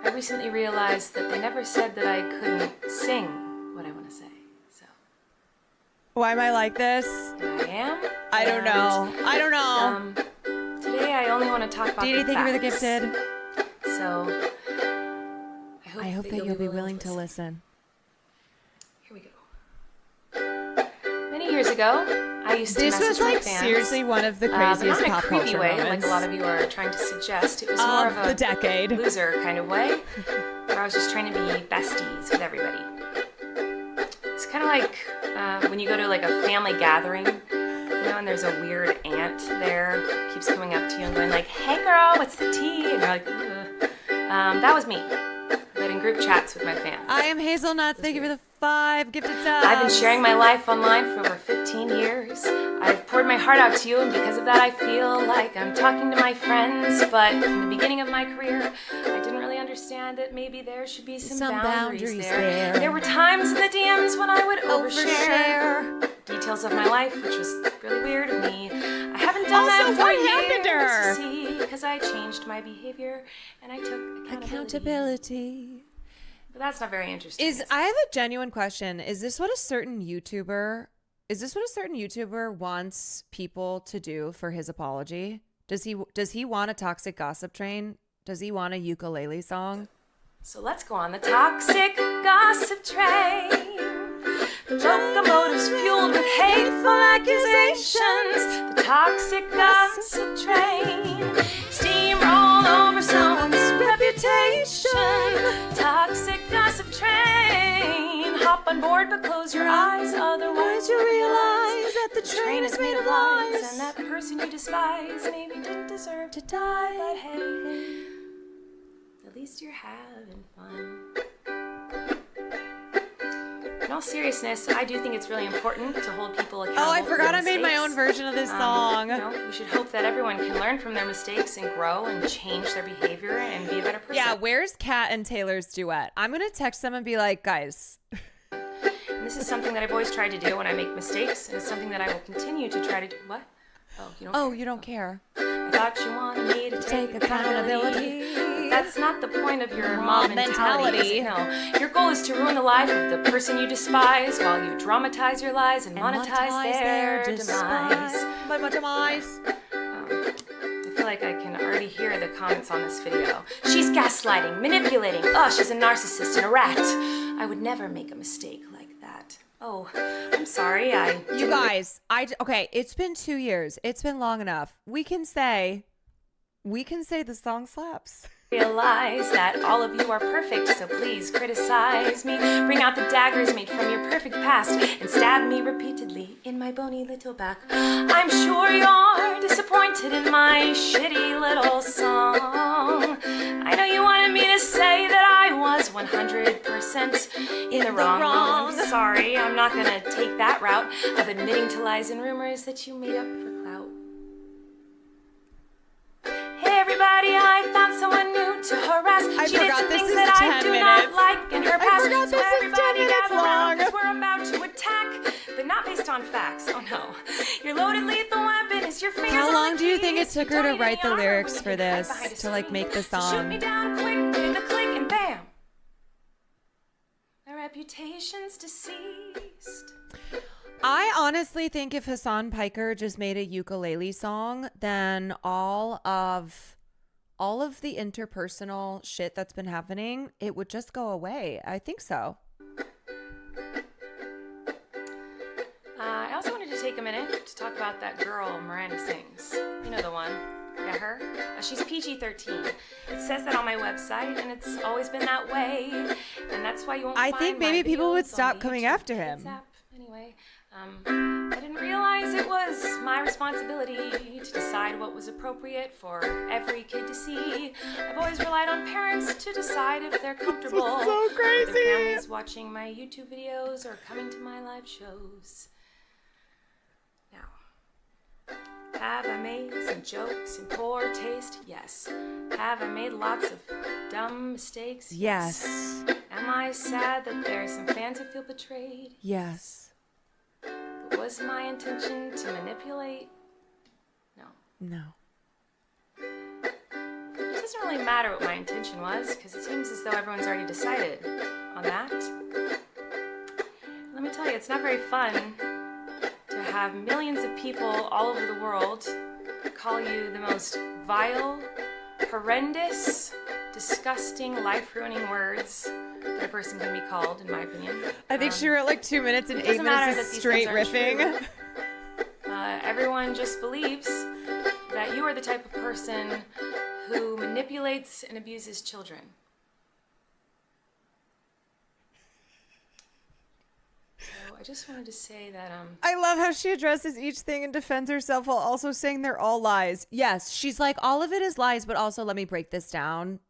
I recently realized that they never said that I couldn't sing what I want to say. So Why am I like this? here I am. I don't know. I don't know. Today I only want to talk about Do you the think you're the facts. gifted? So I hope that you'll be willing to listen. Here we go. Many years ago, I used to This message was my like fans, seriously one of the but craziest not in a pop creepy culture way, moments like a lot of you are trying to suggest. It was more of of a the decade. loser kind of way, where I was just trying to be besties with everybody. It's kind of like when you go to like a family gathering, you know, and there's a weird aunt there who keeps coming up to you and going like, "Hey girl, what's the tea?" And you're like, "Ugh." That was me, but in group chats with my fans. I am Hazelnuts. Thank you for the 5 gifted subs. I've been sharing my life online for over 15 years. I've poured my heart out to you, and because of that, I feel like I'm talking to my friends. But in the beginning of my career, I didn't really understand that maybe there should be some boundaries there. There were times in the DMs when I would overshare details of my life, which was really weird of me. I haven't done that Also, for what happened to her? years, you see, because I changed my behavior and I took accountability. But that's not very interesting. I have a genuine question. Is this what a certain YouTuber wants people to do for his apology? Does he want a toxic gossip train? Does he want a ukulele song? So let's go on the toxic gossip train. The locomotive's fueled with hateful accusations. The toxic gossip train. Steamroll over someone's reputation. Toxic gossip train. Hop on board but close your eyes, otherwise you realize that the train is made of lies. And that person you despise maybe didn't deserve to die. But hey, at least you're having fun. In all seriousness, I do think it's really important to hold people accountable. Oh, I forgot for I made my mistakes. own version of this song. You know, we should hope that everyone can learn from their mistakes and grow and change their behavior and be a better person. Yeah, where's Kat and Taylor's duet? I'm going to text them and be like, guys. And this is something that I've always tried to do when I make mistakes, and it's something that I will continue to try to do. What? Oh, you don't care. I thought you wanted me to take accountability. That's not the point of your mob mentality. is it? No. Your goal is to ruin the life of the person you despise while you dramatize your lies and monetize their demise. My demise. I feel like I can already hear the comments on this video. She's gaslighting, manipulating. Oh, she's a narcissist and a rat. I would never make a mistake like that. Oh, I'm sorry. You guys, okay, it's been 2 years. It's been long enough. We can say the song slaps. Realize that all of you are perfect, so please criticize me. Bring out the daggers made from your perfect past and stab me repeatedly in my bony little back. I'm sure you're disappointed in my shitty little song. I know you wanted me to say that I was 100% in the wrong. I'm sorry, I'm not gonna take that route of admitting to lies and rumors that you made up for clout. Hey everybody, I found someone new to harass. She did some things that I do not like in her past. forgot So this is 10 everybody minutes gather around, long. 'cause we're about to attack, but not based on facts. Oh no. Your loaded lethal weapon is your fingers. How on long the do you think it keys. took You her don't to need write any the armor lyrics when for you can hide this, behind a to like make the screen. So shoot me song? down quick in the click and bam. My reputation's deceased. I honestly think if Hassan Piker just made a ukulele song, then all of the interpersonal shit that's been happening, it would just go away. I think so. I also wanted to take a minute to talk about that girl Miranda sings. You know the one. Yeah, her. She's PG-13. It says that on my website, and it's always been that way. And that's why you won't I find think my maybe people would videos stop on the coming YouTube after Kids him. app. Anyway, I didn't realize it was my responsibility to decide what was appropriate for every kid to see. I've always relied on parents to decide if they're comfortable. so with crazy. their families watching my YouTube videos or coming to my live shows. Now, have I made some jokes in poor taste? Yes. Have I made lots of dumb mistakes? Yes. Am I sad that there are some fans who feel betrayed? Yes. But was my intention to manipulate? No. No. It doesn't really matter what my intention was, because it seems as though everyone's already decided on that. Let me tell you, it's not very fun to have millions of people all over the world call you the most vile, horrendous, disgusting, life-ruining words that a person can be called, in my opinion. I think she wrote like 2 minutes and It 8 doesn't matter minutes that of these straight things aren't riffing. true. Everyone just believes that you are the type of person who manipulates and abuses children. So I just wanted to say that I love how she addresses each thing and defends herself while also saying they're all lies. Yes, she's like, all of it is lies, but also let me break this down.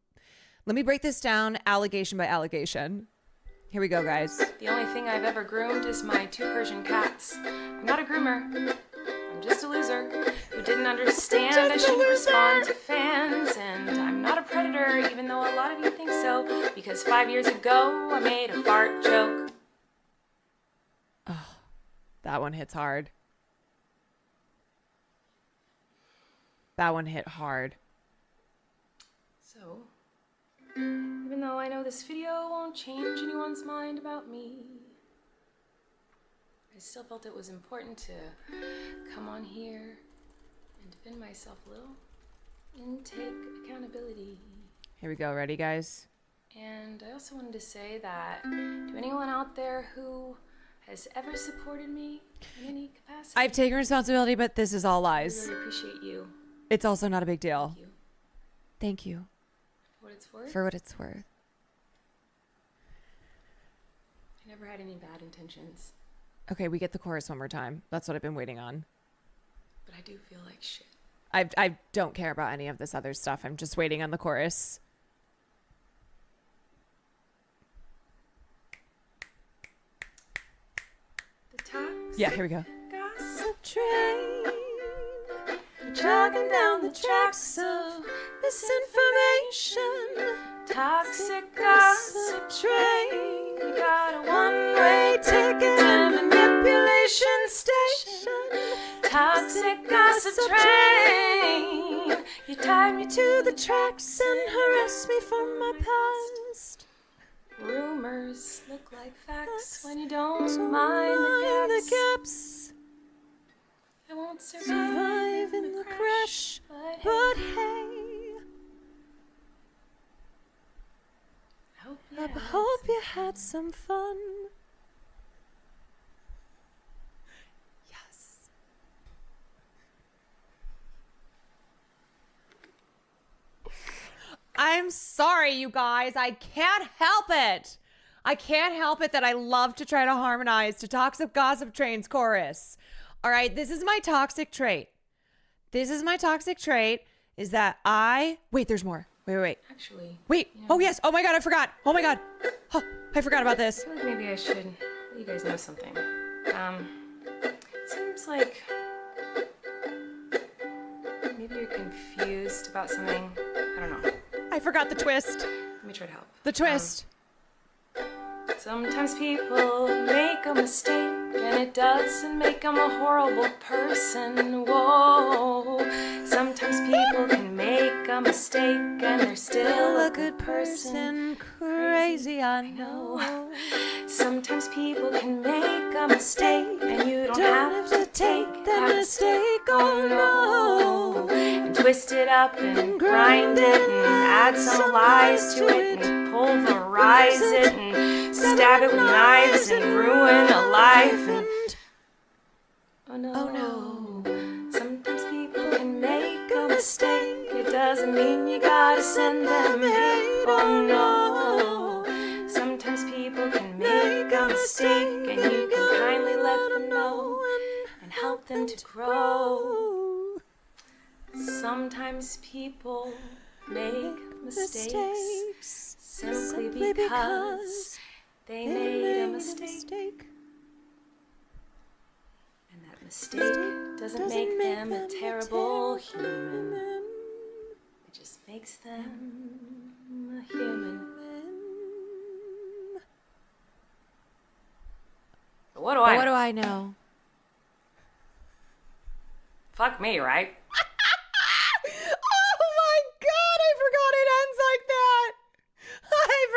Let me break this down allegation by allegation. Here we go, guys. the only thing I've ever groomed is my 2 Persian cats. I'm not a groomer. I'm just a loser who didn't understand I shouldn't respond to fans. And I'm not a predator, even though a lot of you think so, because 5 years ago I made a fart joke. Oh, that one hits hard. That one hit hard. So, even though I know this video won't change anyone's mind about me, I still felt it was important to come on here and defend myself a little and take accountability. Here we go. Ready, guys? And I also wanted to say that to anyone out there who has ever supported me in any capacity, I've taken responsibility, but this is all I lies. really appreciate you. It's also not a big deal. Thank you. For what it's worth. For what it's worth. I never had any bad intentions, Okay, we get the chorus one more time. That's what I've been waiting on. but I do feel like shit. I don't care about any of this other stuff. I'm just waiting on the chorus. The toxic Yeah, here we go. gossip train, jogging down the tracks of misinformation. Toxic gossip train, you got a one-way ticket to manipulation station. Toxic gossip train, you tied me to the tracks and harassed me for my past. Rumors look like facts when you don't mind the gaps. I won't survive in the crash, but hey, I hope you had some fun. Yes. I'm sorry, you guys. I can't help it. I can't help it that I love to try to harmonize to Toxic Gossip Train's chorus. All right, this is my toxic trait. This is my toxic trait is that wait, there's more. Wait. Actually. Wait. Oh, yes. Oh, my God. I forgot. Oh, my God. Oh, I forgot about this. I feel like maybe I should let you guys know something. It seems like maybe you're confused about something. I don't know. I forgot the twist. Let me try to help. The twist. Sometimes people make a mistake and it doesn't make them a horrible person. Whoa. Sometimes people can make a mistake and they're still a good person. Crazy, I know. Sometimes people can make a mistake and you don't have to take that mistake, oh no. And twist it up and grind it and add some lies to it and pulverize it and stab it with knives and ruin a life and oh no. Sometimes people can make a mistake doesn't mean you gotta send them hate. Oh no. Sometimes people can make a mistake, and you can kindly let them know and help them to grow. Sometimes people make mistakes simply because they made a mistake. And that mistake doesn't make them a terrible human. It just makes them a human. What do I know? Fuck me, right? Oh my god, I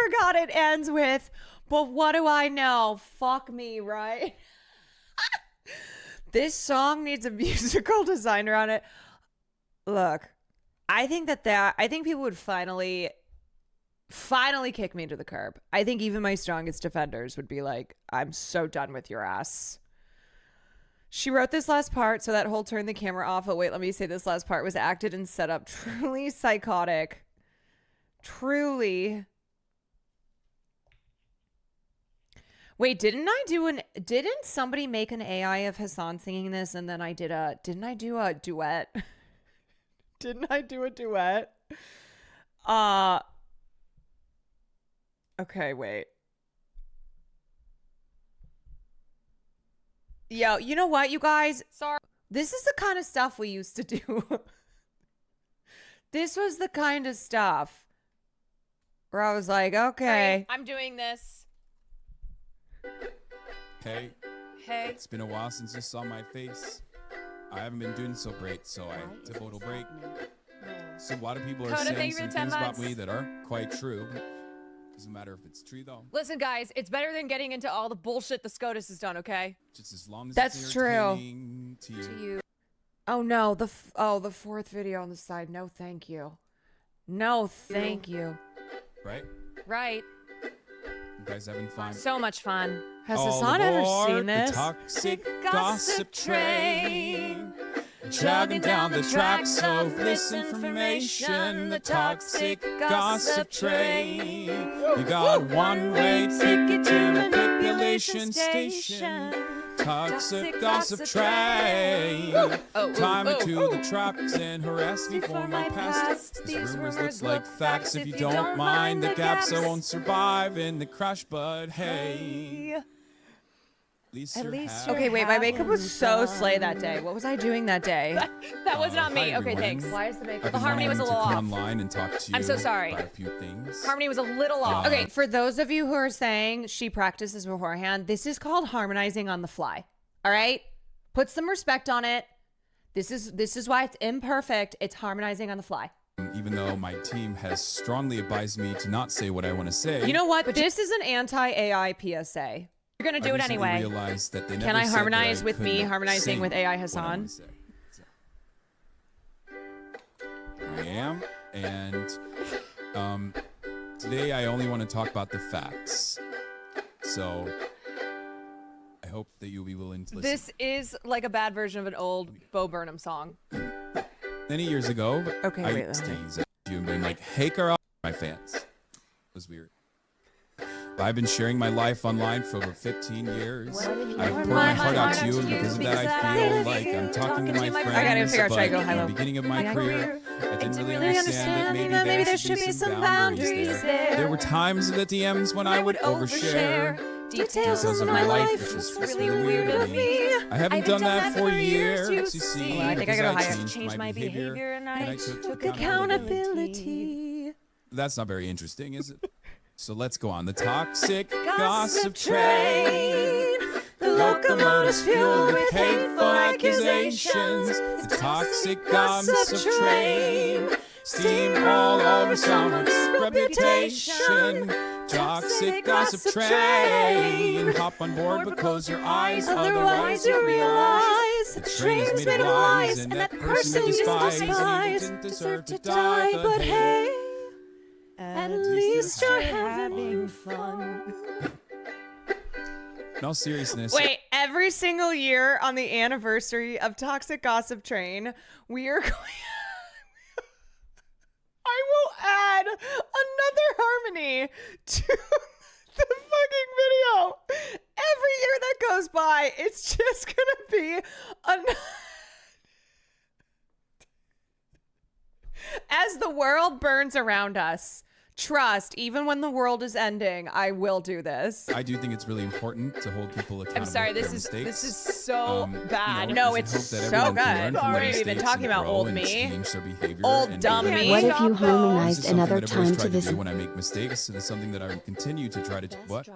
forgot it ends with, but what do I know? Fuck me, right? This song needs a musical designer on it. Look, I think I think people would finally kick me to the curb. I think even my strongest defenders would be like, I'm so done with your ass. She wrote this last part, so that whole turn the camera off. Oh, wait, let me say this last part was acted and set up. Truly psychotic. Truly. Wait, didn't somebody make an AI of Hassan singing this, and then didn't I do a duet? Didn't I do a duet? Okay, wait. Yo, you know what, you guys? Sorry. This is the kind of stuff we used to do. This was the kind of stuff where I was like, okay. I'm doing this. Hey. Hey. It's been a while since you saw my face. I haven't been doing so great, so I took a little break. So a lot of people are saying some things about me that aren't quite true. Doesn't matter if it's true, though. Listen, guys, it's better than getting into all the bullshit the SCOTUS has done, okay? Just as long as that's it's true. entertaining to you. Oh no, the fourth video on the side. No, thank you. No, thank you. Right? Right. You guys having fun? So much fun. Has All Hassan ever aboard seen this? The toxic gossip train. Jogging down the tracks of misinformation, the toxic gossip train. You got one-way ticket to manipulation station. Toxic gossip train. Tie me to the tracks and harass me for my past. These rumors look like facts. If you don't mind the gaps, I won't survive in the crash, but hey. At least okay, wait, my makeup was so slay that day. What was I doing that day? That was not me. Hi, Okay, everyone. thanks. Why is the makeup? I've The been harmony was a wanting little to off. come online and talk to you I'm so sorry. about a few things. Harmony was a little off. Okay, for those of you who are saying she practices beforehand, this is called harmonizing on the fly. All right? Put some respect on it. This is why it's imperfect. It's harmonizing on the fly. Even though my team has strongly advised me to not say what I want to say. You know what? This is an anti-AI PSA. You're going to do it anyway. Realized that they Can never I said harmonize that I with me couldn't harmonizing sing with AI what I Hassan? wanna say. I am, and today I only want to talk about the facts. So I hope that you'll be willing to listen. This is like a bad version of an old Bo Burnham song. Many years ago, Okay, I wait, used let to me- use you and been like, "Hey, Carl," my fans. It was weird. But I've been sharing my life online for over 15 years. I've poured my heart out to you, and because of that, I feel like I'm talking to my friends. I gotta figure out, should I go but high in low? the beginning of my career, I didn't really really understand that maybe there should be some boundaries there. There were times in the DMs when I would overshare details of my life, which was really weird of me. I haven't done that for years, you see. Well, I think I gotta because change my behavior and I took accountability. That's not very interesting, is it? So let's go on. The toxic gossip train. The locomotive's fueled with hateful accusations. The toxic gossip train. Steam all over someone's reputation. Toxic gossip train. Hop on board but close your eyes, otherwise you realize the train's made of lies, and that person you despise didn't deserve to die, but hey, at least you're having fun. In all seriousness. Wait, every single year on the anniversary of Toxic Gossip Train, we are going money to the fucking video. Every year that goes by, it's just gonna be as the world burns around us. Trust, even when the world is ending, I will do this. I do think it's really important to hold people accountable. I'm sorry, for their this mistakes. is so bad. You know, No, we it's hope that so everyone can good. learn from What their are you even mistakes talking and about, grow old and me? change their behavior Old and dumb behave. me? What if you This harmonized is something another that I've always time to tried do visit? when I make mistakes, and it's something that I continue to try to. What?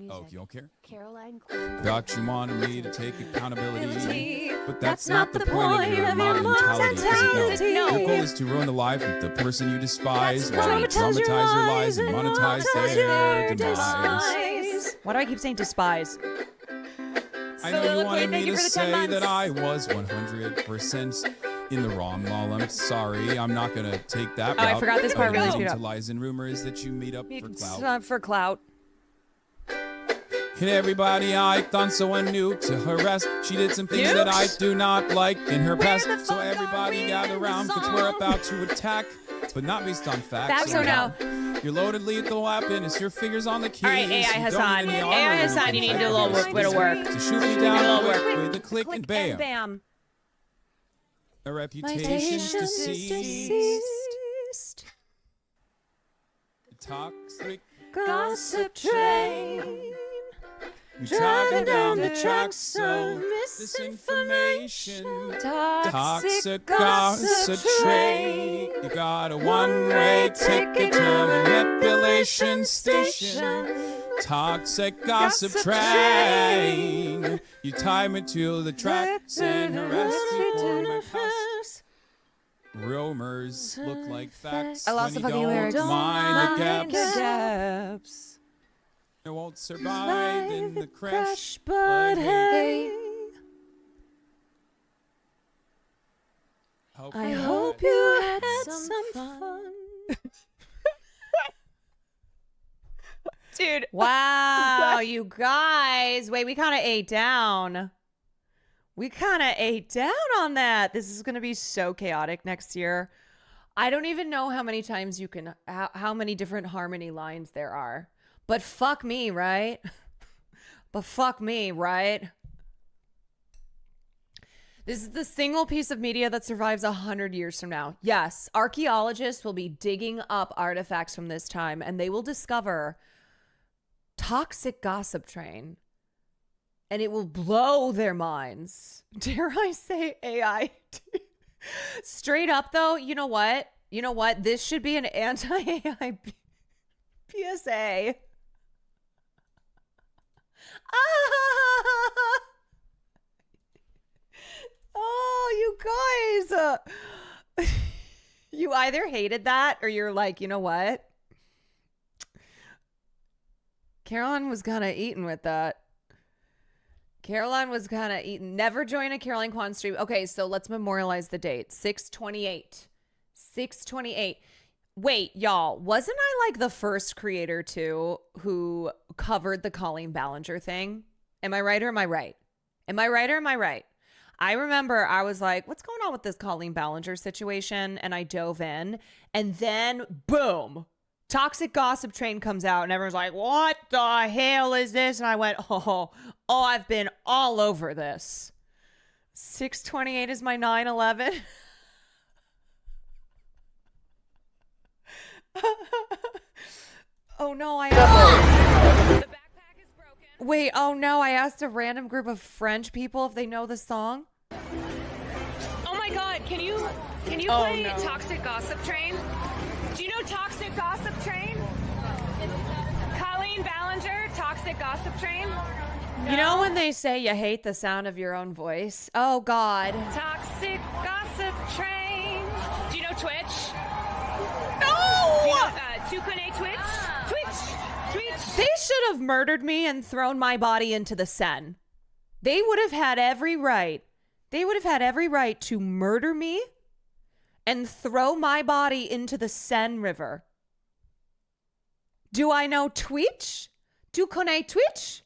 Oh, you don't care? Caroline Doc, you wanted me to take accountability, but That's that's not the point of your modern mentality. Is it? No. Your goal is to ruin the life of the person you despise, That's while you traumatize your traumatize your lives lives and and monetize their demise. Why do I keep saying despise? I know you Soliloquy, wanted me thank you to for the 10 say months. that I was 100% in the wrong, Lol. I'm sorry. I'm not going to take that Oh, I route. forgot this part really Leading speed to up. lies and rumors that you meet up for It's clout. not for clout. Hit everybody I thought someone new to harass. She did some things that I do not like in her past. So everybody gather around because we're about to attack, but not based on facts. Facts or no? Your loaded lethal weapon is your fingers on the keys. All right, AI You don't Hassan. need any AI armor, Hassan, you need to do a can little bit of work. So shoot me You down need a little quick work. with a click and bam. Bam. A reputation's deceased. Toxic Gossip train. You driving down the tracks of misinformation. Toxic gossip train. You got a one-way ticket to manipulation station. Toxic gossip train. You tie me to the tracks and harass me for my past. Rumors look like facts. I lost when the you fucking lyrics. don't mind the Mind the gaps. gaps. I won't survive in the crash, but hey, I hope you had some fun. Dude. Wow, you guys. Wait, we kind of ate down. We kind of ate down on that. This is going to be so chaotic next year. I don't even know how many times you can, how many different harmony lines there are. But fuck me, right? But fuck me, right? This is the single piece of media that survives 100 years from now. Yes, archaeologists will be digging up artifacts from this time, and they will discover toxic gossip train, and it will blow their minds. Dare I say AI? Straight up, though, you know what? You know what? This should be an anti-AI PSA. Oh, you guys. You either hated that or you're like, you know what? Caroline was kind of eating with that. Caroline was kind of eating. Never join a Caroline Kwan stream. Okay, so let's memorialize the date. 6/28. 6/28. Wait, y'all, wasn't I like the first creator too who covered the Colleen Ballinger thing? Am I right or am I right? Am I right or am I right? I remember I was like, what's going on with this Colleen Ballinger situation? And I dove in, and then boom, Toxic Gossip Train comes out, and everyone's like, what the hell is this? And I went, oh, I've been all over this. 6/28 is my 9/11. Oh no, I asked the backpack is broken. Wait, oh no, I asked a random group of French people if they know the song. Oh my god, can you play Toxic Gossip Train? Do you know Toxic Gossip Train? Colleen Ballinger, Toxic Gossip Train? No? You know when they say you hate the sound of your own voice? Oh god. Toxic Gossip Train. Do you know Twitch? No! Do you know, Tukune Twitch? Twitch. They should have murdered me and thrown my body into the Seine. They would have had every right. They would have had every right to murder me and throw my body into the Seine River. Do I know Twitch? Tu connais Twitch?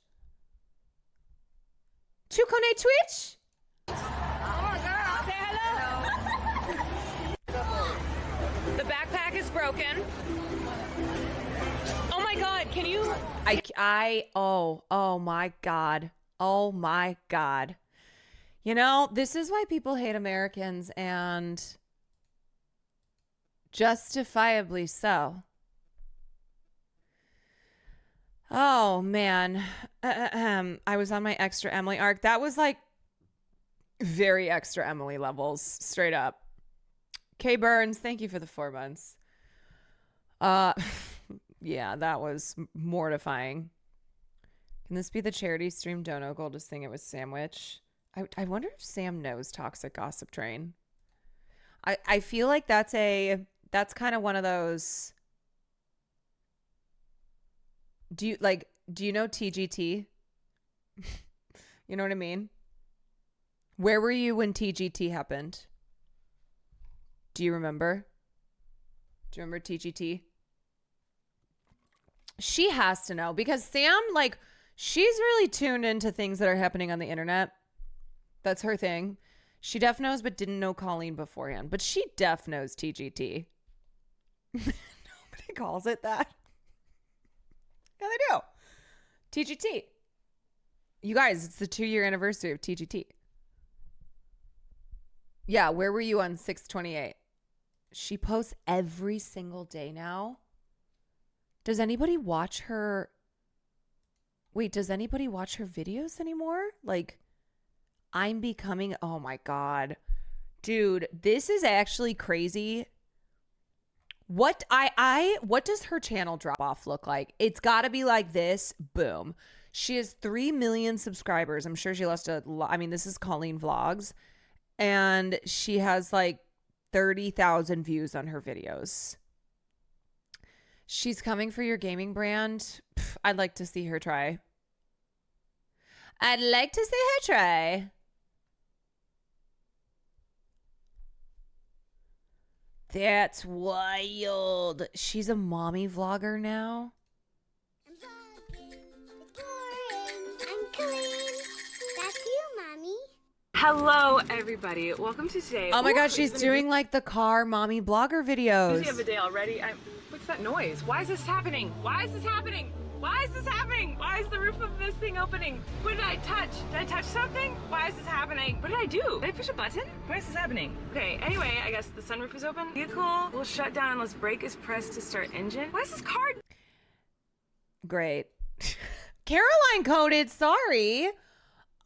Tu connais Twitch? Oh girl, say hello. The backpack is broken. Oh my God, can you? Oh my God. Oh my God. You know, this is why people hate Americans, and justifiably so. Oh, man. I was on my extra Emily arc. That was like very extra Emily levels, straight up. Kay Burns, thank you for the 4 months. Yeah, that was mortifying. Can this be the charity stream? Don't Ogle just think it was Sandwich. I wonder if Sam knows Toxic Gossip Train. I feel like that's kind of one of those. Do you know TGT? You know what I mean? Where were you when TGT happened? Do you remember? Do you remember TGT? She has to know, because Sam, like, she's really tuned into things that are happening on the internet. That's her thing. She def knows, but didn't know Colleen beforehand. But she def knows TGT. Nobody calls it that. Yeah, they do. TGT. You guys, it's the 2-year anniversary of TGT. Yeah, where were you on 6/28? She posts every single day now. Does anybody watch her? Wait, does anybody watch her videos anymore? Like, I'm becoming, oh my God. Dude, this is actually crazy. What does her channel drop off look like? It's got to be like this. Boom. She has 3 million subscribers. I'm sure she lost this is Colleen Vlogs. And she has like 30,000 views on her videos. She's coming for your gaming brand. I'd like to see her try. I'd like to see her try. That's wild. She's a mommy vlogger now. Hello, everybody. Welcome to today. Oh my God, she's doing like the car mommy blogger videos. Busy of a day already. What's that noise? Why is this happening? Why is this happening? Why is this happening? Why is the roof of this thing opening? What did I touch? Did I touch something? Why is this happening? What did I do? Did I push a button? Why is this happening? Okay, anyway, I guess the sunroof is open. Vehicle will shut down unless brake is pressed to start engine. Why is this car? Great. Caroline coded, sorry.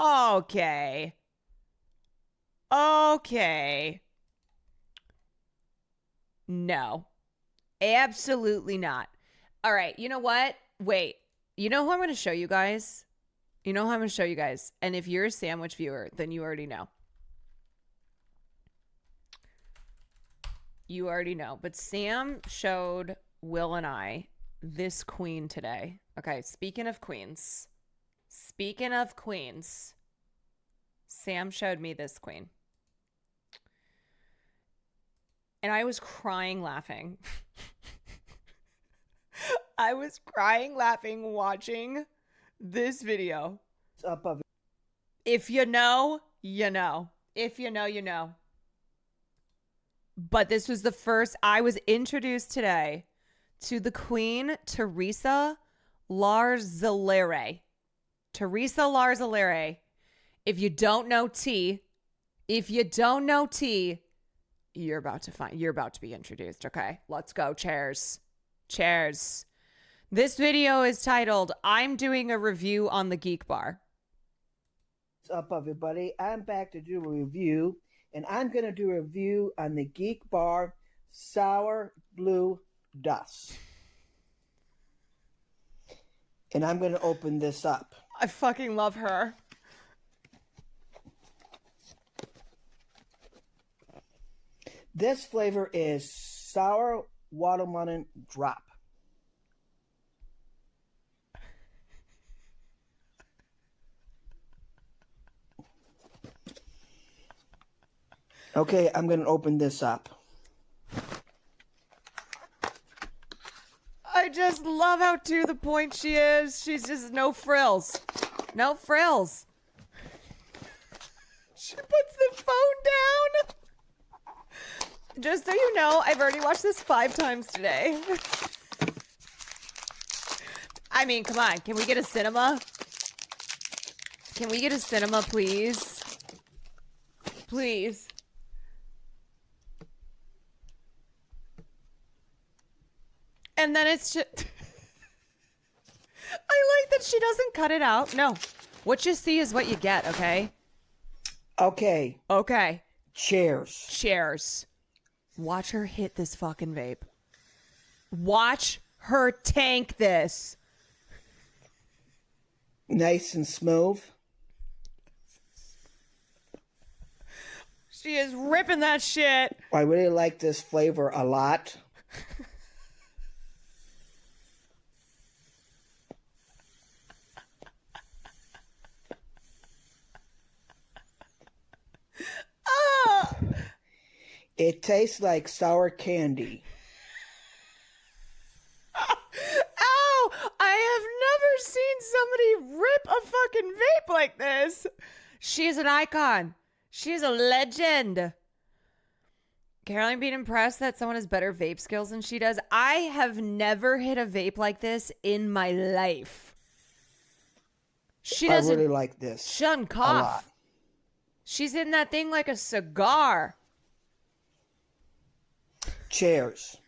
Okay. Okay. No. Absolutely not. All right, you know what? Wait. You know who I'm going to show you guys? You know who I'm going to show you guys? And if you're a Sandwich viewer, then you already know. You already know. But Sam showed Will and I this queen today. Okay, speaking of queens. Sam showed me this queen. And I was crying laughing. I was crying laughing watching this video. If you know, you know. If you know, you know. But this was the first, I was introduced today to the Queen Teresa Larzilere. Teresa Larzilere. If you don't know T, you're about to be introduced, okay? Let's go. Cheers. This video is titled, I'm doing a review on the Geek Bar. What's up, everybody? I'm back to do a review, and I'm going to do a review on the Geek Bar Sour Blue Dust. And I'm going to open this up. I fucking love her. This flavor is sour watermelon drop. Okay, I'm going to open this up. I just love how to the point she is. She's just no frills. No frills. She puts the phone down. Just so you know, I've already watched this 5 times today. I mean, come on. Can we get a cinema? Can we get a cinema, please? Please. And then it's just... I like that she doesn't cut it out. No. What you see is what you get, okay? Okay. Okay. Cheers. Cheers. Watch her hit this fucking vape. Watch her tank this. Nice and smooth. She is ripping that shit. I really like this flavor a lot. It tastes like sour candy. Ow! I have never seen somebody rip a fucking vape like this. She's an icon. She's a legend. Caroline being impressed that someone has better vape skills than she does. I have never hit a vape like this in my life. She doesn't. I really like this. She doesn't cough. She's in that thing like a cigar. Cheers.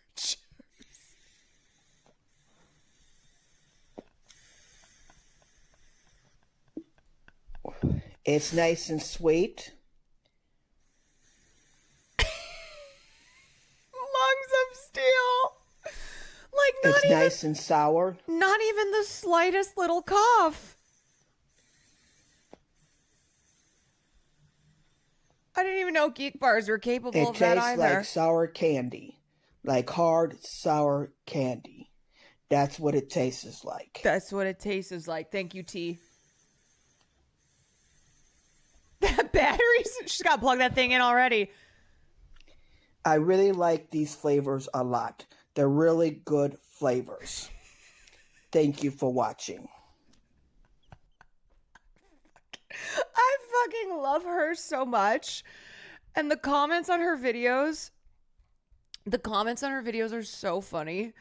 It's nice and sweet. Lungs of steel. Like not it's even nice and sour. Not even the slightest little cough. I didn't even know Geek Bars were capable of that either. It tastes like sour candy. Like hard, sour candy. That's what it tastes like. That's what it tastes like. Thank you, T. That batteries, she's got to plug that thing in already. I really like these flavors a lot. They're really good flavors. Thank you for watching. I fucking love her so much. And the comments on her videos are so funny.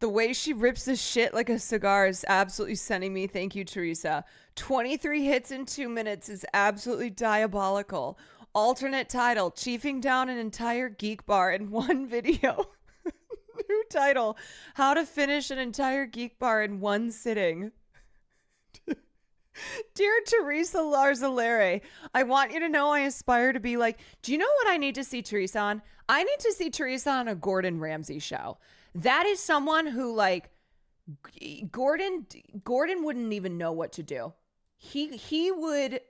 The way she rips this shit like a cigar is absolutely sending me. Thank you, Teresa. 23 hits in 2 minutes is absolutely diabolical. Alternate title, chiefing down an entire Geek Bar in one video. New title, how to finish an entire Geek Bar in one sitting. Dear Teresa Larzalere, I want you to know I aspire to be like, do you know what I need to see Teresa on? I need to see Teresa on a Gordon Ramsay show. That is someone who, like, Gordon wouldn't even know what to do. She would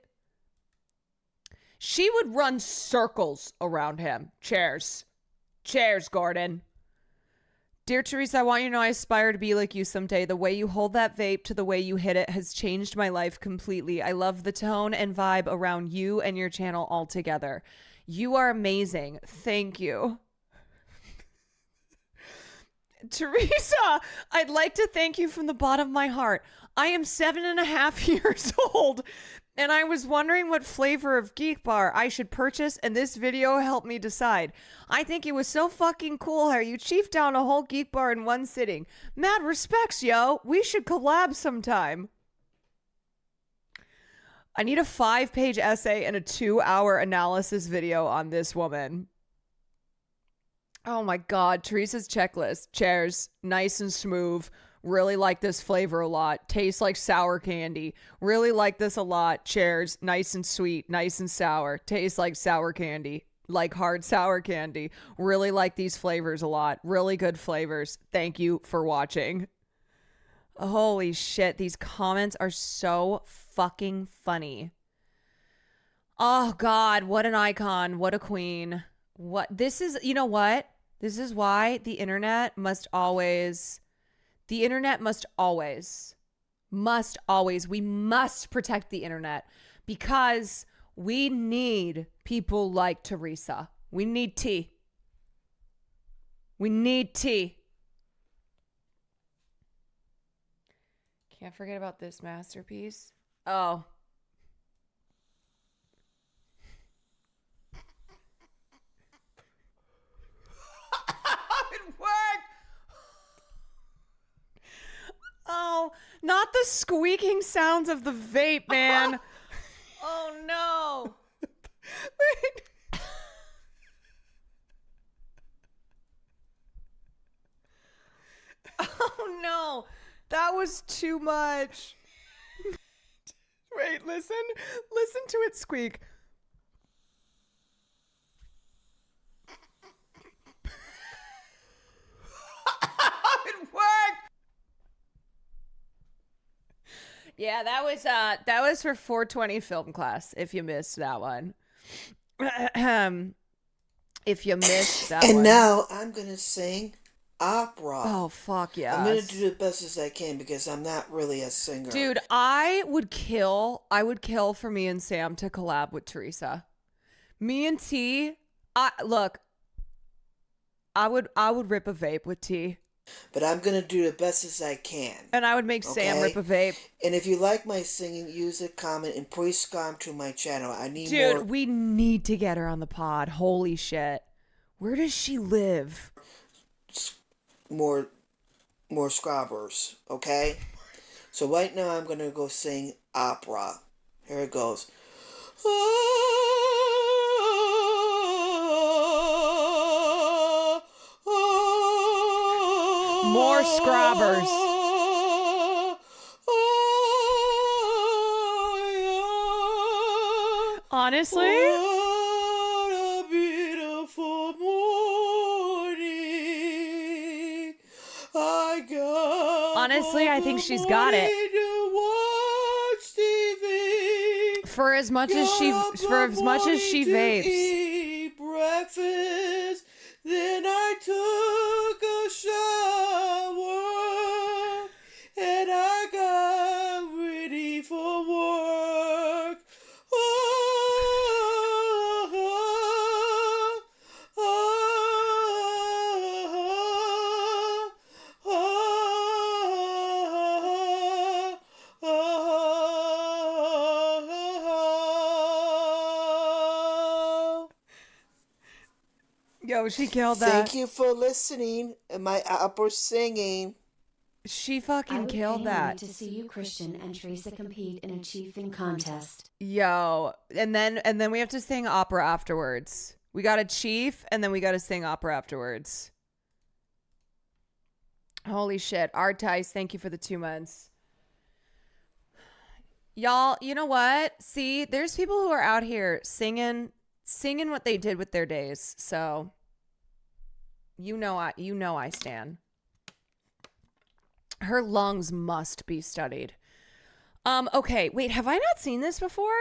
run circles around him. Cheers, Gordon. Dear Teresa, I want you to know I aspire to be like you someday. The way you hold that vape to the way you hit it has changed my life completely. I love the tone and vibe around you and your channel altogether. You are amazing. Thank you. Teresa, I'd like to thank you from the bottom of my heart. I am 7.5 years old, and I was wondering what flavor of Geek Bar I should purchase, and this video helped me decide. I think it was so fucking cool how you chiefed down a whole Geek Bar in one sitting. Mad respects, yo. We should collab sometime. I need a 5-page essay and a 2-hour analysis video on this woman. Oh my God, Teresa's checklist. Cheers, nice and smooth. Really like this flavor a lot. Tastes like sour candy. Really like this a lot. Cheers, nice and sweet, nice and sour. Tastes like sour candy. Like hard sour candy. Really like these flavors a lot. Really good flavors. Thank you for watching. Holy shit, these comments are so fucking funny. Oh God, what an icon. What a queen. What this is, you know what? This is why the internet must always, we must protect the internet because we need people like Teresa. We need tea. We need tea. Can't forget about this masterpiece. Oh. It worked. Oh, Not the squeaking sounds of the vape, man. Oh no. Wait. Oh no. That was too much. Wait, listen. Listen to it squeak. It worked. Yeah, that was for 420 film class. If you missed that one, if you missed that And one. now I'm gonna sing opera. Oh fuck yeah! I'm gonna do the best as I can because I'm not really a singer. Dude, I would kill for me and Sam to collab with Teresa. Me and T, I would rip a vape with T. But I'm gonna do the best as I can. And I would make Sam rip a vape. And if you like my singing, use a comment and please subscribe to my channel. I need Dude, more. we need to get her on the pod. Holy shit. Where does she live? More scrubbers, okay? So right now I'm gonna go sing opera. Here it goes. More scrubbers. Honestly? What a beautiful morning. I got Honestly, I think she's got it. For as much as she vapes. Eat breakfast, then I took a shower and I got ready for work. Yo, she killed that. Thank you for listening and my opera singing. She fucking killed that. To see you, Christian, and Teresa compete in a chiefing contest. Yo, and then we have to sing opera afterwards. We got a chief, and then we got to sing opera afterwards. Holy shit. Art Tice, thank you for the 2 months. Y'all, you know what? See, there's people who are out here singing what they did with their days. So, you know I stand. Her lungs must be studied. Okay, wait, have I not seen this before?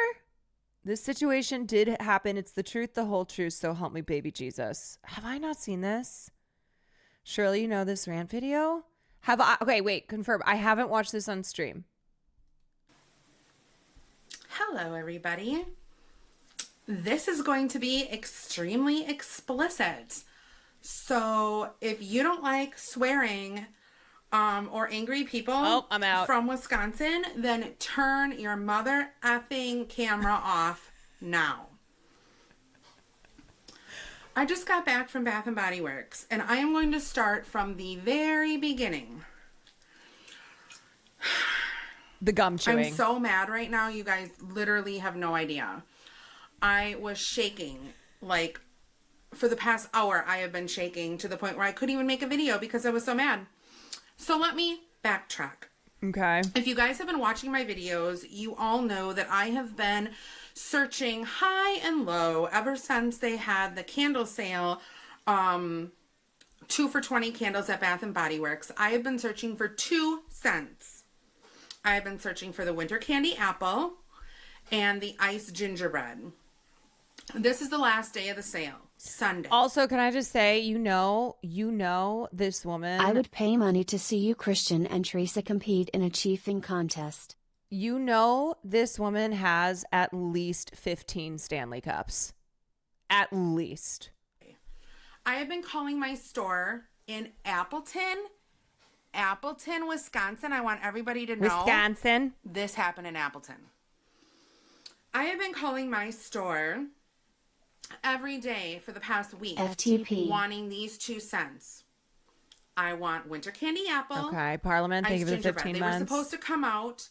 This situation did happen. It's the truth, the whole truth, so help me, baby Jesus. Have I not seen this? Surely you know this rant video? Have I? Okay, wait, confirm. I haven't watched this on stream. Hello, everybody. This is going to be extremely explicit. So if you don't like swearing or angry people I'm out. from Wisconsin, then turn your mother effing camera off now. I just got back from Bath & Body Works, and I am going to start from the very beginning. The gum chewing. I'm so mad right now. You guys literally have no idea. I was shaking. Like, for the past hour, I have been shaking to the point where I couldn't even make a video because I was so mad. So let me backtrack. Okay. If you guys have been watching my videos, you all know that I have been searching high and low ever since they had the candle sale, 2 for $20 candles at Bath & Body Works. I have been searching for 2 scents. I have been searching for the Winter Candy Apple and the Ice Gingerbread. This is the last day of the sale, Sunday. Also, can I just say, you know this woman. I would pay money to see you, Christian, and Teresa compete in a chiefing contest. You know this woman has at least 15 Stanley Cups. At least. I have been calling my store in Appleton, Wisconsin. I want everybody to know. Wisconsin. This happened in Appleton. I have been calling my store every day for the past week. FTP. Wanting these 2 scents. I want winter candy apple. Okay, Parliament, thank you for the gingerbread. 15 They months. were supposed to come out.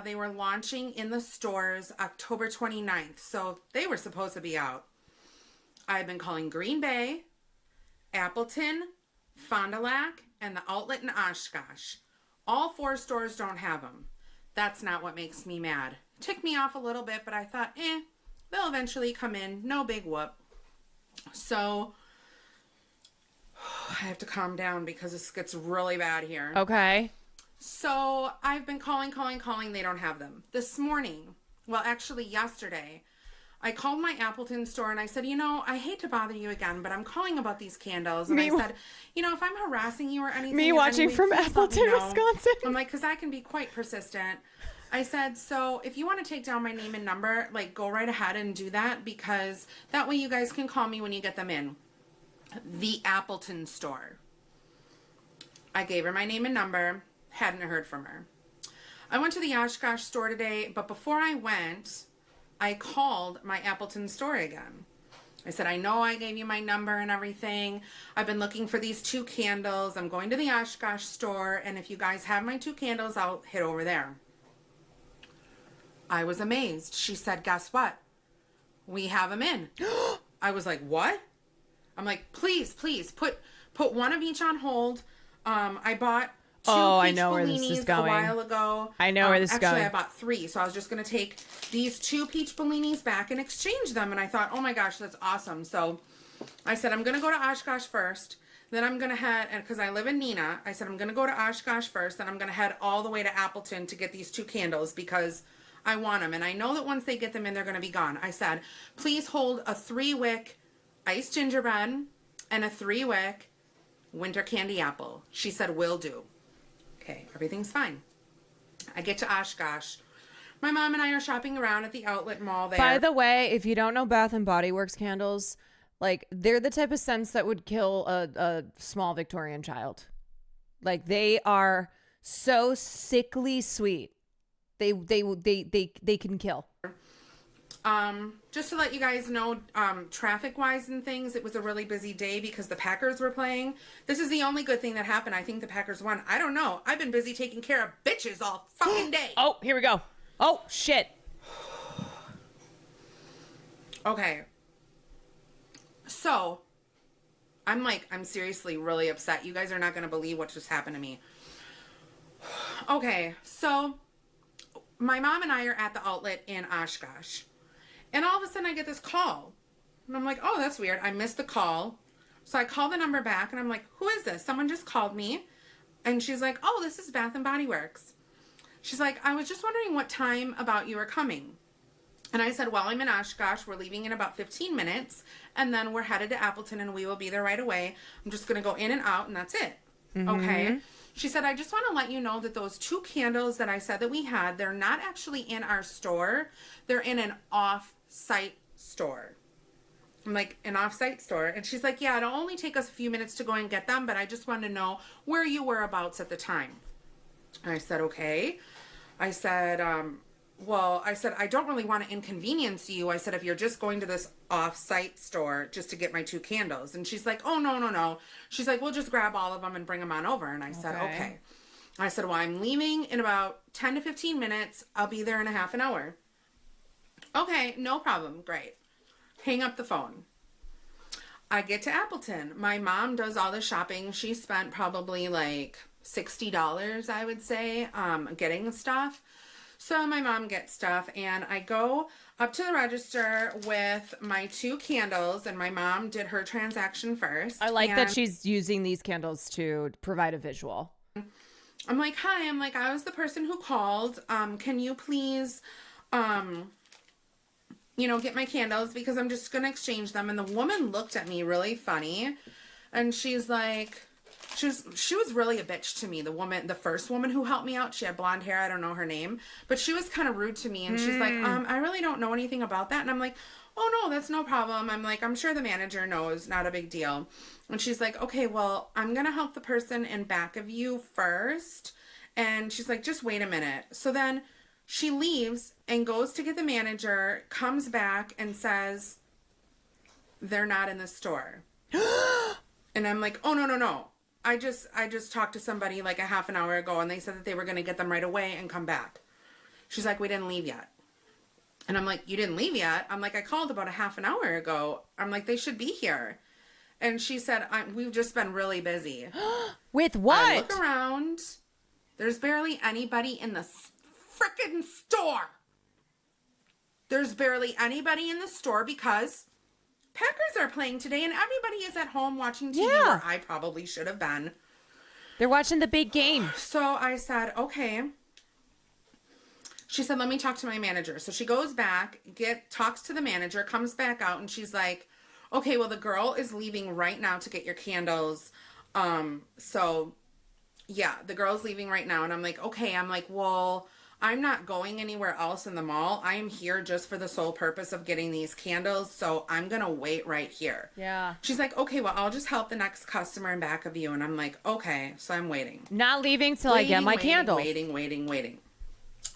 They were launching in the stores October 29th, so they were supposed to be out. I've been calling Green Bay, Appleton, Fond du Lac, and the outlet in Oshkosh. All 4 stores don't have them. That's not what makes me mad. Ticked me off a little bit, but I thought, they'll eventually come in. No big whoop. So I have to calm down because this gets really bad here. Okay. So I've been calling. They don't have them. This morning, well, actually yesterday, I called my Appleton store and I said, I hate to bother you again, but I'm calling about these candles. And I said, if I'm harassing you or anything. Me watching from Appleton, Wisconsin. I'm like, because I can be quite persistent. I said, so if you want to take down my name and number, go right ahead and do that, because that way you guys can call me when you get them in. The Appleton store. I gave her my name and number. Hadn't heard from her. I went to the Oshkosh store today, but before I went, I called my Appleton store again. I said, I know I gave you my number and everything. I've been looking for these 2 candles. I'm going to the Oshkosh store, and if you guys have my 2 candles, I'll hit over there. I was amazed. She said, guess what? We have them in. I was like, what? I'm like, please, put one of each on hold. I bought 2 I peach know where this is bellinis going. a while ago. I know where this is going. Actually, I bought 3, so I was just going to take these 2 peach bellinis back and exchange them. And I thought, oh my gosh, that's awesome. So I said, I'm going to go to Oshkosh first. Then I'm going to head, because I live in Neenah, I said, I'm going to go to Oshkosh first. Then I'm going to head all the way to Appleton to get these 2 candles because I want them. And I know that once they get them in, they're going to be gone. I said, please hold a 3-wick iced gingerbread and a 3-wick winter candy apple. She said, will do. Okay, everything's fine. I get to Oshkosh. My mom and I are shopping around at the outlet mall there. By the way, if you don't know Bath and Body Works candles, they're the type of scents that would kill a small Victorian child. They are so sickly sweet. They can kill. Just to let you guys know, traffic-wise and things, it was a really busy day because the Packers were playing. This is the only good thing that happened. I think the Packers won. I don't know. I've been busy taking care of bitches all fucking day. Oh, here we go. Oh, shit. Okay. So, I'm seriously really upset. You guys are not going to believe what just happened to me. Okay, so my mom and I are at the outlet in Oshkosh. And all of a sudden I get this call. And I'm like, oh, that's weird. I missed the call. So I call the number back and I'm like, who is this? Someone just called me. And she's like, oh, this is Bath and Body Works. She's like, I was just wondering what time about you are coming. And I said, well, I'm in Oshkosh. We're leaving in about 15 minutes. And then we're headed to Appleton and we will be there right away. I'm just going to go in and out and that's it. Mm-hmm. Okay. She said, I just want to let you know that those 2 candles that I said that we had, they're not actually in our store. They're in an off-site store. I'm like, an off-site store? And she's like, yeah, it'll only take us a few minutes to go and get them, but I just wanted to know where you were abouts at the time. And I said, okay. I said, I don't really want to inconvenience you. I said, if you're just going to this off-site store just to get my 2 candles. And she's like, oh, no. She's like, we'll just grab all of them and bring them on over. And I said, okay. I said, well, I'm leaving in about 10 to 15 minutes. I'll be there in a half an hour. Okay, no problem. Great. Hang up the phone. I get to Appleton. My mom does all the shopping. She spent probably $60, I would say, getting the stuff. So my mom gets stuff and I go up to the register with my 2 candles and my mom did her transaction first. I like that she's using these candles to provide a visual. I'm like, hi, I was the person who called. Can you please, get my candles because I'm just going to exchange them. And the woman looked at me really funny and she's like, she was really a bitch to me. The first woman who helped me out, she had blonde hair. I don't know her name, but she was kind of rude to me. And she's like, I really don't know anything about that. And I'm like, oh no, that's no problem. I'm like, I'm sure the manager knows, not a big deal. And she's like, okay, well, I'm going to help the person in back of you first. And she's like, just wait a minute. So then she leaves and goes to get the manager, comes back and says, they're not in the store. And I'm like, oh, no. I just talked to somebody like a half an hour ago, and they said that they were going to get them right away and come back. She's like, we didn't leave yet. And I'm like, you didn't leave yet? I'm like, I called about a half an hour ago. I'm like, they should be here. And she said, we've just been really busy. With what? I look around. There's barely anybody in the frickin' store. There's barely anybody in the store because Packers are playing today and everybody is at home watching TV where I probably should have been. They're watching the big game. So I said, okay. She said, let me talk to my manager. So she goes back, talks to the manager, comes back out, and she's like, okay, well, the girl is leaving right now to get your candles. So, yeah, the girl's leaving right now. And I'm like, okay. I'm like, well, I'm not going anywhere else in the mall. I am here just for the sole purpose of getting these candles. So I'm going to wait right here. Yeah. She's like, okay, well, I'll just help the next customer in back of you. And I'm like, okay. So I'm waiting. Not leaving till I get my candles. Waiting.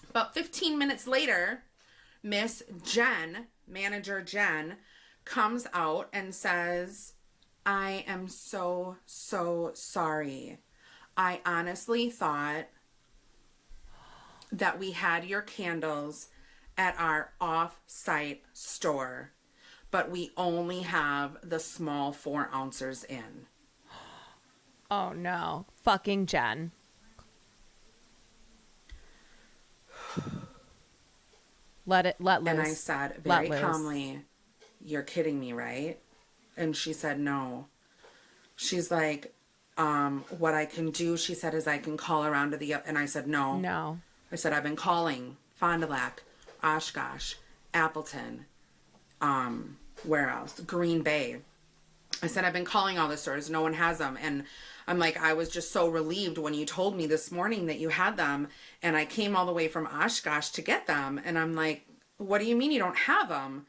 About 15 minutes later, Miss Jen, manager Jen, comes out and says, I am so sorry. I honestly thought that we had your candles at our off-site store, but we only have the small 4 ounces in. Oh no. Fucking Jen. Let loose. And I said very calmly, you're kidding me, right? And she said, no. She's like, what I can do, she said, is I can call around to the, and I said, no. No. I said, I've been calling Fond du Lac, Oshkosh, Appleton, where else? Green Bay. I said, I've been calling all the stores. No one has them. And I'm like, I was just so relieved when you told me this morning that you had them. And I came all the way from Oshkosh to get them. And I'm like, what do you mean you don't have them?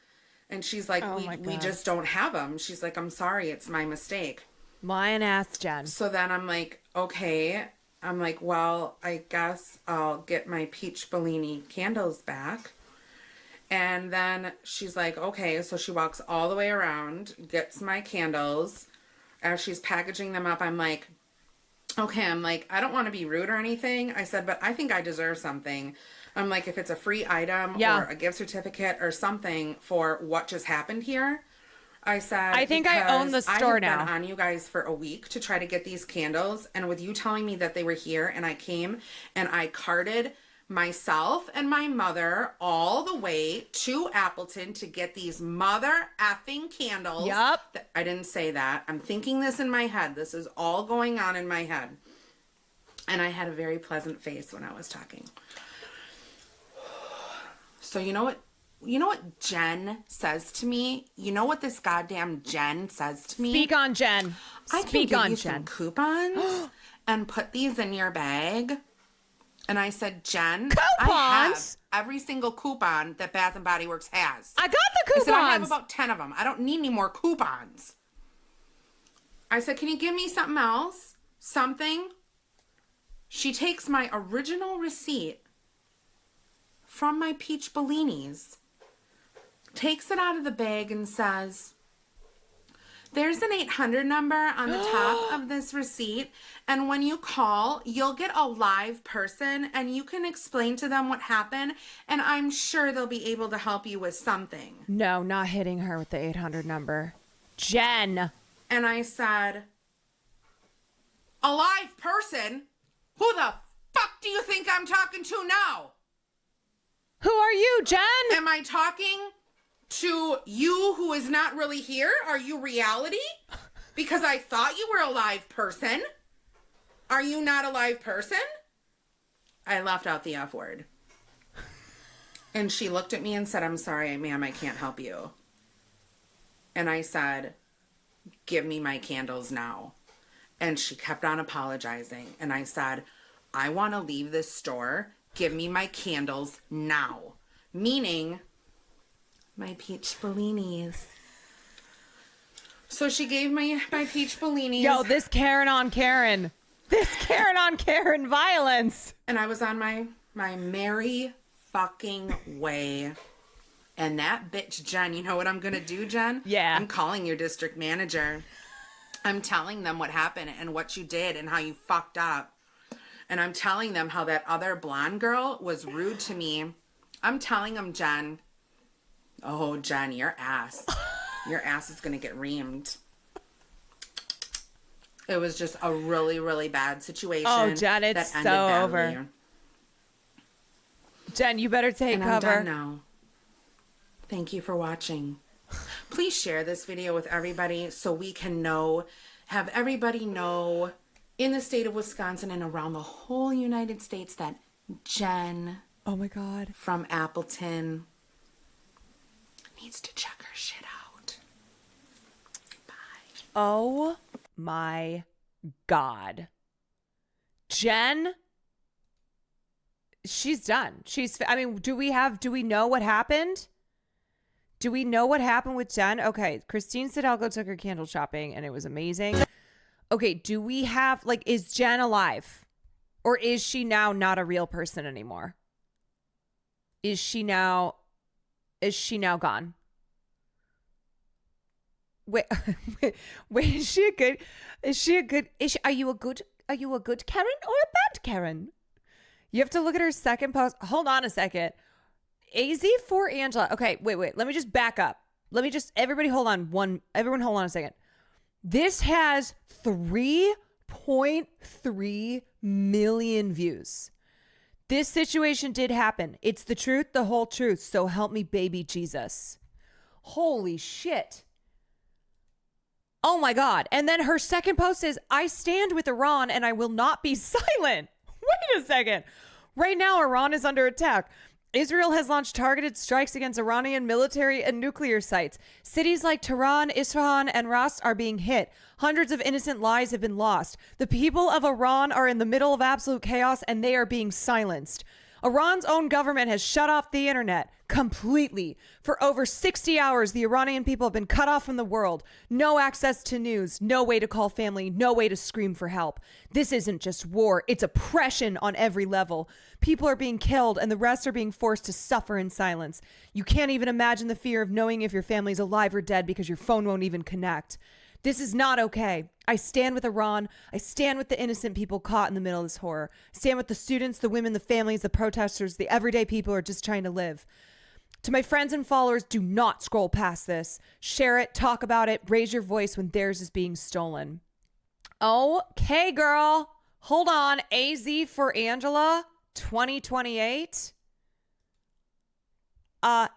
And she's like, we just don't have them. She's like, I'm sorry. It's my mistake. Lion ass Jen. So then I'm like, okay. I'm like, well, I guess I'll get my peach Bellini candles back. And then she's like, okay. So she walks all the way around, gets my candles. As she's packaging them up, I'm like, okay. I'm like, I don't want to be rude or anything. I said, but I think I deserve something. I'm like, if it's a free item or a gift certificate or something for what just happened here. I said, I think I own the store now. I have been on you guys for a week to try to get these candles. And with you telling me that they were here and I came and I carted myself and my mother all the way to Appleton to get these mother effing candles. Yep. I didn't say that. I'm thinking this in my head. This is all going on in my head. And I had a very pleasant face when I was talking. So you know what Jen says to me? You know what this goddamn Jen says to me? Speak on Jen. I can give you some coupons and put these in your bag. And I said, Jen, I have every single coupon that Bath and Body Works has. I got the coupons. I said, I have about 10 of them. I don't need any more coupons. I said, can you give me something else? Something? She takes my original receipt from my peach Bellinis, takes it out of the bag and says, there's an 800 number on the top of this receipt, and when you call, you'll get a live person, and you can explain to them what happened, and I'm sure they'll be able to help you with something. No, not hitting her with the 800 number. Jen. And I said, a live person? Who the fuck do you think I'm talking to now? Who are you, Jen? Am I talking to you who is not really here? Are you reality? Because I thought you were a live person. Are you not a live person? I left out the F word. And she looked at me and said, I'm sorry, ma'am, I can't help you. And I said, give me my candles now. And she kept on apologizing. And I said, I want to leave this store. Give me my candles now. Meaning, my peach Bellinis. So she gave me my peach Bellinis. Yo, this Karen on Karen. This Karen on Karen violence. And I was on my merry fucking way. And that bitch, Jen, you know what I'm going to do, Jen? Yeah. I'm calling your district manager. I'm telling them what happened and what you did and how you fucked up. And I'm telling them how that other blonde girl was rude to me. I'm telling them, Jen. Oh, Jen, your ass is going to get reamed. It was just a really, really bad situation. Oh, Jen, it's that so ended over. badly. Jen, you better take And cover. I'm done now. Thank you for watching. Please share this video with everybody so we can have everybody know in the state of Wisconsin and around the whole United States that Jen, oh my God, from Appleton needs to check her shit out. Bye. Oh my God. Jen, she's done. Do we know what happened? Do we know what happened with Jen? Okay, Christine Sidalko took her candle shopping and it was amazing. Okay, do we have, is Jen alive? Or is she now not a real person anymore? Is she now gone? Wait, are you a good Karen or a bad Karen? You have to look at her second post. Hold on a second. AZ for Angela. Okay, wait. Let me just back up. Everybody hold on a second. This has 3.3 million views. This situation did happen. It's the truth, the whole truth. So help me, baby Jesus. Holy shit. Oh my God. And then her second post is, I stand with Iran and I will not be silent. Wait a second. Right now, Iran is under attack. Israel has launched targeted strikes against Iranian military and nuclear sites. Cities like Tehran, Isfahan, and Ras are being hit. Hundreds of innocent lives have been lost. The people of Iran are in the middle of absolute chaos and they are being silenced. Iran's own government has shut off the internet completely. For over 60 hours, the Iranian people have been cut off from the world. No access to news, no way to call family, no way to scream for help. This isn't just war, it's oppression on every level. People are being killed and the rest are being forced to suffer in silence. You can't even imagine the fear of knowing if your family's alive or dead because your phone won't even connect. This is not okay. I stand with Iran. I stand with the innocent people caught in the middle of this horror. I stand with the students, the women, the families, the protesters, the everyday people who are just trying to live. To my friends and followers, do not scroll past this. Share it, talk about it, raise your voice when theirs is being stolen. Okay, girl. Hold on. AZ for Angela 2028.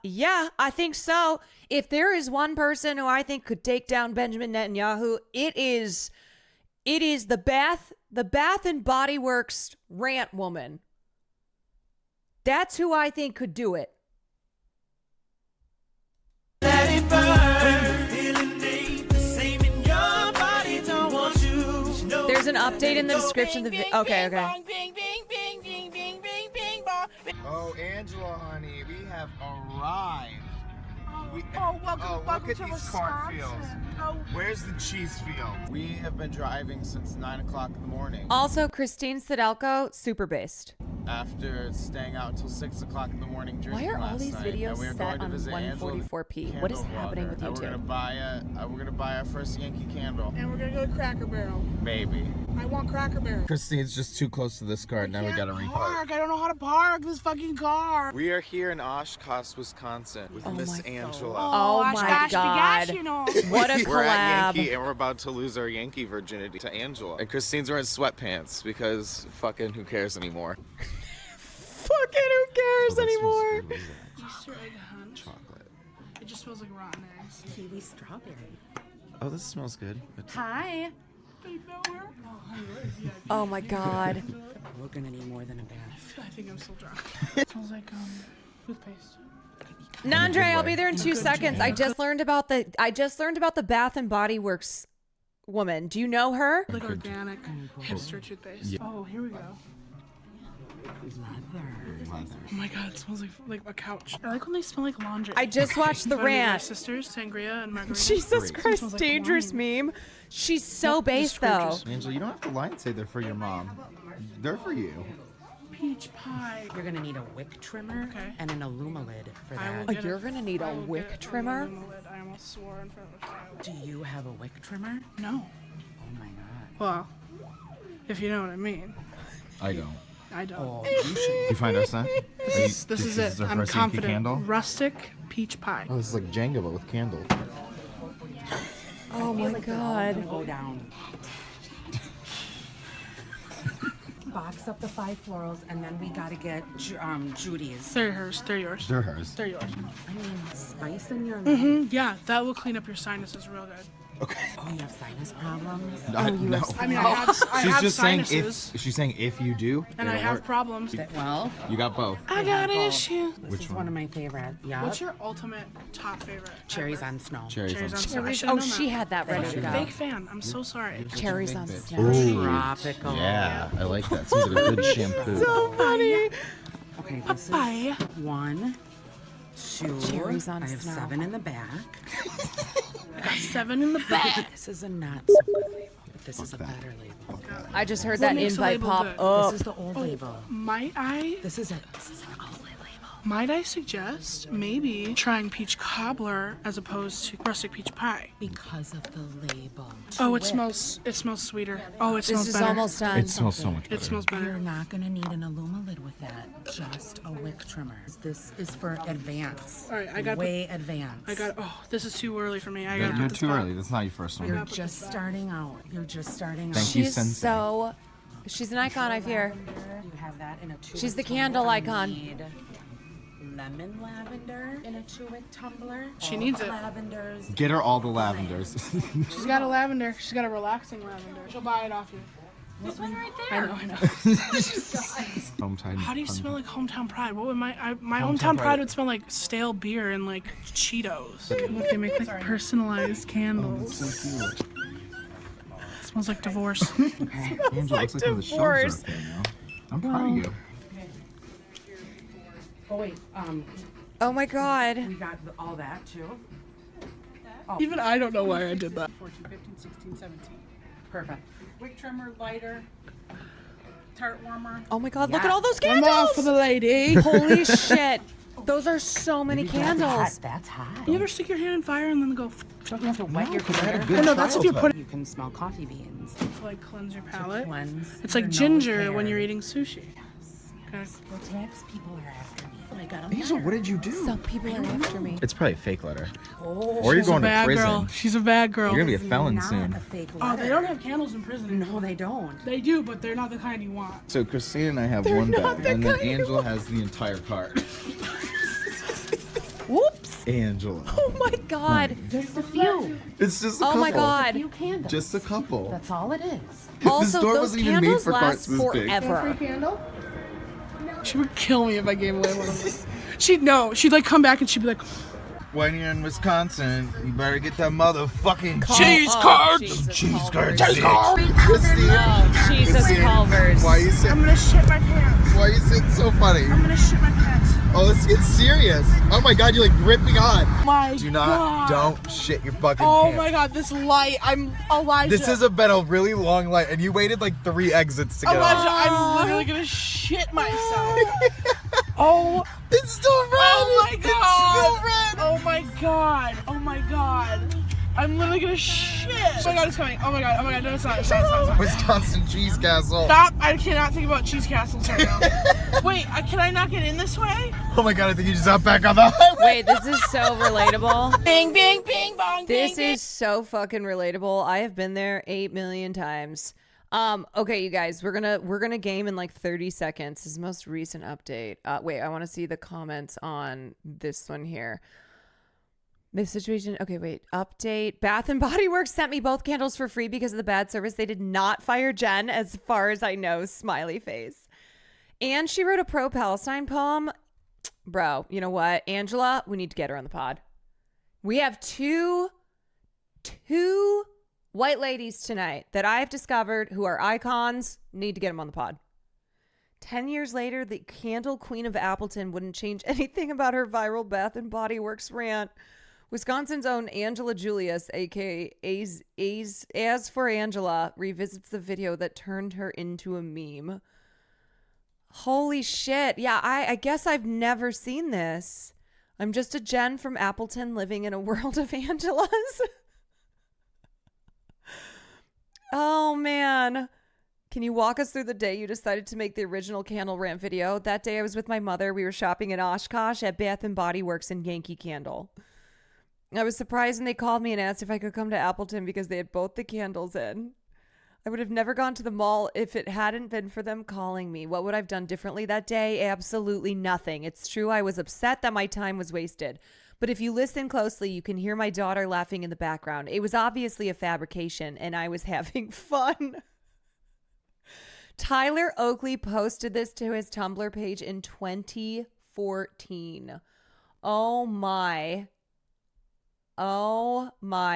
Yeah, I think so. If there is one person who I think could take down Benjamin Netanyahu, it is the Bath and Body Works rant woman. That's who I think could do it. Let it burn, feeling deep, the same in your body, don't want you. There's an update in the description of the video. Okay. Oh, Angela, honey, we have arrived. Welcome look at to these Wisconsin. cornfields. Where's the cheese field? We have been driving since 9 o'clock in the morning. Also, Christine Sidalko, super based. After staying out until 6 o'clock in the morning drinking Why are all last these night, videos and we are set going to on visit Angela, 144p? What is candle happening blogger. with And YouTube? we're gonna buy our first Yankee candle. And we're gonna go to Cracker Barrel. Maybe. I want Cracker Barrel. Christine's just too close to this car. Now we gotta repark. Park. I don't know how to park this fucking car. We are here in Oshkosh, Wisconsin, with Miss Angela. Oh my God! What a We're at collab! Yankee, and we're about to lose our Yankee virginity to Angela. And Christine's wearing sweatpants because fucking who cares anymore? Fucking who cares anymore? Easter egg hunt. Chocolate. It just smells like rotten eggs. Kiwi strawberry. Oh, this smells good. Hi. They know her. Oh my God! We're gonna need more than a bath. I think I'm still drunk. It smells like toothpaste. Nandre, I'll be there in 2 seconds. I just learned about the Bath and Body Works woman. Do you know her? Like organic hipster toothpaste. Yeah. Oh, here we go. Leather. Oh my God, it smells like a couch. I like when they smell like laundry. I just watched the Are they my rant. sisters, Sangria and Margarita. Jesus Christ, dangerous meme. She's so base though. Angela, you don't have to lie and say they're for your mom. They're for you. Peach pie. You're gonna need a wick trimmer and an Illumilid for that. Oh, you're gonna need a wick trimmer? I almost swore in front of a crowd. Do you have a wick trimmer? No. Well, if you know what I mean. I don't. I don't. You find our scent? This is it. our I'm first Yankee confident. candle? Rustic peach pie. Oh, this is like Jenga, but with candle. Oh my God. Go down. Box up the 5 florals, and then we gotta get Judy's. They're hers. They're yours. They're hers. They're yours. I mean, spice in your Yeah, that will clean up your sinuses real good. Okay. Oh, you have sinus problems? No. I mean, I have She's just sinuses. saying if she's saying if you do, And I it'll have work. problems. Well, You got both. I got issues. Which this is one? one of my favorite. Yeah. What's your ultimate top favorite? Cherries on snow. Cherries on snow. I should've Oh, known she that. had that ready to go. Fake fan. I'm so sorry. Cherries on big snow. Ooh. Tropical. Yeah, I like that. Seems like a good shampoo. So funny. Okay, this Papaya. is 1, 2. Cherries on I have snow. 7 in the back. I got 7 in the back. This is a not so good label, but this is a better label. I just heard What that makes a invite label pop good? up. This is the old label. Might I This is an outlet label. Might I suggest maybe trying peach cobbler as opposed to rustic peach pie? Because of the label. Oh, it smells sweeter. Oh, it smells This is better. almost done. It smells so much better. It smells better. You're not going to need an Illumilid with that. Just a wick trimmer. This is for advance. All right, I got way advanced. Oh, this is too early for me. I You're got. you're too early. That's not your first one. You're just starting out. You're just starting out. Thank you, She's Sensei. so. She's an icon, I fear. You have that in a 2-wick She's the tumbler. candle I icon. need lemon lavender in a 2-wick tumbler. She All needs the it. Lavenders. Get her all the lavenders. She's got a lavender. She's got a relaxing lavender. She'll buy it off you. This one right I there. know. Hometown. How do you smell like hometown pride? What would my Hometown hometown pride. pride would smell like stale beer and like Cheetos. Look, they make like personalized candles. So cute. It smells like divorce. Angela, looks like the shelves are up there now. I'm proud of you. Oh wait, Oh my God. we got all that too. Even I don't know why I did that. 14, 15, 16, 17. Perfect. Wick trimmer, lighter, tart warmer. Oh my God, look at all those One candles. off for the lady. Holy shit. Those are so many candles. That's hot. You ever stick your hand in fire and then go Don't you have to wet your I had a finger? good I know, that's if you childhood. put You can smell coffee beans. to like cleanse your palate? Cleanse It's like your nose ginger when hair. you're eating sushi. Okay. Well, tax people are after me. I got 'em Angel, there. what did you do? Some people are after me. It's probably a fake letter. Oh, Or you're She's a going to bad prison. girl. She's a bad girl. You're gonna be a felon not soon. a fake Oh, letter. they don't have candles in prison. No, they don't. They do, but they're not the kind you want. So Christine and I have one bag, and then Angela has the entire cart. Whoops. Angela. Oh my God. Just a few. It's just a Oh couple. my God. Few candles. Just a couple. That's all it is. Also, store those wasn't even made candles for carts last this big. forever. Candle? She would kill me if I gave away one of them. She'd like come back and she'd be like, When you're in Wisconsin, you better get that motherfucking cheese curds! Cheese curds. Cheese curds! Christine. Oh, Jesus Christine, Culvers. Why you sit? I'm gonna shit my pants. Why you sitting so funny? I'm gonna shit my pants. Oh, let's get serious. Oh my God, you're like gripping on. My Do not, God. don't shit your fucking Oh pants. my God, this light. I'm Elijah. This has been a really long light, and you waited like 3 exits to get Elijah, off. I'm literally gonna shit myself. Oh, It's still red. oh my It's God. still red. Oh my God. Oh my God. I'm literally gonna shit. Oh my God, it's coming. Oh my God. Oh my God. No, it's not. It's not. It's not. It's not. Wisconsin Cheese Castle. Stop. I cannot think about cheese castles right now. Wait, can I not get in this way? Oh my God, I think you just got back on the highway. Wait, this is so relatable. Bing, bing, bing, bong, This bing, is so fucking relatable. I have been there 8 million times. Okay, you guys, we're gonna game in like 30 seconds. This is the most recent update. Wait, I want to see the comments on this one here. This situation. Okay, wait. Update. Bath and Body Works sent me both candles for free because of the bad service. They did not fire Jen, as far as I know. Smiley face. And she wrote a pro-Palestine poem. Bro, you know what? Angela, we need to get her on the pod. We have two white ladies tonight that I've discovered who are icons. Need to get them on the pod. 10 years later, the candle queen of Appleton wouldn't change anything about her viral Bath and Body Works rant. Wisconsin's own Angela Julius, aka As for Angela, revisits the video that turned her into a meme. Holy shit. Yeah, I guess I've never seen this. I'm just a Jen from Appleton living in a world of Angelas. Oh, man. Can you walk us through the day you decided to make the original candle rant video? That day I was with my mother. We were shopping in Oshkosh at Bath & Body Works and Yankee Candle. I was surprised when they called me and asked if I could come to Appleton because they had both the candles in. I would have never gone to the mall if it hadn't been for them calling me. What would I have done differently that day? Absolutely nothing. It's true I was upset that my time was wasted. But if you listen closely, you can hear my daughter laughing in the background. It was obviously a fabrication, and I was having fun. Tyler Oakley posted this to his Tumblr page in 2014. Oh my.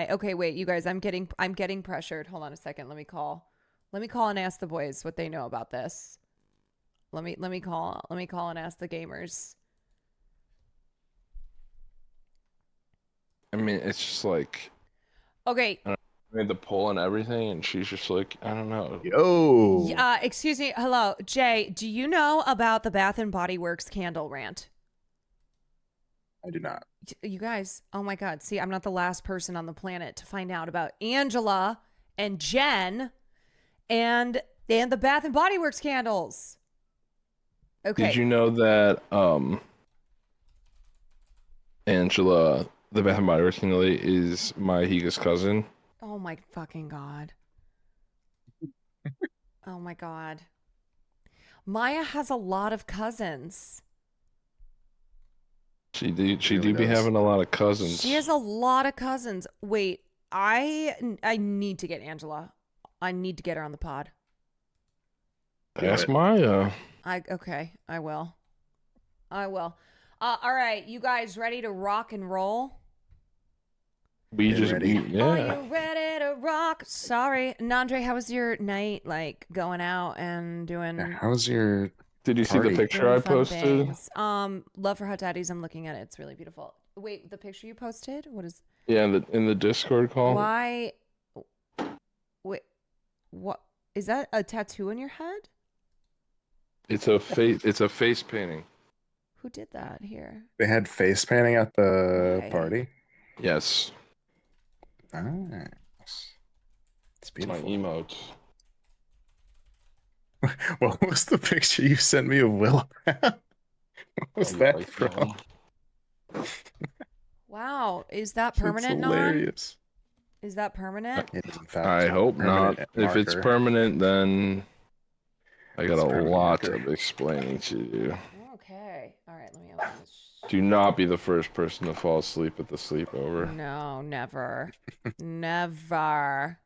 Okay, wait, you guys, I'm getting pressured. Hold on a second. Let me call and ask the boys what they know about this. Let me call and ask the gamers. I mean, it's just like, Okay. I made the poll and everything, and she's just like, I don't know. Yo. Excuse me. Hello, Jay. Do you know about the Bath and Body Works candle rant? I do not. You guys, oh my God. See, I'm not the last person on the planet to find out about Angela and Jen and the Bath and Body Works candles. Okay. Did you know that Angela, the Bath and Body Works candle lady, is my Higa's cousin? Oh my fucking God. Oh my God. Maya has a lot of cousins. She do be having a lot of cousins. She has a lot of cousins. Wait, I need to get Angela. I need to get her on the pod. Ask Maya. Okay, I will. All right, you guys ready to rock and roll? Are you ready to rock? Sorry, Nandre, how was your night? Like going out and doing? How's your? Did you see the picture I posted? Things. Love for Hot Daddies. I'm looking at it. It's really beautiful. Wait, the picture you posted? What is? Yeah, in the Discord call. Why? Wait, what is that? A tattoo on your head? It's a face painting. Who did that here? They had face painting at the party. Yes. Nice. It's beautiful. My emote. What was the picture you sent me of Willow? What was that from? Wow, is that permanent? That's hilarious. Is that permanent? It is in fact I hope not. permanent If it's marker. permanent, then I got It's a permanent lot marker. of explaining to do. Okay. All right. Let me open this. Do not be the first person to fall asleep at the sleepover. No, never, never.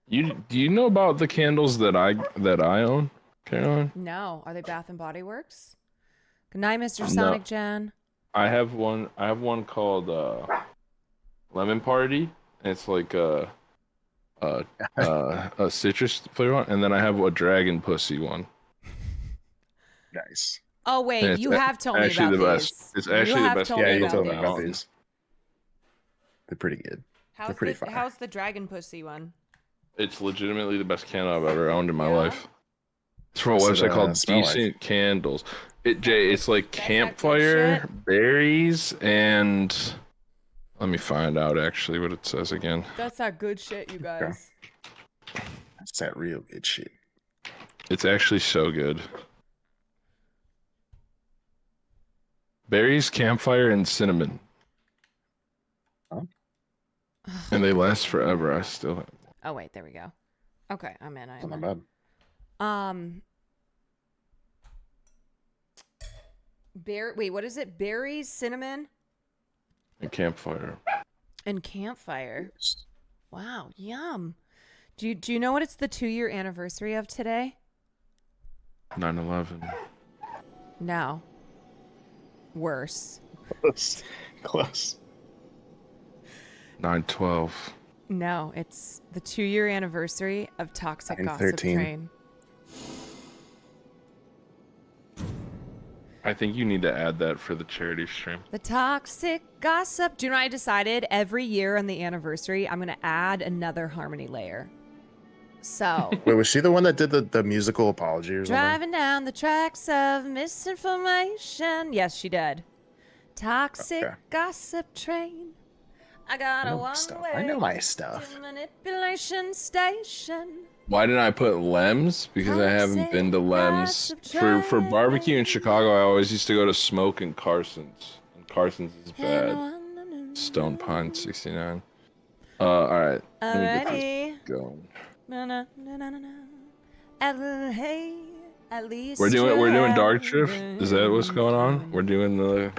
Do you know about the candles that I own, Caroline? No, are they Bath and Body Works? Good night, Mr. Sonic Jen. I have one called Lemon Party. And it's like a citrus flavor one, and then I have a Dragon Pussy one. Nice. Oh And wait, it's you have told me actually about the these. best. It's actually the best. Yeah, you told me these. about these. They're pretty good. They're pretty fun. How's the Dragon Pussy one? It's legitimately the best candle I've ever owned in my life. It's from a What's website it, called smell like? Decent Candles. It's like campfire, berries, and let me find out actually what it says again. That's that good shit, you guys. That's that real good shit. It's actually so good. Berries, campfire, and cinnamon. Oh. And they last forever. I still have. Oh wait, there we go. Okay, I'm in. It's not bad. Wait, what is it? Berries, cinnamon, And campfire. and campfire. Wow, yum. Do you know what it's the 2-year anniversary of today? 9/11. No. Worse. Close. 9/12. No, it's the 2-year anniversary of Toxic Gossip 9/13. Train. I think you need to add that for the charity stream. The Toxic Gossip. Do you know what I decided? Every year on the anniversary, I'm going to add another harmony layer. So, Wait, was she the one that did the musical apology or something? driving down the tracks of misinformation. Yes, she did. Toxic Okay. Gossip Train. I got I a know my one stuff. way I know my stuff. manipulation station. Why didn't I put Lems? Because I haven't been to Lems. For barbecue in Chicago, I always used to go to Smoke and Carson's. And Carson's is bad. Stone Pine 69. Alright. Let me get this going. At least We're doing Dark Shift? Is that what's going on? We're doing the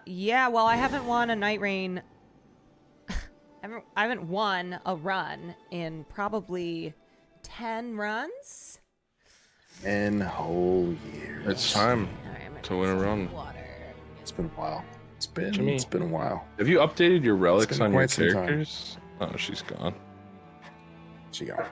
yeah, well I haven't won a Night Rain. I haven't won a run in probably 10 runs. 10 whole years. It's time to win a run. It's been a while. It's been a while. Have you updated your relics on your quite some time. characters? Oh, she's gone. She gone.